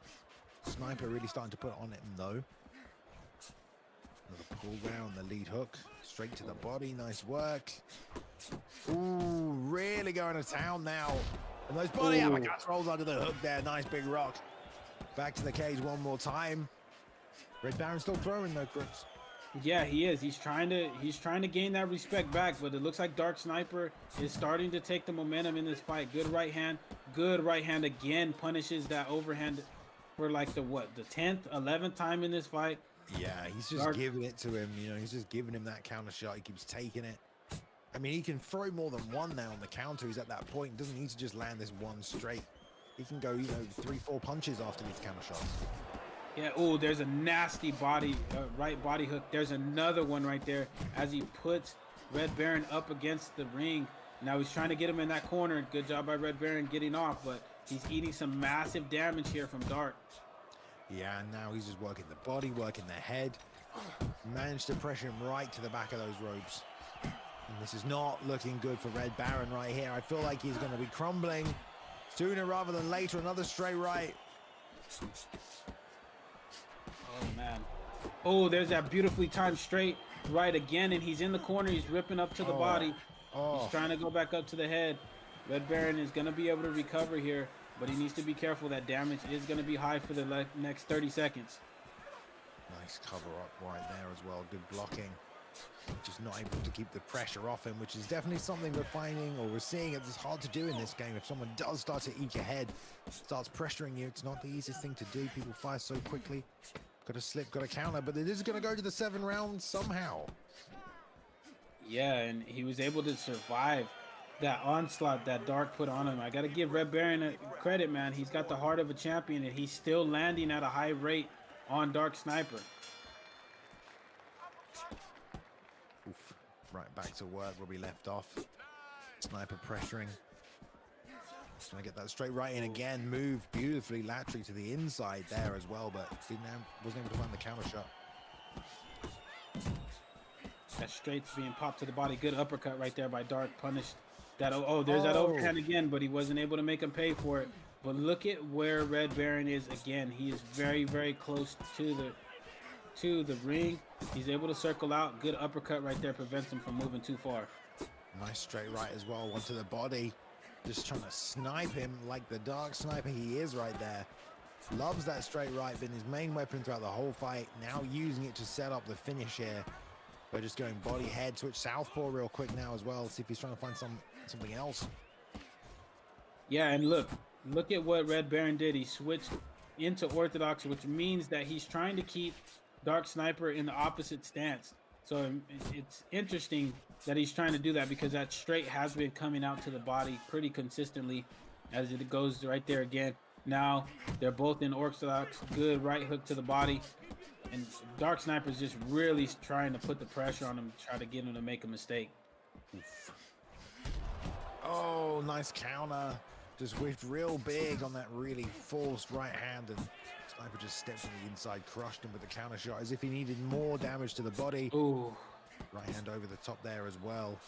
Sniper really starting to put on him though. Another pull round, the lead hook, straight to the body, nice work. Ooh, really going to town now. And those body uppercuts rolls under the hook there, nice big rock. Back to the cage one more time. Red Baron still throwing though, Chris. Yeah, he is. He's trying to gain that respect back, but it looks like Dark Sniper is starting to take the momentum in this fight. Good right hand again, punishes that overhand for like the 10th, 11th time in this fight. Yeah, he's just giving it to him. You know, he's just giving him that counter shot. He keeps taking it. I mean, he can throw more than one now on the counter. He's at that point. He doesn't need to just land this one straight. He can go, 3-4 punches after these counter shots. Yeah, oh, there's a nasty right body hook. There's another one right there as he puts Red Baron up against the ring. Now he's trying to get him in that corner. Good job by Red Baron getting off, but he's eating some massive damage here from Dark. Yeah, and now he's just working the body, working the head. Managed to pressure him right to the back of those ropes. And this is not looking good for Red Baron right here. I feel like he's going to be crumbling sooner rather than later. Another straight right. Oh, man. Oh, there's that beautifully timed straight right again, and he's in the corner. He's ripping up to the body. He's trying to go back up to the head. Red Baron is going to be able to recover here, but he needs to be careful. That damage is going to be high for the next 30 seconds. Nice cover up right there as well. Good blocking. Just not able to keep the pressure off him, which is definitely something we're finding, or we're seeing it's hard to do in this game. If someone does start to eke ahead, starts pressuring you, it's not the easiest thing to do. People fire so quickly. Got to slip, got to counter, but it is going to go to the 7th round somehow. Yeah, and he was able to survive that onslaught that Dark put on him. I got to give Red Baron credit, man. He's got the heart of a champion, and he's still landing at a high rate on Dark Sniper. Oof. Right back to work where we left off. Sniper pressuring. Just trying to get that straight right in again. Moved beautifully laterally to the inside there as well, but wasn't able to find the counter shot. That straight's being popped to the body. Good uppercut right there by Dark. Punished that. Oh, there's that overhand again, but he wasn't able to make him pay for it. But look at where Red Baron is again. He is very, very close to the ring. He's able to circle out. Good uppercut right there prevents him from moving too far. Nice straight right as well. One to the body. Just trying to snipe him like the Dark Sniper he is right there. Loves that straight right. Been his main weapon throughout the whole fight. Now using it to set up the finish here. But just going body, head, switch southpaw real quick now as well. See if he's trying to find something else. Yeah, and look at what Red Baron did. He switched into orthodox, which means that he's trying to keep Dark Sniper in the opposite stance. So it's interesting that he's trying to do that, because that straight has been coming out to the body pretty consistently as it goes right there again. Now they're both in orthodox. Good right hook to the body. And Dark Sniper's just really trying to put the pressure on him, try to get him to make a mistake. Oof. Oh, nice counter. Just whiffed real big on that really forced right hand, and Sniper just stepped on the inside, crushed him with the counter shot as if he needed more damage to the body. Ooh. Right hand over the top there as well.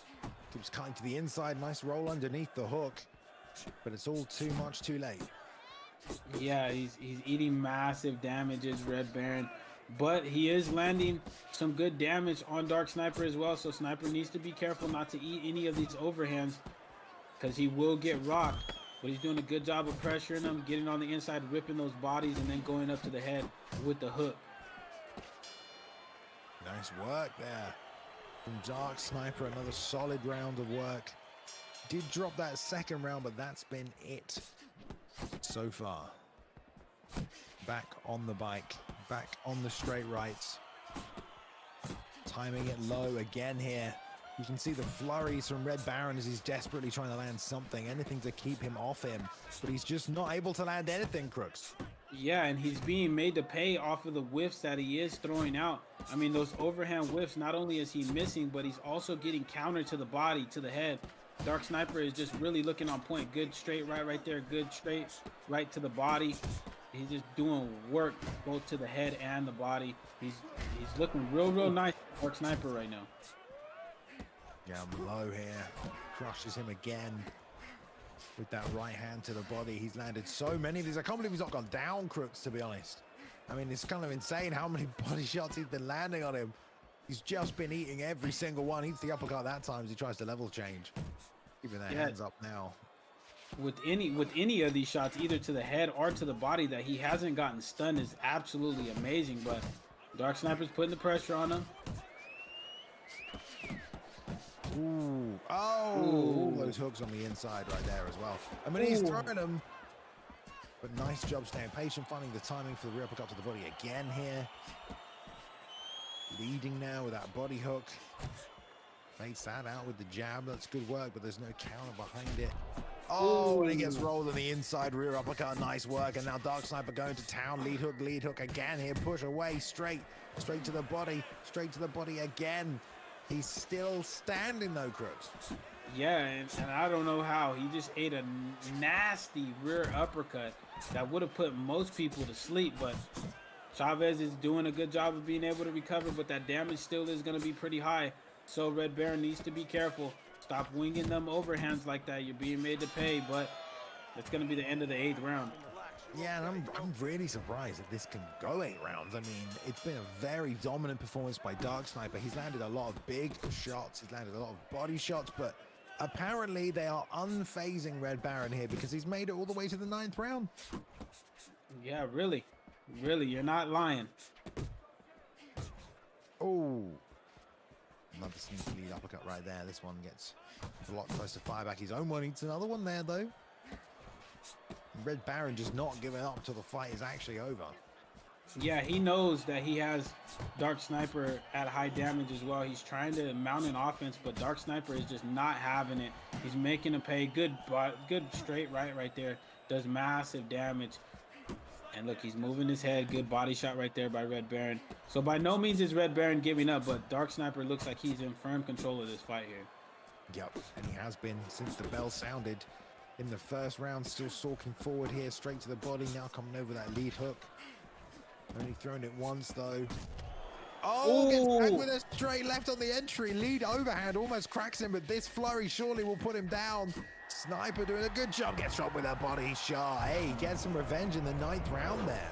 Keeps cutting to the inside. Nice roll underneath the hook, but it's all too much too late. Yeah, he's eating massive damages, Red Baron. But he is landing some good damage on Dark Sniper as well. So Sniper needs to be careful not to eat any of these overhands, because he will get rocked. But he's doing a good job of pressuring him, getting on the inside, ripping those bodies, and then going up to the head with the hook. Nice work there. from Dark Sniper. Another solid round of work. Did drop that second round, but that's been it so far. Back on the bike, back on the straight rights. Timing it low again here. You can see the flurries from Red Baron as he's desperately trying to land something, anything to keep him off him, but he's just not able to land anything, Crooks. Yeah, and he's being made to pay off of the whiffs that he is throwing out. I mean, those overhand whiffs, not only is he missing, but he's also getting countered to the body, to the head. Dark Sniper is just really looking on point. Good straight right there. Good straight right to the body. He's just doing work both to the head and the body. He's looking real nice, Dark Sniper, right now. Down low here. Crushes him again with that right hand to the body. He's landed so many of these. I can't believe he's not gone down, Crooks, to be honest. I mean, it's kind of insane how many body shots he's been landing on him. He's just been eating every single one. Eats the uppercut that time as he tries to level change. Keeping their hands up now. With any of these shots, either to the head or to the body, that he hasn't gotten stunned is absolutely amazing. But Dark Sniper's putting the pressure on him. Ooh. Oh, Ooh. Those hooks on the inside right there as well. I mean, he's throwing them, but nice job staying patient, finding the timing for the rear uppercut to the body again here. Leading now with that body hook. Baits that out with the jab. That's good work, but there's no counter behind it. Oh, and he gets rolled on the inside rear uppercut. Nice work. And now Dark Sniper going to town. Lead hook again here. Push away, straight to the body, again. He's still standing though, Crooks. Yeah, and I don't know how. He just ate a nasty rear uppercut that would have put most people to sleep, but Chavez is doing a good job of being able to recover, but that damage still is going to be pretty high. So Red Baron needs to be careful. Stop winging them overhands like that. You're being made to pay, but that's going to be the end of the 8th round. Yeah, and I'm really surprised that this can go 8 rounds. I mean, it's been a very dominant performance by Dark Sniper. He's landed a lot of big shots. He's landed a lot of body shots, but apparently they are unfazing Red Baron here because he's made it all the way to the 9th round. Yeah, really, you're not lying. Oh. Another sneaky lead uppercut right there. This one gets a lot close to fire back his own one. Eats another one there, though. Red Baron just not giving up until the fight is actually over. Yeah, he knows that he has Dark Sniper at high damage as well. He's trying to mount an offense, but Dark Sniper is just not having it. He's making him pay. Good straight right there. Does massive damage. And look, he's moving his head. Good body shot right there by Red Baron. So by no means is Red Baron giving up, but Dark Sniper looks like he's in firm control of this fight here. Yep, and he has been since the bell sounded in the first round. Still stalking forward here, straight to the body. Now coming over that lead hook. Only thrown it once, though. Oh, gets back with a straight left on the entry. Lead overhand almost cracks him, but this flurry surely will put him down. Sniper doing a good job. Gets shot with that body shot. Hey, he gets some revenge in the 9th round there.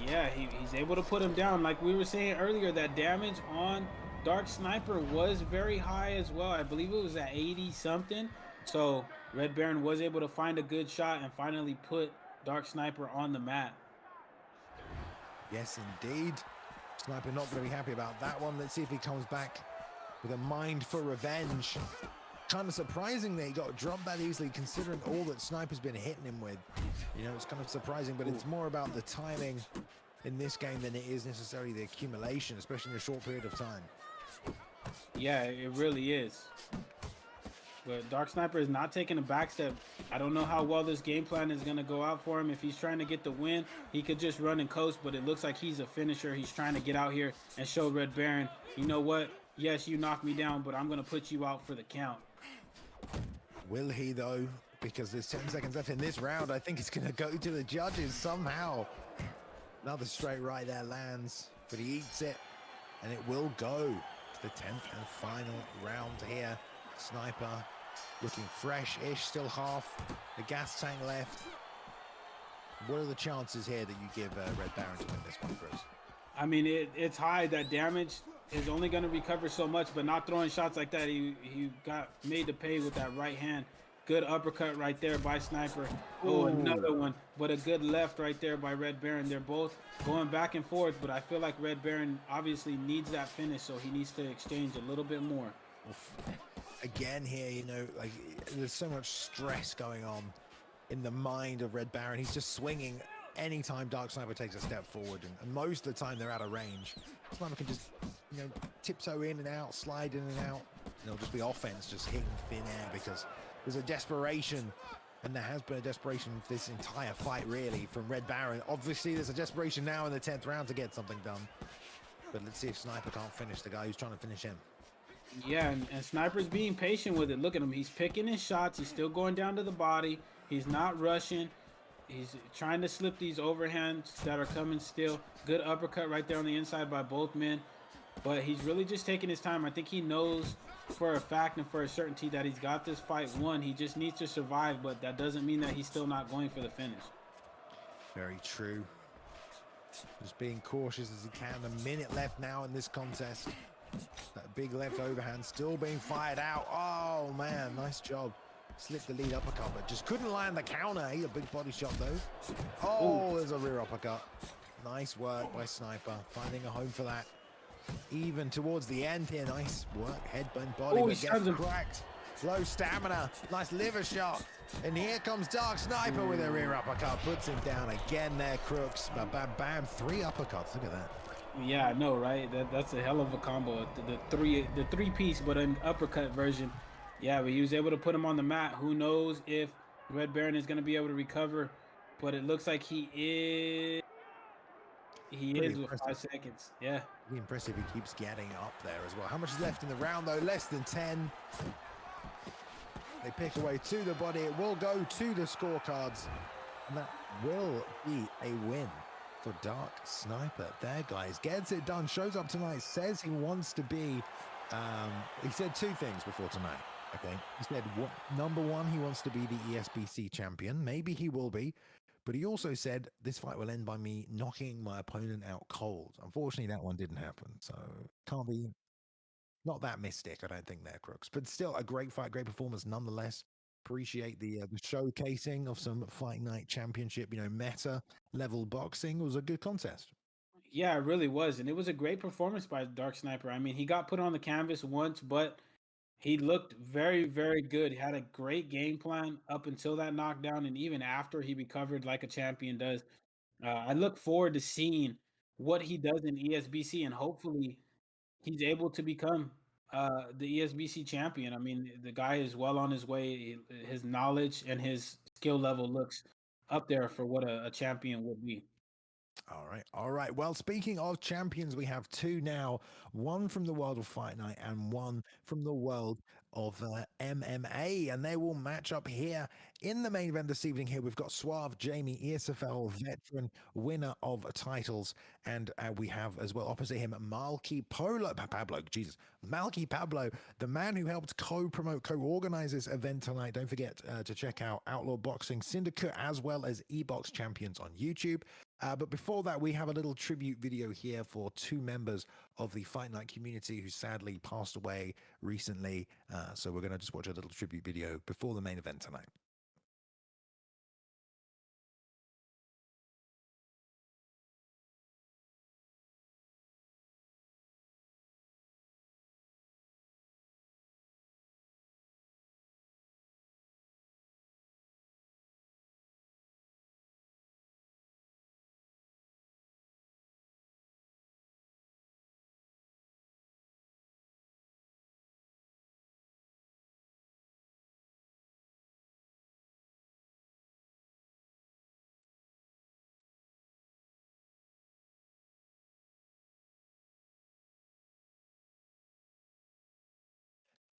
Yeah, he's able to put him down. Like we were saying earlier, that damage on Dark Sniper was very high as well. I believe it was at 80-something. So Red Baron was able to find a good shot and finally put Dark Sniper on the mat. Yes, indeed. Sniper not going to be happy about that one. Let's see if he comes back with a mind for revenge. Kind of surprising that he got dropped that easily, considering all that Sniper's been hitting him with. You know, it's kind of surprising, but it's more about the timing in this game than it is necessarily the accumulation, especially in a short period of time. Yeah, it really is. But Dark Sniper is not taking a back step. I don't know how well this game plan is going to go out for him. If he's trying to get the win, he could just run and coast, but it looks like he's a finisher. He's trying to get out here and show Red Baron, you know what? Yes, you knocked me down, but I'm going to put you out for the count. Will he, though? Because there's 10 seconds left in this round. I think it's going to go to the judges somehow. Another straight right there lands, but he eats it, and it will go to the 10th and final round here. Sniper looking fresh-ish, still half the gas tank left. What are the chances here that you give Red Baron to win this one, Chris? I mean, it's high. That damage is only going to recover so much, but not throwing shots like that. He got made to pay with that right hand. Good uppercut right there by Sniper. Oh, another one, but a good left right there by Red Baron. They're both going back and forth, but I feel like Red Baron obviously needs that finish, so he needs to exchange a little bit more. Again here, you know, like there's so much stress going on in the mind of Red Baron. He's just swinging anytime Dark Sniper takes a step forward, and most of the time they're out of range. Sniper can just, you know, tiptoe in and out, slide in and out, and it'll just be offense just hitting thin air because there's a desperation, and there has been a desperation for this entire fight really from Red Baron. Obviously there's a desperation now in the 10th round to get something done, but let's see if Sniper can't finish the guy who's trying to finish him. Yeah, and Sniper's being patient with it. Look at him. He's picking his shots. He's still going down to the body. He's not rushing. He's trying to slip these overhands that are coming still. Good uppercut right there on the inside by both men. But he's really just taking his time. I think he knows for a fact and for a certainty that he's got this fight won. He just needs to survive, but that doesn't mean that he's still not going for the finish. Very true. Just being cautious as he can. A minute left now in this contest. That big left overhand still being fired out. Oh man, nice job. Slipped the lead uppercut, but just couldn't land the counter. He's a big body shot though. Oh, there's a rear uppercut. Nice work by Sniper, finding a home for that. Even towards the end here, nice work. Headbutt body, but gets cracked. Low stamina, nice liver shot. And here comes Dark Sniper with a rear uppercut. Puts him down again there, Crooks. Bam, bam, bam. 3 uppercuts, look at that. Yeah, I know, right? That's a hell of a combo. The three piece, but an uppercut version. Yeah, but he was able to put him on the mat. Who knows if Red Baron is going to be able to recover? But it looks like he is. He Pretty is with impressive. 5 seconds. Yeah. Pretty impressive. He keeps getting up there as well. How much is left in the round though? Less than 10. They pick away to the body. It will go to the scorecards, and that will be a win for Dark Sniper. There, guys, gets it done. Shows up tonight. Says he wants to be. He said 2 things before tonight. Okay, he said number 1, he wants to be the ESBC champion. Maybe he will be, but he also said this fight will end by me knocking my opponent out cold. Unfortunately, that one didn't happen. So can't be. Not that mystic, I don't think, there, Crooks. But still, a great fight, great performance nonetheless. Appreciate the showcasing of some Fight Night Championship, you know, meta level boxing. It was a good contest. Yeah, it really was. And it was a great performance by Dark Sniper. I mean, he got put on the canvas once, but he looked very, very good. He had a great game plan up until that knockdown. And even after, he recovered like a champion does. I look forward to seeing what he does in ESBC, and hopefully he's able to become the ESBC champion. I mean, the guy is well on his way. His knowledge and his skill level looks up there for what a champion would be. All right. All right. Well, speaking of champions, we have 2 now, one from the world of Fight Night and one from the world of MMA, and they will match up here in the main event this evening. Here we've got Suave Jamie, ESFL veteran, winner of titles, and we have as well opposite him MalkyPablo, the man who helped co-promote, co-organize this event tonight. Don't forget to check out Outlaw Boxing Syndicate as well as eBox Champions on YouTube. But before that, we have a little tribute video here for 2 members of the Fight Night community who sadly passed away recently. So we're going to just watch a little tribute video before the main event tonight.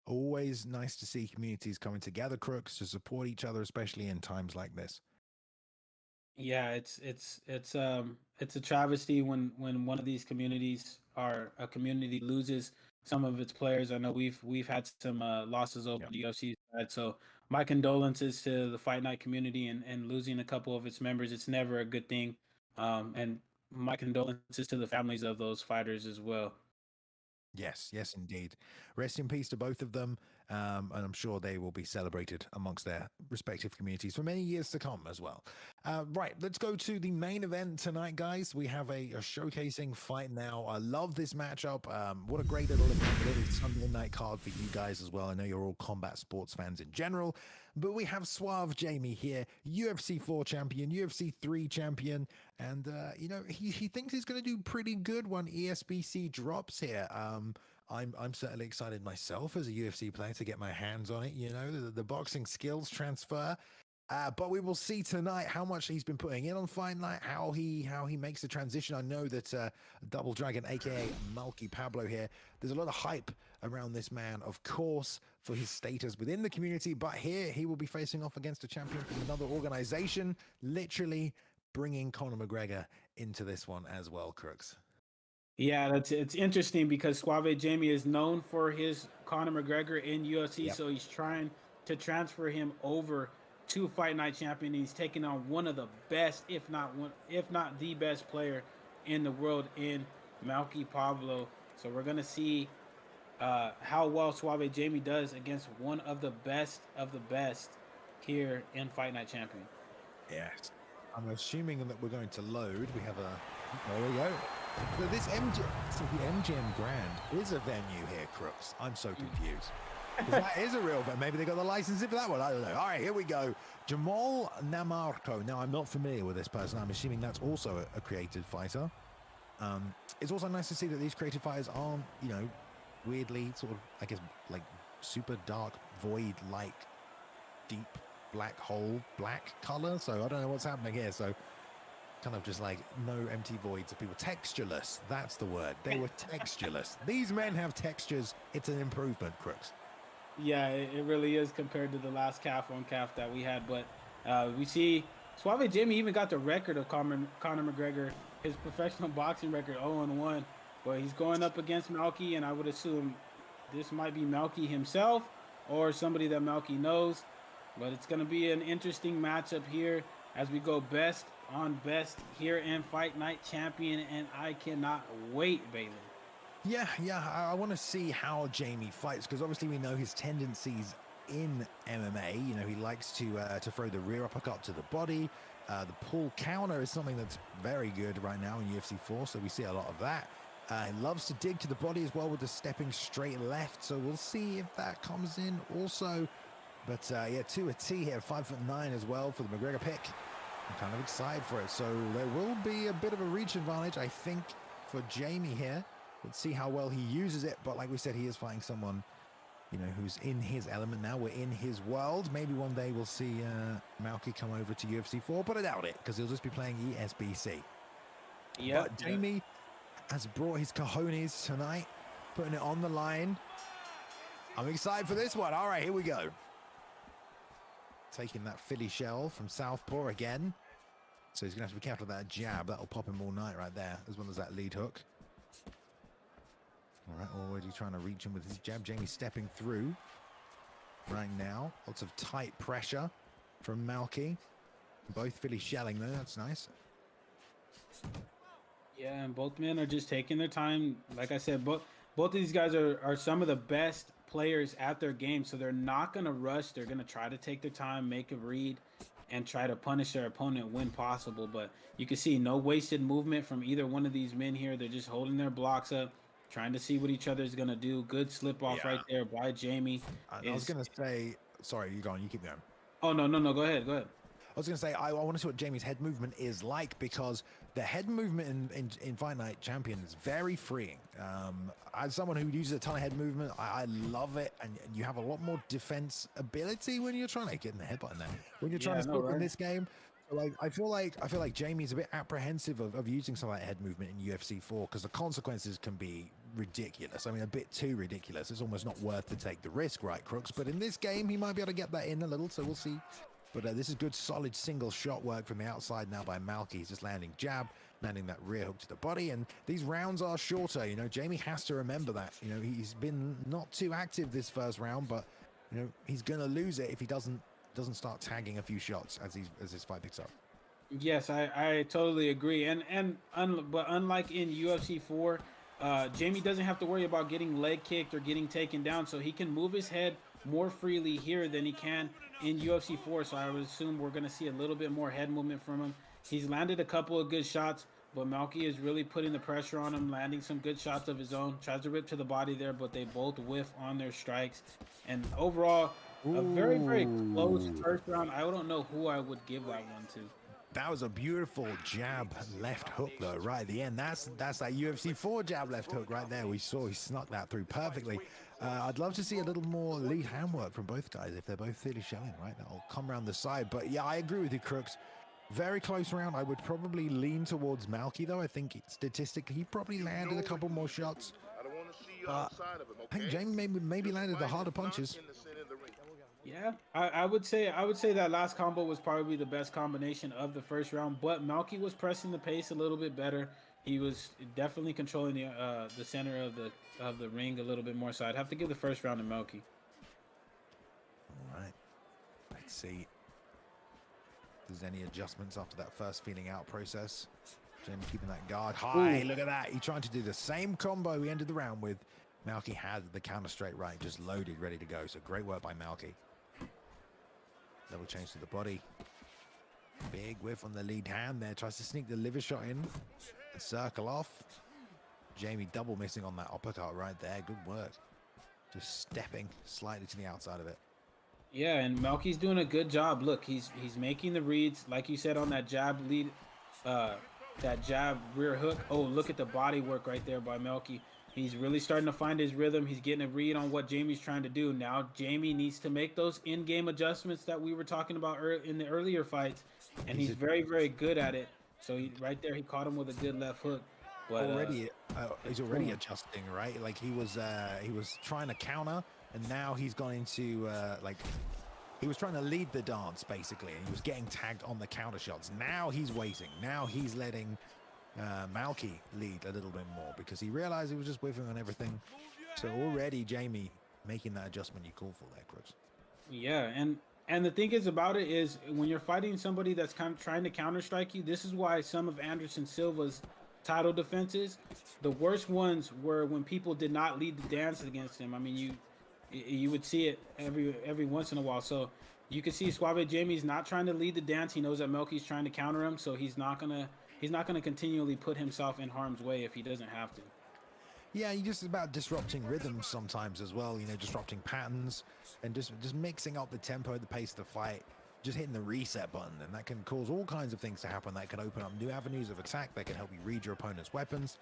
Always nice to see communities coming together, Crooks, to support each other, especially in times like this. Yeah, it's a travesty when one of these communities or a community loses some of its players. I know we've had some losses over the UFC side, so my condolences to the Fight Night community and losing a couple of its members. It's never a good thing, and my condolences to the families of those fighters as well. Yes, yes, indeed. Rest in peace to both of them. And I'm sure they will be celebrated amongst their respective communities for many years to come as well. Right, let's go to the main event tonight, guys. We have a showcasing fight now. I love this matchup. What a great little Sunday night card for you guys as well. I know you're all combat sports fans in general, but we have Suave Jamie here, UFC 4 champion, UFC 3 champion, and you know, he thinks he's going to do pretty good when ESBC drops here. I'm certainly excited myself as a UFC player to get my hands on it. You know, the boxing skills transfer. But we will see tonight how much he's been putting in on Fight Night, how he makes the transition. I know that Double Dragon, aka MalkyPablo here, there's a lot of hype around this man, of course, for his status within the community. But here he will be facing off against a champion from another organization, literally bringing Conor McGregor into this one as well, Crooks. Yeah, it's interesting because Suave Jamie is known for his Conor McGregor in UFC, Yep. so he's trying to transfer him over to Fight Night Champion. He's taking on one of the best, if not the best player in the world in MalkyPablo. So we're gonna see how well Suave Jamie does against one of the best here in Fight Night Champion. Yes. I'm assuming that we're going to load. We have there we go. So this the MGM Grand is a venue here, Crooks. I'm so confused. 'Cause that is a real event. Maybe they got the licensing for that one. I don't know. All right, here we go. Jamal Namarco. Now, I'm not familiar with this person. I'm assuming that's also a creative fighter. It's also nice to see that these creative fighters aren't, you know, weirdly sort of, I guess, like super dark void-like deep black hole black color. So I don't know what's happening here. So kind of just like no empty voids of people. Textureless. That's the word. They were textureless. These men have textures. It's an improvement, Crooks. Yeah, it really is compared to the last calf on calf that we had. But we see Suave Jamie even got the record of Conor McGregor, his professional boxing record, 0-1. But he's going up against Malky, and I would assume this might be Malky himself or somebody that Malky knows. But it's going to be an interesting matchup here as we go best on best here in Fight Night Champion, and I cannot wait, Bailey. Yeah, I want to see how Jamie fights, because obviously we know his tendencies in MMA. You know, he likes to throw the rear uppercut to the body. The pull counter is something that's very good right now in UFC 4, so we see a lot of that. He loves to dig to the body as well with the stepping straight left, so we'll see if that comes in also. But yeah, to a T here, 5'9" as well for the McGregor pick. I'm kind of excited for it. So there will be a bit of a reach advantage, I think, for Jamie here. Let's see how well he uses it. But like we said, he is fighting someone, you know, who's in his element now. We're in his world. Maybe one day we'll see Malky come over to UFC 4, but I doubt it, because he'll just be playing ESBC. Yeah. But Jamie has brought his cojones tonight, putting it on the line. I'm excited for this one. All right, here we go. Taking that Philly shell from Southpaw again. So he's going to have to be careful of that jab. That'll pop him all night right there, as well as that lead hook. All right, already trying to reach him with his jab. Jamie stepping through right now. Lots of tight pressure from Malky. Both Philly shelling though. That's nice. Yeah, and both men are just taking their time. Like I said, both of these guys are some of the best players at their game, so they're not going to rush. They're going to try to take their time, make a read, and try to punish their opponent when possible. But you can see no wasted movement from either one of these men here. They're just holding their blocks up, trying to see what each other is going to do. Good slip off right there by Jamie. I was going to say, sorry, you go on, you keep going. Oh, no, go ahead. I was going to say, I want to see what Jamie's head movement is like, because the head movement in Fight Night Champion is very freeing. As someone who uses a ton of head movement, I love it, and you have a lot more defense ability when you're trying to get in the head button there. When you're trying to scoop in this game, like I feel like Jamie's a bit apprehensive of using some of that head movement in UFC 4, because the consequences can be ridiculous. I mean, a bit too ridiculous. It's almost not worth to take the risk, right, Crooks? But in this game, he might be able to get that in a little, so we'll see. But this is good, solid single shot work from the outside now by Malky. He's just landing jab, landing that rear hook to the body. And these rounds are shorter. You know, Jamie has to remember that. You know, he's been not too active this first round, but, you know, he's going to lose it if he doesn't start tagging a few shots as his fight picks up. Yes, I totally agree. But unlike in UFC 4, Jamie doesn't have to worry about getting leg kicked or getting taken down, so he can move his head more freely here than he can in UFC 4. So I would assume we're going to see a little bit more head movement from him. He's landed a couple of good shots, but Malky is really putting the pressure on him, landing some good shots of his own. Tries to rip to the body there, but they both whiff on their strikes. And overall, a very, very close first round. I don't know who I would give that one to. That was a beautiful jab left hook though, right at the end. That's that UFC 4 jab left hook right there. We saw he snuck that through perfectly. I'd love to see a little more lead hand work from both guys if they're both really showing, right? That'll come around the side. But yeah, I agree with you, Crooks. Very close round. I would probably lean towards Malky though. I think statistically he probably landed a couple more shots. I think Jamie maybe landed the harder punches. Yeah, I would say that last combo was probably the best combination of the first round, but Malky was pressing the pace a little bit better. He was definitely controlling the center of the ring a little bit more. So I'd have to give the first round to Malky. All right, let's see if there's any adjustments after that first feeling out process. Jamie keeping that guard high. Ooh. Look at that. He tried to do the same combo he ended the round with. Malky had the counter straight right, just loaded, ready to go. So great work by Malky. Double change to the body. Big whiff on the lead hand there. Tries to sneak the liver shot in and circle off. Jamie double missing on that uppercut right there. Good work. Just stepping slightly to the outside of it. Yeah, and Malky's doing a good job. Look, he's making the reads, like you said, on that jab lead, that jab rear hook. Oh, look at the body work right there by Malky. He's really starting to find his rhythm. He's getting a read on what Jamie's trying to do. Now Jamie needs to make those in-game adjustments that we were talking about in the earlier fights, and he's very, very good at it. So right there, he caught him with a good left hook. But he's already adjusting, right? Like he was trying to counter, and now he's gone into he was trying to lead the dance basically, and he was getting tagged on the counter shots. Now he's waiting. Now he's letting Malky lead a little bit more because he realized he was just whiffing on everything. So already Jamie making that adjustment you call for there, Chris. Yeah, and the thing is about it is when you're fighting somebody that's kind of trying to counter strike you, this is why some of Anderson Silva's title defenses, the worst ones were when people did not lead the dance against him. I mean, you would see it every once in a while. So you can see Suave Jamie's not trying to lead the dance. He knows that Malky's trying to counter him, so he's not gonna continually put himself in harm's way if he doesn't have to. Yeah, you just about disrupting rhythms sometimes as well, you know, disrupting patterns and just mixing up the tempo, the pace of the fight, just hitting the reset button, and that can cause all kinds of things to happen. That can open up new avenues of attack, that can help you read your opponent's weapons.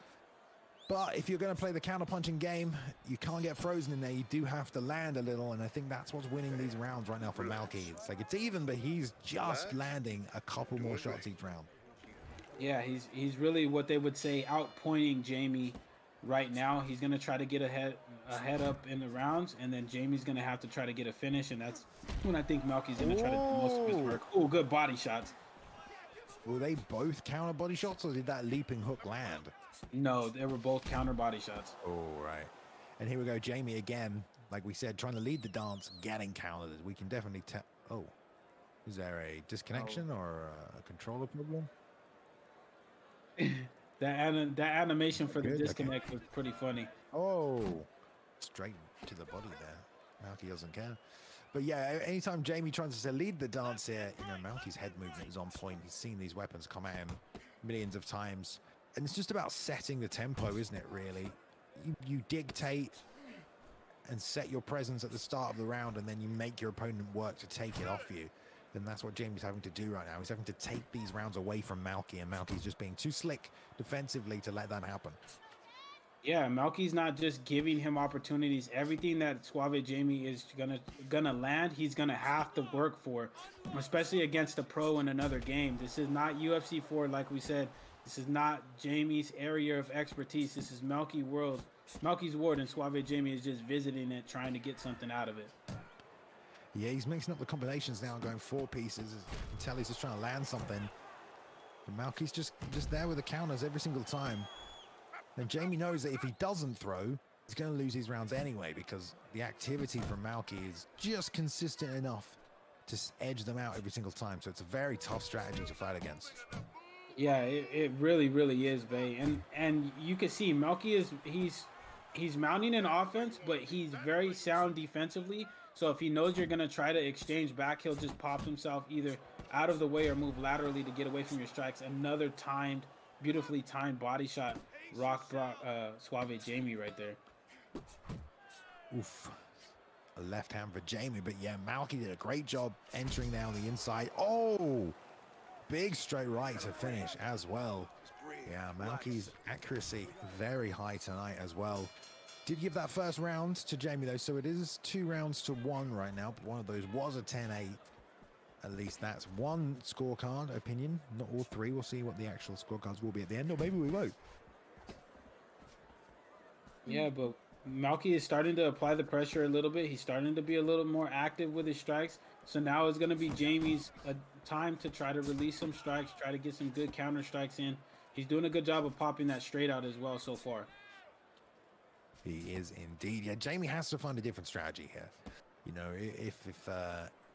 But if you're going to play the counter-punching game, you can't get frozen in there. You do have to land a little, and I think that's what's winning these rounds right now for Malky. It's like it's even, but he's just landing a couple more shots each round. Yeah, he's really what they would say outpointing Jamie right now. He's going to try to get a head up in the rounds, and then Jamie's going to have to try to get a finish, and that's when I think Malky's going to try to do most of his work. Oh, good body shots. Were they both counter body shots, or did that leaping hook land? No, they were both counter body shots. Oh, right. And here we go, Jamie again, like we said, trying to lead the dance, getting countered. We can definitely tell. Oh, is there a disconnection or a controller problem? that animation for the disconnect was pretty funny. Oh, straight to the body there. Malky doesn't care. But yeah, anytime Jamie tries to lead the dance here, you know, Malky's head movement is on point. He's seen these weapons come at him millions of times. And it's just about setting the tempo, isn't it, really? You dictate and set your presence at the start of the round, and then you make your opponent work to take it off you. And that's what Jamie's having to do right now. He's having to take these rounds away from Malky, and Malky's just being too slick defensively to let that happen. Yeah, Malky's not just giving him opportunities. Everything that Suave Jamie is gonna land, he's gonna have to work for, especially against a pro in another game. This is not UFC 4, like we said. This is not Jamie's area of expertise. This is Malky's world, and Suave Jamie is just visiting it, trying to get something out of it. Yeah, he's mixing up the combinations now, going 4 pieces. You can tell he's just trying to land something. But Malky's just there with the counters every single time. And Jamie knows that if he doesn't throw, he's going to lose these rounds anyway, because the activity from Malky is just consistent enough to edge them out every single time. So it's a very tough strategy to fight against. Yeah, it really, really is, Bay. And you can see Melky is he's mounting an offense, but he's very sound defensively. So if he knows you're gonna try to exchange back, he'll just pop himself either out of the way or move laterally to get away from your strikes. Another timed, beautifully timed body shot, Suave Jamie right there. Oof. A left hand for Jamie, but yeah, Malky did a great job entering there on the inside. Oh, big straight right to finish as well. Yeah, Malky's accuracy very high tonight as well. Did give that first round to Jamie though, so it is 2 rounds to 1 right now, but one of those was a 10-8. At least that's one scorecard opinion, not all 3. We'll see what the actual scorecards will be at the end, or maybe we won't. Yeah, but Malky is starting to apply the pressure a little bit. He's starting to be a little more active with his strikes. So now it's going to be Jamie's time to try to release some strikes, try to get some good counter strikes in. He's doing a good job of popping that straight out as well so far. He is indeed. Yeah, Jamie has to find a different strategy here. You know,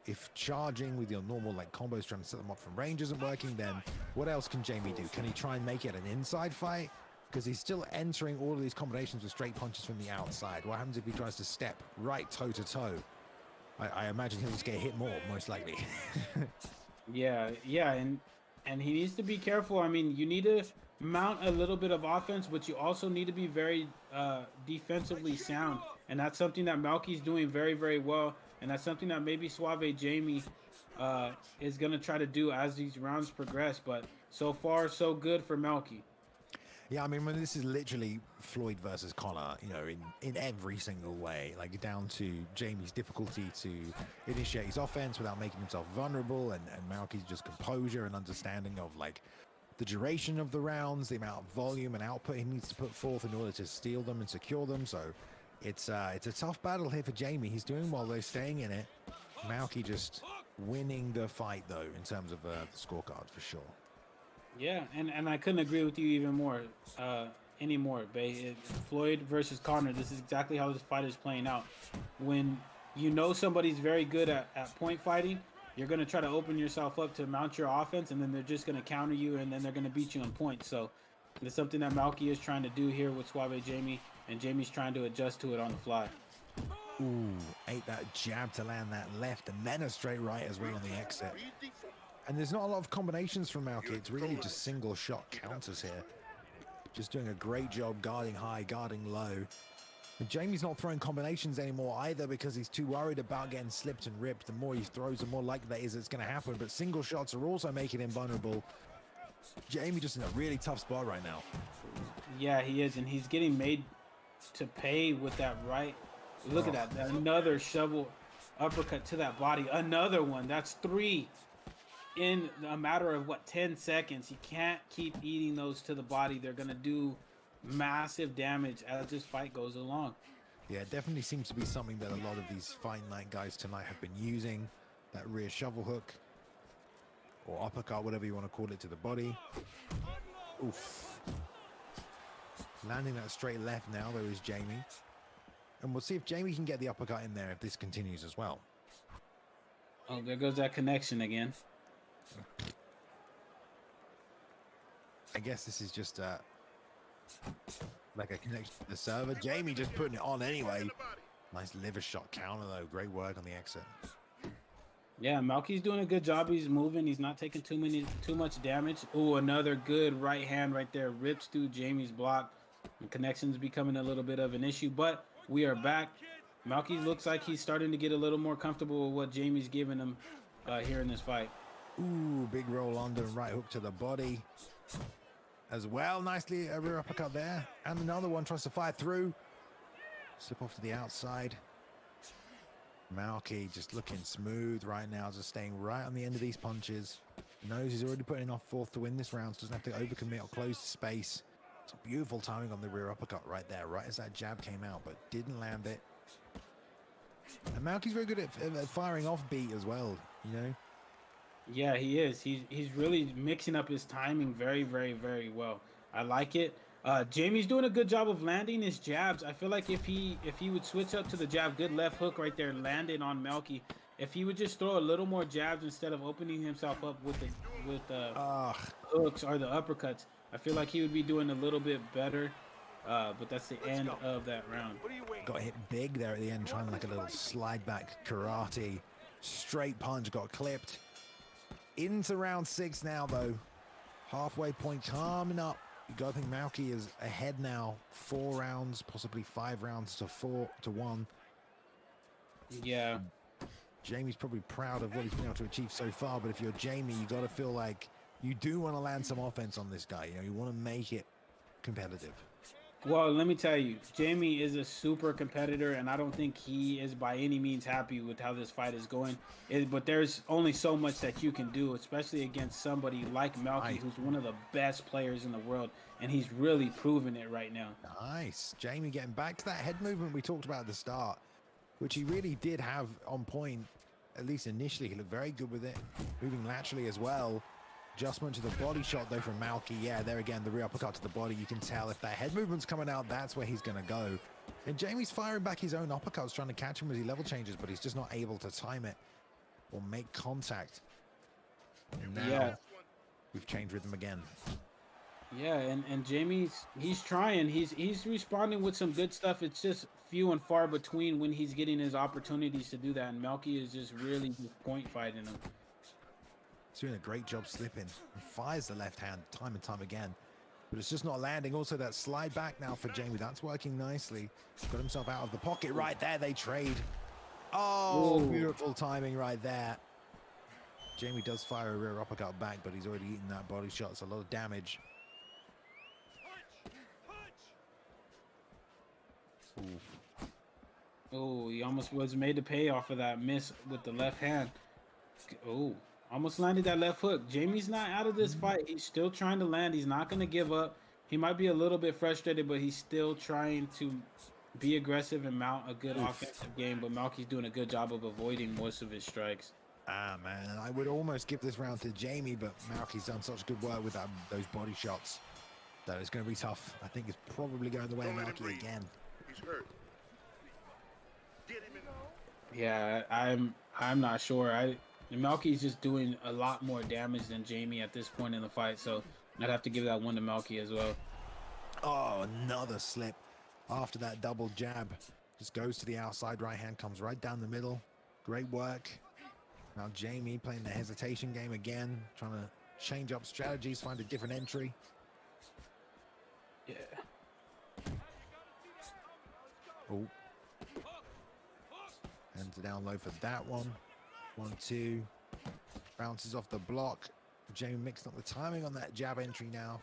if charging with your normal like combos trying to set them up from range isn't working, then what else can Jamie do? Can he try and make it an inside fight? Because he's still entering all of these combinations with straight punches from the outside. What happens if he tries to step right toe to toe? I imagine he'll just get hit more, most likely. Yeah, and he needs to be careful. I mean, you need to mount a little bit of offense, but you also need to be very defensively sound. And that's something that Malky's doing very, very well. And that's something that maybe Suave Jamie is going to try to do as these rounds progress. But so far, so good for Malky. Yeah, I mean, when this is literally Floyd versus Connor, you know, in every single way, like down to Jamie's difficulty to initiate his offense without making himself vulnerable, and Malky's just composure and understanding of like the duration of the rounds, the amount of volume and output he needs to put forth in order to steal them and secure them. So it's a tough battle here for Jamie. He's doing well though, staying in it. Malky just winning the fight though in terms of the scorecard for sure. Yeah, and I couldn't agree with you even more anymore, Bay. Floyd versus Connor, this is exactly how this fight is playing out. When you know somebody's very good at point fighting, you're going to try to open yourself up to mount your offense, and then they're just going to counter you, and then they're going to beat you in points. So it's something that Malky is trying to do here with Suave Jamie, and Jamie's trying to adjust to it on the fly. Ooh, ate that jab to land that left, and then a straight right as well on the exit. And there's not a lot of combinations from Malky. It's really just single shot counters here. Just doing a great job guarding high, guarding low. And Jamie's not throwing combinations anymore either because he's too worried about getting slipped and ripped. The more he throws, the more likely that is it's going to happen. But single shots are also making him vulnerable. Jamie just in a really tough spot right now. Yeah, he is. And he's getting made to pay with that right. Look at that. Another shovel uppercut to that body. Another one. That's 3. In a matter of 10 seconds. You can't keep eating those to the body. They're gonna do massive damage as this fight goes along. Yeah, it definitely seems to be something that a lot of these fight night guys tonight have been using. That rear shovel hook or uppercut, whatever you want to call it, to the body. Oof. Landing that straight left now though is Jamie, and we'll see if Jamie can get the uppercut in there if this continues as well. Oh, there goes that connection again. I guess this is just like a connection to the server. Jamie just putting it on anyway. Nice liver shot counter though. Great work on the exit. Yeah, Malky's doing a good job. He's moving. He's not taking too much damage. Oh, another good right hand right there. Rips through Jamie's block. The connection's becoming a little bit of an issue, but we are back. Malky looks like he's starting to get a little more comfortable with what Jamie's giving him here in this fight. Ooh, big roll under and right hook to the body as well. Nicely a rear uppercut there, and another one tries to fire through. Slip off to the outside. Malky just looking smooth right now, just staying right on the end of these punches. Knows he's already putting enough forth to win this round, so doesn't have to overcommit or close the space. It's beautiful timing on the rear uppercut right there, right as that jab came out, but didn't land it. And Malky's very good at firing off beat as well, you know. Yeah, he is. He's really mixing up his timing very, very, very well. I like it. Jamie's doing a good job of landing his jabs. I feel like if he would switch up to the jab, good left hook right there, landing on Malky, if he would just throw a little more jabs instead of opening himself up with the hooks or the uppercuts, I feel like he would be doing a little bit better. But that's the end of that round. Got hit big there at the end, trying like a little slide back karate. Straight punch, got clipped. Into round 6 now, though. Halfway point coming up. You got to think Malky is ahead now. 4 rounds, possibly 5 rounds to 1. Yeah. Jamie's probably proud of what he's been able to achieve so far, but if you're Jamie, you got to feel like you do want to land some offense on this guy. You know, you want to make it competitive. Well, let me tell you, Jamie is a super competitor, and I don't think he is by any means happy with how this fight is going. But there's only so much that you can do, especially against somebody like Malky, who's one of the best players in the world, and he's really proving it right now. Nice. Jamie getting back to that head movement we talked about at the start, which he really did have on point, at least initially. He looked very good with it, moving laterally as well. Adjustment to the body shot, though, from Malky. Yeah, there again, the rear uppercut to the body. You can tell if that head movement's coming out, that's where he's going to go. And Jamie's firing back his own uppercuts, trying to catch him as he level changes, but he's just not able to time it or make contact. And now we've changed rhythm again. Yeah, and he's trying. He's responding with some good stuff. It's just few and far between when he's getting his opportunities to do that. And Malky is just really just point fighting him. He's doing a great job slipping and fires the left hand time and time again, but it's just not landing. Also, that slide back now for Jamie, that's working nicely. Got himself out of the pocket right there. They trade. Oh, beautiful timing right there. Jamie does fire a rear uppercut back, but he's already eaten that body shot. It's a lot of damage. Oh, he almost was made to pay off of that miss with the left hand. Oh. Almost landed that left hook. Jamie's not out of this fight. He's still trying to land. He's not going to give up. He might be a little bit frustrated, but he's still trying to be aggressive and mount a good offensive game. But Malky's doing a good job of avoiding most of his strikes. Ah, man, I would almost give this round to Jamie, but Malky's done such good work with those body shots that it's going to be tough. I think it's probably going the way of Malky again. He's hurt. Yeah, I'm not sure. Malky's just doing a lot more damage than Jamie at this point in the fight, so I'd have to give that one to Malky as well. Oh, another slip after that double jab. Just goes to the outside, right hand comes right down the middle. Great work. Now Jamie playing the hesitation game again, trying to change up strategies, find a different entry. Yeah. Oh. Hands down low for that one. 1-2. Bounces off the block. Jamie mixed up the timing on that jab entry now.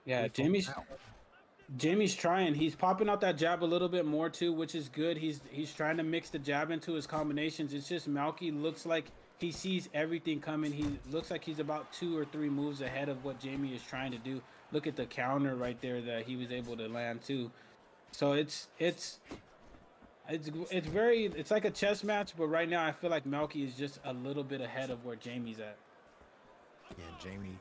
Yeah, Jamie's trying. He's popping out that jab a little bit more too, which is good. He's trying to mix the jab into his combinations. It's just Malky looks like he sees everything coming. He looks like he's about 2 or 3 moves ahead of what Jamie is trying to do. Look at the counter right there that he was able to land too. So it's like a chess match, but right now I feel like Malky is just a little bit ahead of where Jamie's at. Yeah, Jamie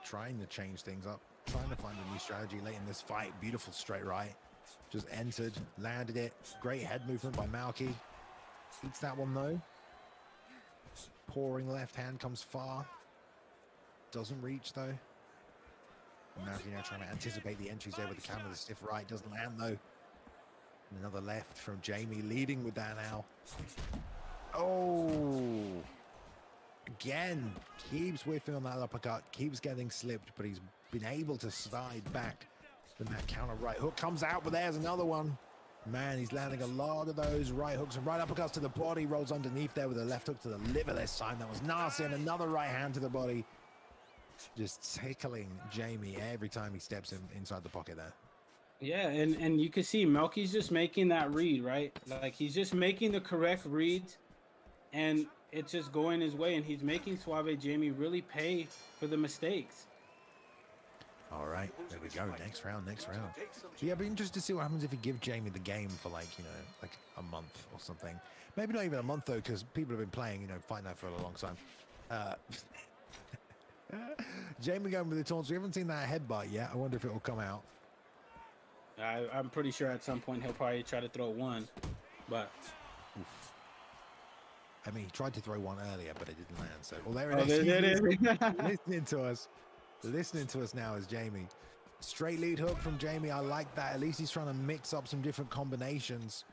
trying to change things up, trying to find a new strategy late in this fight. Beautiful straight right. Just entered, landed it. Great head movement by Malky. Eats that one though. Pouring left hand comes far. Doesn't reach though. Malky now trying to anticipate the entries there with the counter, the stiff right. Doesn't land though. Another left from Jamie, leading with that now. Oh! Again, keeps whiffing on that uppercut, keeps getting slipped, but he's been able to slide back. Then that counter right hook comes out, but there's another one. Man, he's landing a lot of those right hooks and right uppercuts to the body. Rolls underneath there with a left hook to the liver this time. That was nasty, and another right hand to the body. Just tickling Jamie every time he steps inside the pocket there. Yeah, and you can see Malky's just making that read, right? Like, he's just making the correct reads, and it's just going his way, and he's making Suave Jamie really pay for the mistakes. All right, there we go. Next round. Yeah, I'd be interested to see what happens if you give Jamie the game for like a month or something. Maybe not even a month though, because people have been playing, Fight Night for a long time. Jamie going with the taunts. We haven't seen that headbutt yet. I wonder if it will come out. I'm pretty sure at some point he'll probably try to throw one, but Oof. I mean, he tried to throw one earlier, but it didn't land. So, well, there Oh, it is. there it is. Listening to us. Listening to us now is Jamie. Straight lead hook from Jamie. I like that. At least he's trying to mix up some different combinations.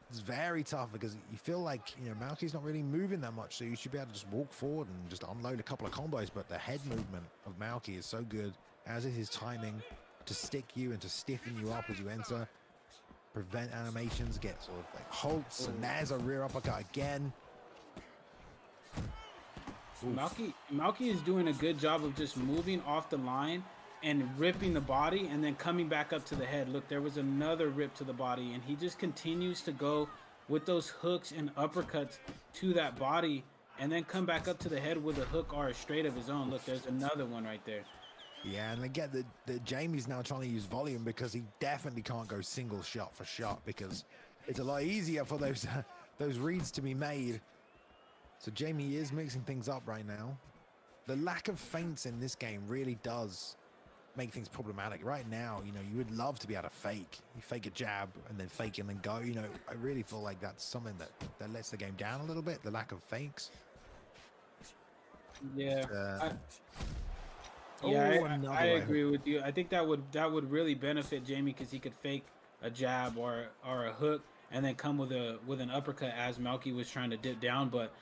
It's very tough because you feel like, Malky's not really moving that much. So you should be able to just walk forward and just unload a couple of combos. But the head movement of Malky is so good, as is his timing to stick you and to stiffen you up as you enter. Prevent animations, get sort of like halts. And there's a rear uppercut again. Malky is doing a good job of just moving off the line and ripping the body and then coming back up to the head. Look, there was another rip to the body, and he just continues to go with those hooks and uppercuts to that body and then come back up to the head with a hook or a straight of his own. Look, there's another one right there. Yeah, and again, the Jamie's now trying to use volume because he definitely can't go single shot for shot because it's a lot easier for those reads to be made. So Jamie is mixing things up right now. The lack of feints in this game really does make things problematic. Right now, you would love to be able to fake. You fake a jab and then fake and then go. I really feel like that's something that lets the game down a little bit, the lack of fakes. Yeah. I agree with you. I think that would really benefit Jamie because he could fake a jab or a hook and then come with an uppercut as Malky was trying to dip down. But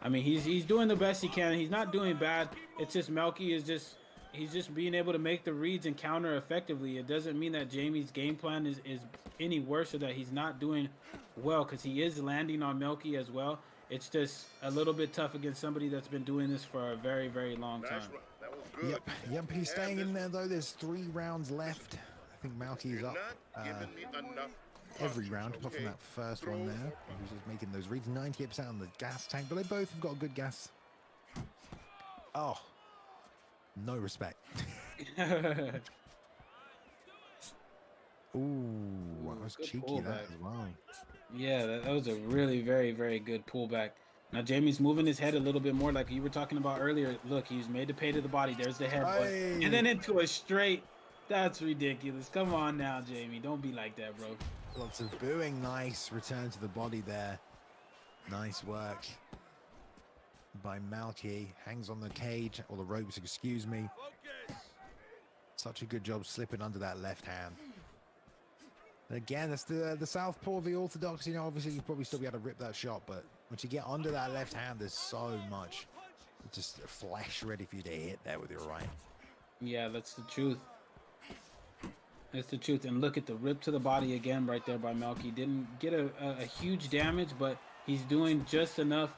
I mean, he's doing the best he can. He's not doing bad. It's just Malky is he's just being able to make the reads and counter effectively. It doesn't mean that Jamie's game plan is any worse or that he's not doing well because he is landing on Malky as well. It's just a little bit tough against somebody that's been doing this for a very, very long time. That was good. Yep. He's staying in there though. There's 3 rounds left. I think Malky's up every round apart from that first one there. He was just making those reads. 98% on the gas tank, but they both have got good gas. Oh, no respect. Ooh, that was cheeky that as well. Yeah, that was a really very, very good pullback. Now Jamie's moving his head a little bit more like you were talking about earlier. Look, he's made the pay to the body. There's the head, and then into a straight. That's ridiculous. Come on now, Jamie. Don't be like that, bro. Lots of booing. Nice return to the body there. Nice work by Malky. Hangs on the cage, or the ropes, excuse me. Such a good job slipping under that left hand. And again, that's the southpaw of the orthodox. Obviously you probably still be able to rip that shot, but once you get under that left hand, there's so much just flesh ready for you to hit there with your right. Yeah, that's the truth. That's the truth. And look at the rip to the body again right there by Malky. Didn't get a huge damage, but he's doing just enough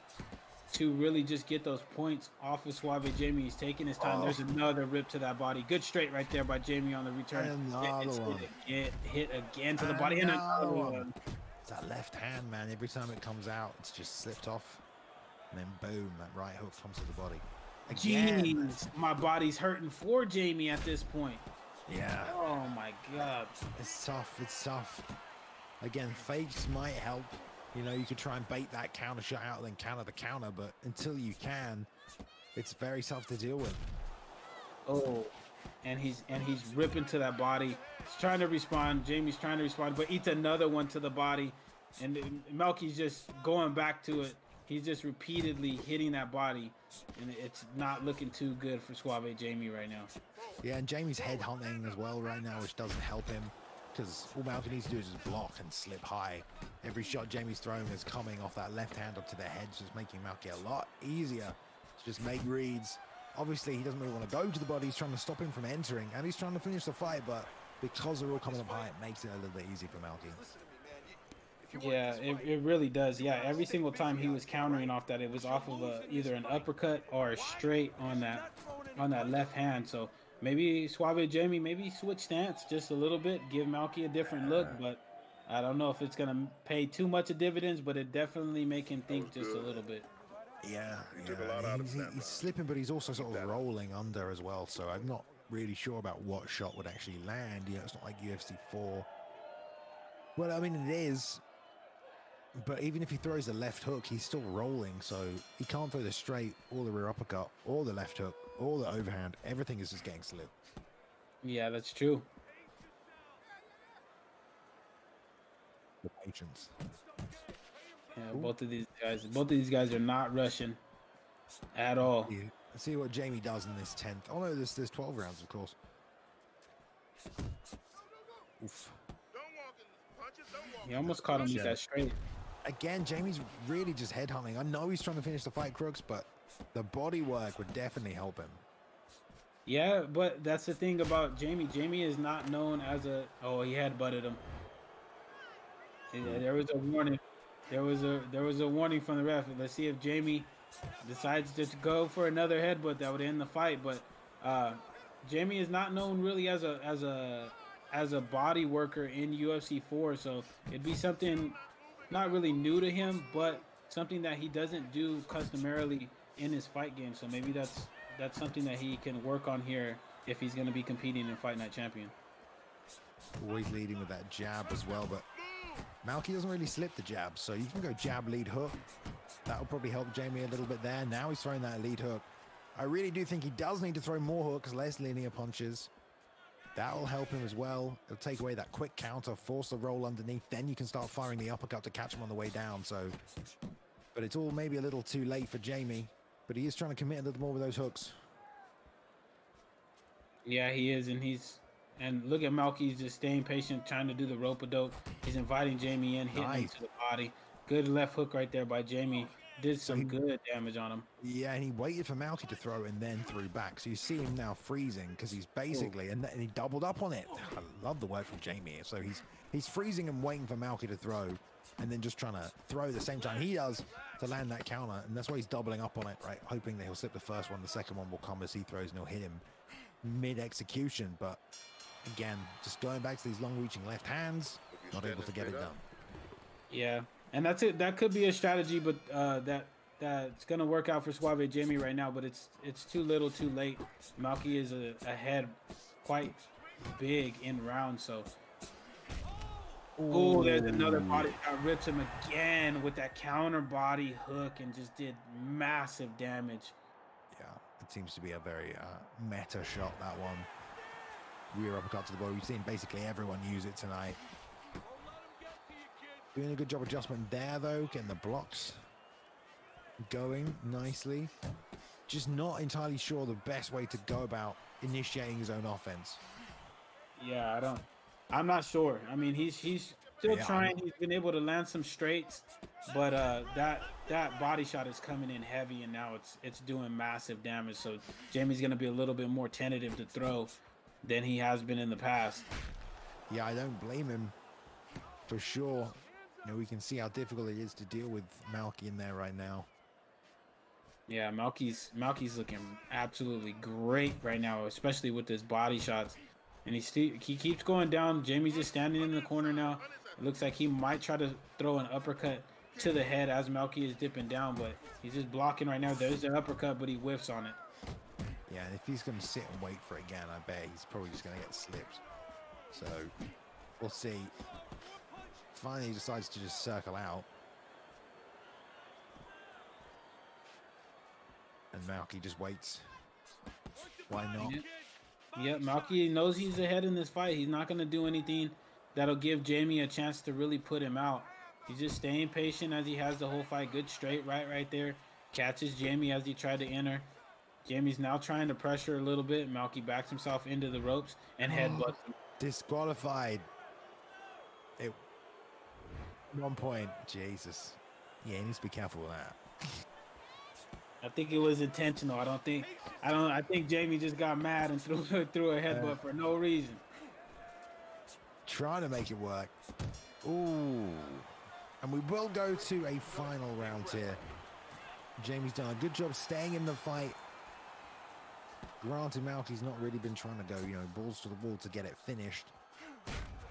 to really just get those points off of Suave Jamie. He's taking his time. There's another rip to that body. Good straight right there by Jamie on the return. Another one. Hit again to the body. And another one. It's that left hand, man. Every time it comes out, it's just slipped off. And then boom, that right hook comes to the body. Again. Jeez, my body's hurting for Jamie at this point. Yeah. Oh my God. It's tough. It's tough. Again, fakes might help. You could try and bait that counter shot out, then counter the counter, but until you can, it's very tough to deal with. Oh, and he's ripping to that body. He's trying to respond. Jamie's trying to respond, but eats another one to the body, and Malky's just going back to it. He's just repeatedly hitting that body, and it's not looking too good for Suave Jamie right now. Yeah, and Jamie's head hunting as well right now, which doesn't help him. Because all Malky needs to do is just block and slip high. Every shot Jamie's throwing is coming off that left hand up to the head, just making Malky a lot easier to just make reads. Obviously, he doesn't really want to go to the body. He's trying to stop him from entering, and he's trying to finish the fight, but because they're all coming up high, it makes it a little bit easy for Malky. Yeah, it really does. Yeah, every single time he was countering off that, it was off of either an uppercut or a straight on that left hand. So maybe Suave Jamie, maybe switch stance just a little bit, give Malky a different look, but I don't know if it's going to pay too much of dividends, but it definitely make him think just a little bit. Yeah. He's slipping, but he's also sort of rolling under as well, so I'm not really sure about what shot would actually land. It's not like UFC 4. Well, I mean, it is, but even if he throws the left hook, he's still rolling, so he can't throw the straight or the rear uppercut or the left hook or the overhand. Everything is just getting slipped. Yeah, that's true. The patience. Yeah, both of these guys are not rushing at all. Yeah. Let's see what Jamie does in this 10th. Oh no, there's 12 rounds, of course. Oof. He almost caught him with that straight. Again, Jamie's really just headhunting. I know he's trying to finish the fight, Crooks, but the body work would definitely help him. Yeah, but that's the thing about Jamie. Jamie is not known as a. Oh, he headbutted him. Yeah, there was a warning. There was a warning from the ref. Let's see if Jamie decides to go for another headbutt that would end the fight. But Jamie is not known really as a body worker in UFC 4, so it'd be something not really new to him, but something that he doesn't do customarily in his fight game. So maybe that's something that he can work on here if he's going to be competing in Fight Night Champion. Always leading with that jab as well, but Malky doesn't really slip the jab, so you can go jab, lead hook. That'll probably help Jamie a little bit there. Now he's throwing that lead hook. I really do think he does need to throw more hooks, less linear punches. That'll help him as well. It'll take away that quick counter, force the roll underneath. Then you can start firing the uppercut to catch him on the way down. So, but it's all maybe a little too late for Jamie. But he is trying to commit a little more with those hooks. Yeah, he is, and look at Malky. He's just staying patient, trying to do the rope-a-dope. He's inviting Jamie in, hitting him to the body. Good left hook right there by Jamie. Did some good damage on him. Yeah, and he waited for Malky to throw and then threw back. So you see him now freezing because he's basically, and he doubled up on it. I love the word from Jamie. So he's freezing and waiting for Malky to throw and then just trying to throw at the same time he does to land that counter. And that's why he's doubling up on it, right? Hoping that he'll slip the first one. The second one will come as he throws and he'll hit him mid-execution. But again, just going back to these long-reaching left hands, not able to get it done. Yeah, and that's it. That could be a strategy, but that's gonna work out for Suave Jamie right now. But it's too little, too late. Malky is ahead, quite big in rounds. So, oh, there's another body shot. Rips him again with that counter body hook and just did massive damage. Yeah, it seems to be a very meta shot, that one. Rear uppercut to the body. We've seen basically everyone use it tonight. Doing a good job adjustment there, though. Getting the blocks going nicely. Just not entirely sure the best way to go about initiating his own offense. Yeah, I'm not sure. I mean, he's still trying. He's been able to land some straights, but that body shot is coming in heavy, and now it's doing massive damage. So Jamie's gonna be a little bit more tentative to throw than he has been in the past. Yeah, I don't blame him for sure. You know, we can see how difficult it is to deal with Malky in there right now. Yeah, Malky's looking absolutely great right now, especially with his body shots. And he keeps going down. Jamie's just standing in the corner now. It looks like he might try to throw an uppercut to the head as Malky is dipping down, but he's just blocking right now. There's the uppercut, but he whiffs on it. Yeah, and if he's going to sit and wait for it again, I bet he's probably just going to get slipped. So, we'll see. Finally, he decides to just circle out. And Malky just waits. Why not? Yeah, Malky knows he's ahead in this fight. He's not going to do anything that'll give Jamie a chance to really put him out. He's just staying patient as he has the whole fight. Good straight right there. Catches Jamie as he tried to enter. Jamie's now trying to pressure a little bit. Malky backs himself into the ropes and headbutts him. Disqualified. At one point, Jesus. Yeah, he needs to be careful with that. I think it was intentional. I think Jamie just got mad and threw a headbutt for no reason. Trying to make it work. Ooh. And we will go to a final round here. Jamie's done a good job staying in the fight. Granted, Malky's not really been trying to go, balls to the wall to get it finished.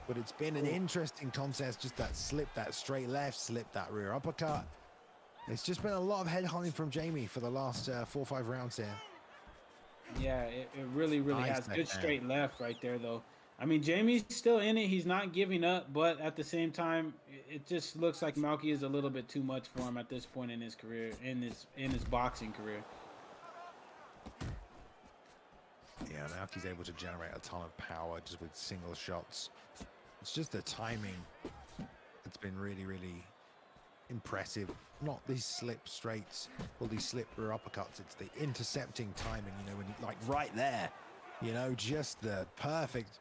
But it's been an interesting contest. Just that slip, that straight left, slip, that rear uppercut. It's just been a lot of head hunting from Jamie for the last 4 or 5 rounds here. Yeah, it really Nice has. Good man. straight left right there, though. I mean, Jamie's still in it. He's not giving up, but at the same time, it just looks like Malky is a little bit too much for him at this point in his career, in his boxing career. Yeah, Malky's able to generate a ton of power just with single shots. It's just the timing that's been really, really impressive. Not these slip straights or these slip rear uppercuts. It's the intercepting timing, you know, when like right there, you know, just the perfect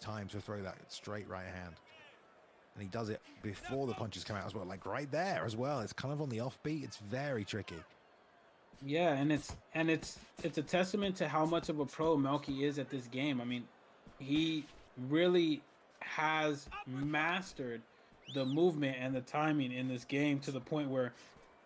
time to throw that straight right hand. And he does it before the punches come out as well, like right there as well. It's kind of on the offbeat. It's very tricky. Yeah, and it's a testament to how much of a pro Melky is at this game. I mean, he really has mastered the movement and the timing in this game to the point where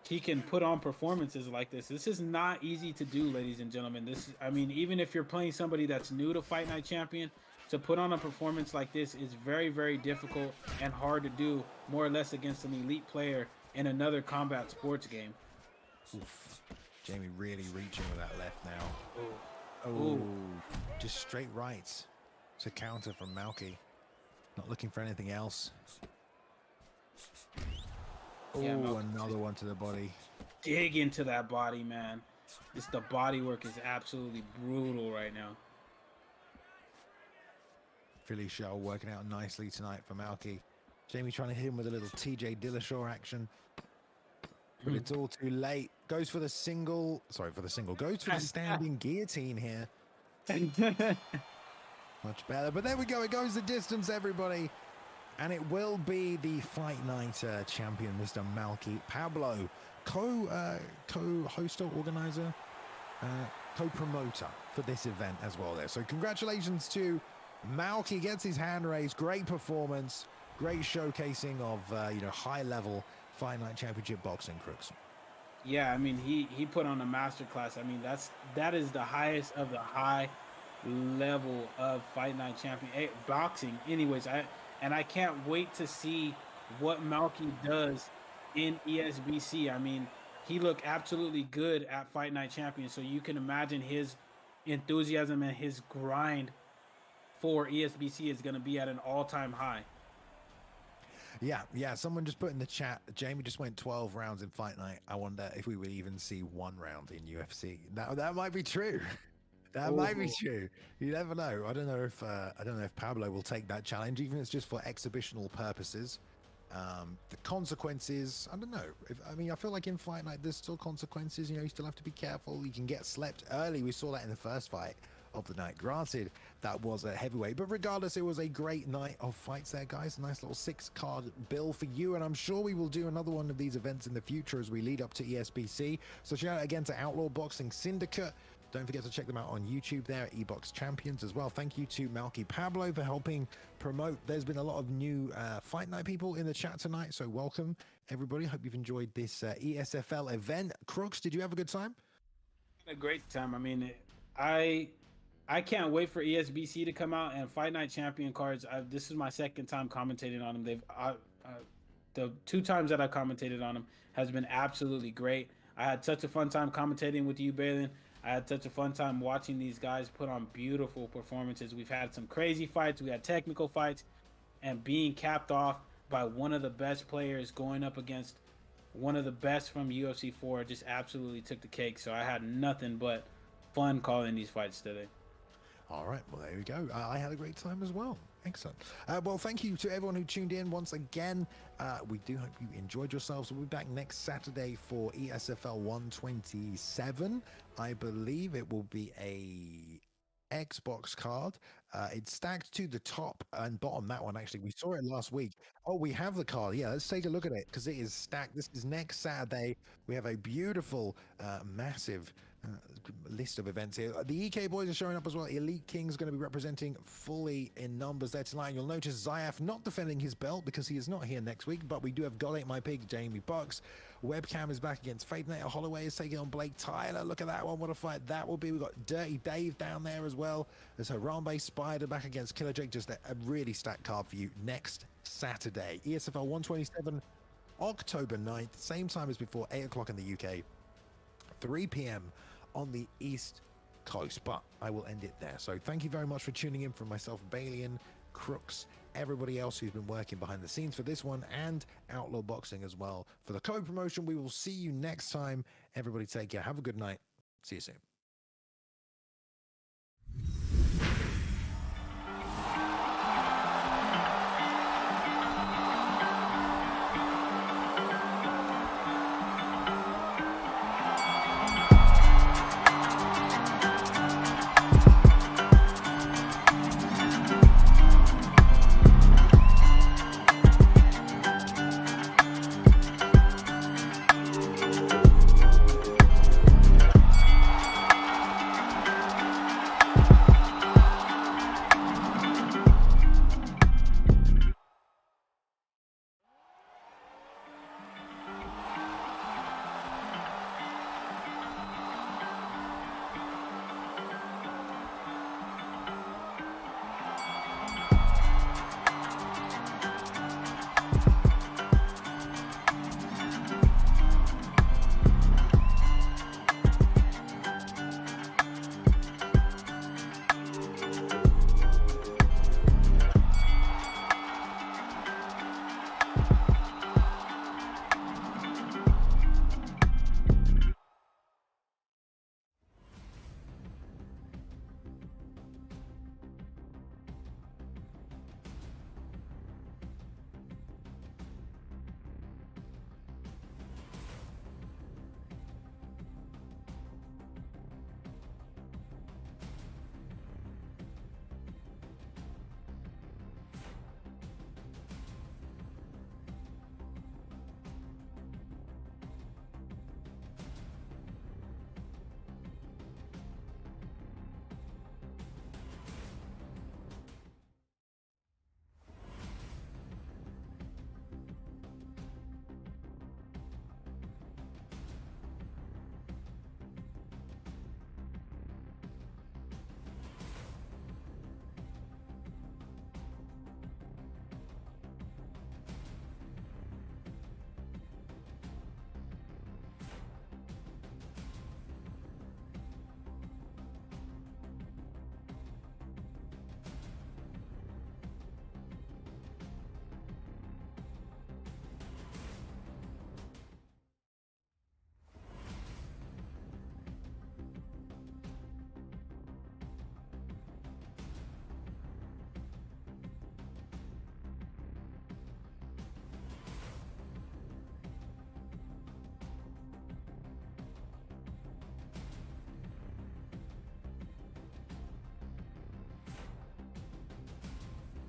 he can put on performances like this. This is not easy to do, ladies and gentlemen. This is, I mean, even if you're playing somebody that's new to Fight Night Champion, to put on a performance like this is very, very difficult and hard to do, more or less against an elite player in another combat sports game. Oof. Jamie really reaching with that left now. Oh, Oh, just straight rights to counter from Malky. Not looking for anything else. Oh, Yeah, another one to the body. dig into that body, man. The body work is absolutely brutal right now. Philly shell working out nicely tonight for Malky. Jamie trying to hit him with a little TJ Dillashaw action. But it's all too late. Goes for the single. Sorry, for the single. Goes for the standing guillotine here. Much better. But there we go. It goes the distance, everybody. And it will be the Fight Night champion, Mr. MalkyPablo. Co-host or organizer, co-promoter for this event as well there. So congratulations to Malky. Gets his hand raised. Great performance. Great showcasing of, you know, high-level Fight Night Championship boxing, Crooks. Yeah, I mean, he put on a masterclass. I mean, that is the highest of the high level of Fight Night Champion boxing. Anyways, I can't wait to see what Malky does in ESBC. I mean, he looked absolutely good at Fight Night Champion, so you can imagine his enthusiasm and his grind for ESBC is going to be at an all-time high. Yeah. Someone just put in the chat, Jamie just went 12 rounds in Fight Night. I wonder if we would even see one round in UFC. That might be true. That might be true. You never know. I don't know if Pablo will take that challenge, even if it's just for exhibitional purposes. The consequences, I don't know. I feel like in Fight Night, there's still consequences. You know, you still have to be careful. You can get slept early. We saw that in the first fight of the night. Granted, that was a heavyweight, but regardless, it was a great night of fights there, guys. A nice little 6-card bill for you, and I'm sure we will do another one of these events in the future as we lead up to ESBC. So shout out again to Outlaw Boxing Syndicate. Don't forget to check them out on YouTube there at Ebox Champions as well. Thank you to MalkyPablo for helping promote. There's been a lot of new Fight Night people in the chat tonight, so welcome everybody. Hope you've enjoyed this ESFL event. Crooks, did you have a good time? A great time. I mean, I can't wait for ESBC to come out and Fight Night Champion cards. This is my second time commentating on them. The 2 times that I commentated on them has been absolutely great. I had such a fun time commentating with you, Balin. I had such a fun time watching these guys put on beautiful performances. We've had some crazy fights. We had technical fights, and being capped off by one of the best players going up against one of the best from UFC 4 just absolutely took the cake. So I had nothing but fun calling these fights today. All right, well, there we go. I had a great time as well. Excellent. Well, thank you to everyone who tuned in once again. We do hope you enjoyed yourselves. We'll be back next Saturday for ESFL 127. I believe it will be a Xbox card. It's stacked to the top and bottom, that one, actually. We saw it last week. Oh, we have the card. Yeah, let's take a look at it because it is stacked. This is next Saturday. We have a beautiful, massive list of events here. The EK boys are showing up as well. Elite King's going to be representing fully in numbers there tonight. You'll notice Zayaf not defending his belt because he is not here next week, but we do have God Ate My Pig, Jamie Bucks. Webcam is back against Faith Nater. Holloway is taking on Blake Tyler. Look at that one. What a fight that will be. We've got Dirty Dave down there as well. There's Harambe Spider back against Killer Jake. Just a really stacked card for you next Saturday. ESFL 127, October 9th, same time as before, 8 o'clock in the UK, 3 p.m. on the East Coast. But I will end it there. So thank you very much for tuning in from myself, Balian, Crooks, everybody else who's been working behind the scenes for this one, and Outlaw Boxing as well for the co-promotion. We will see you next time. Everybody take care. Have a good night. See you soon.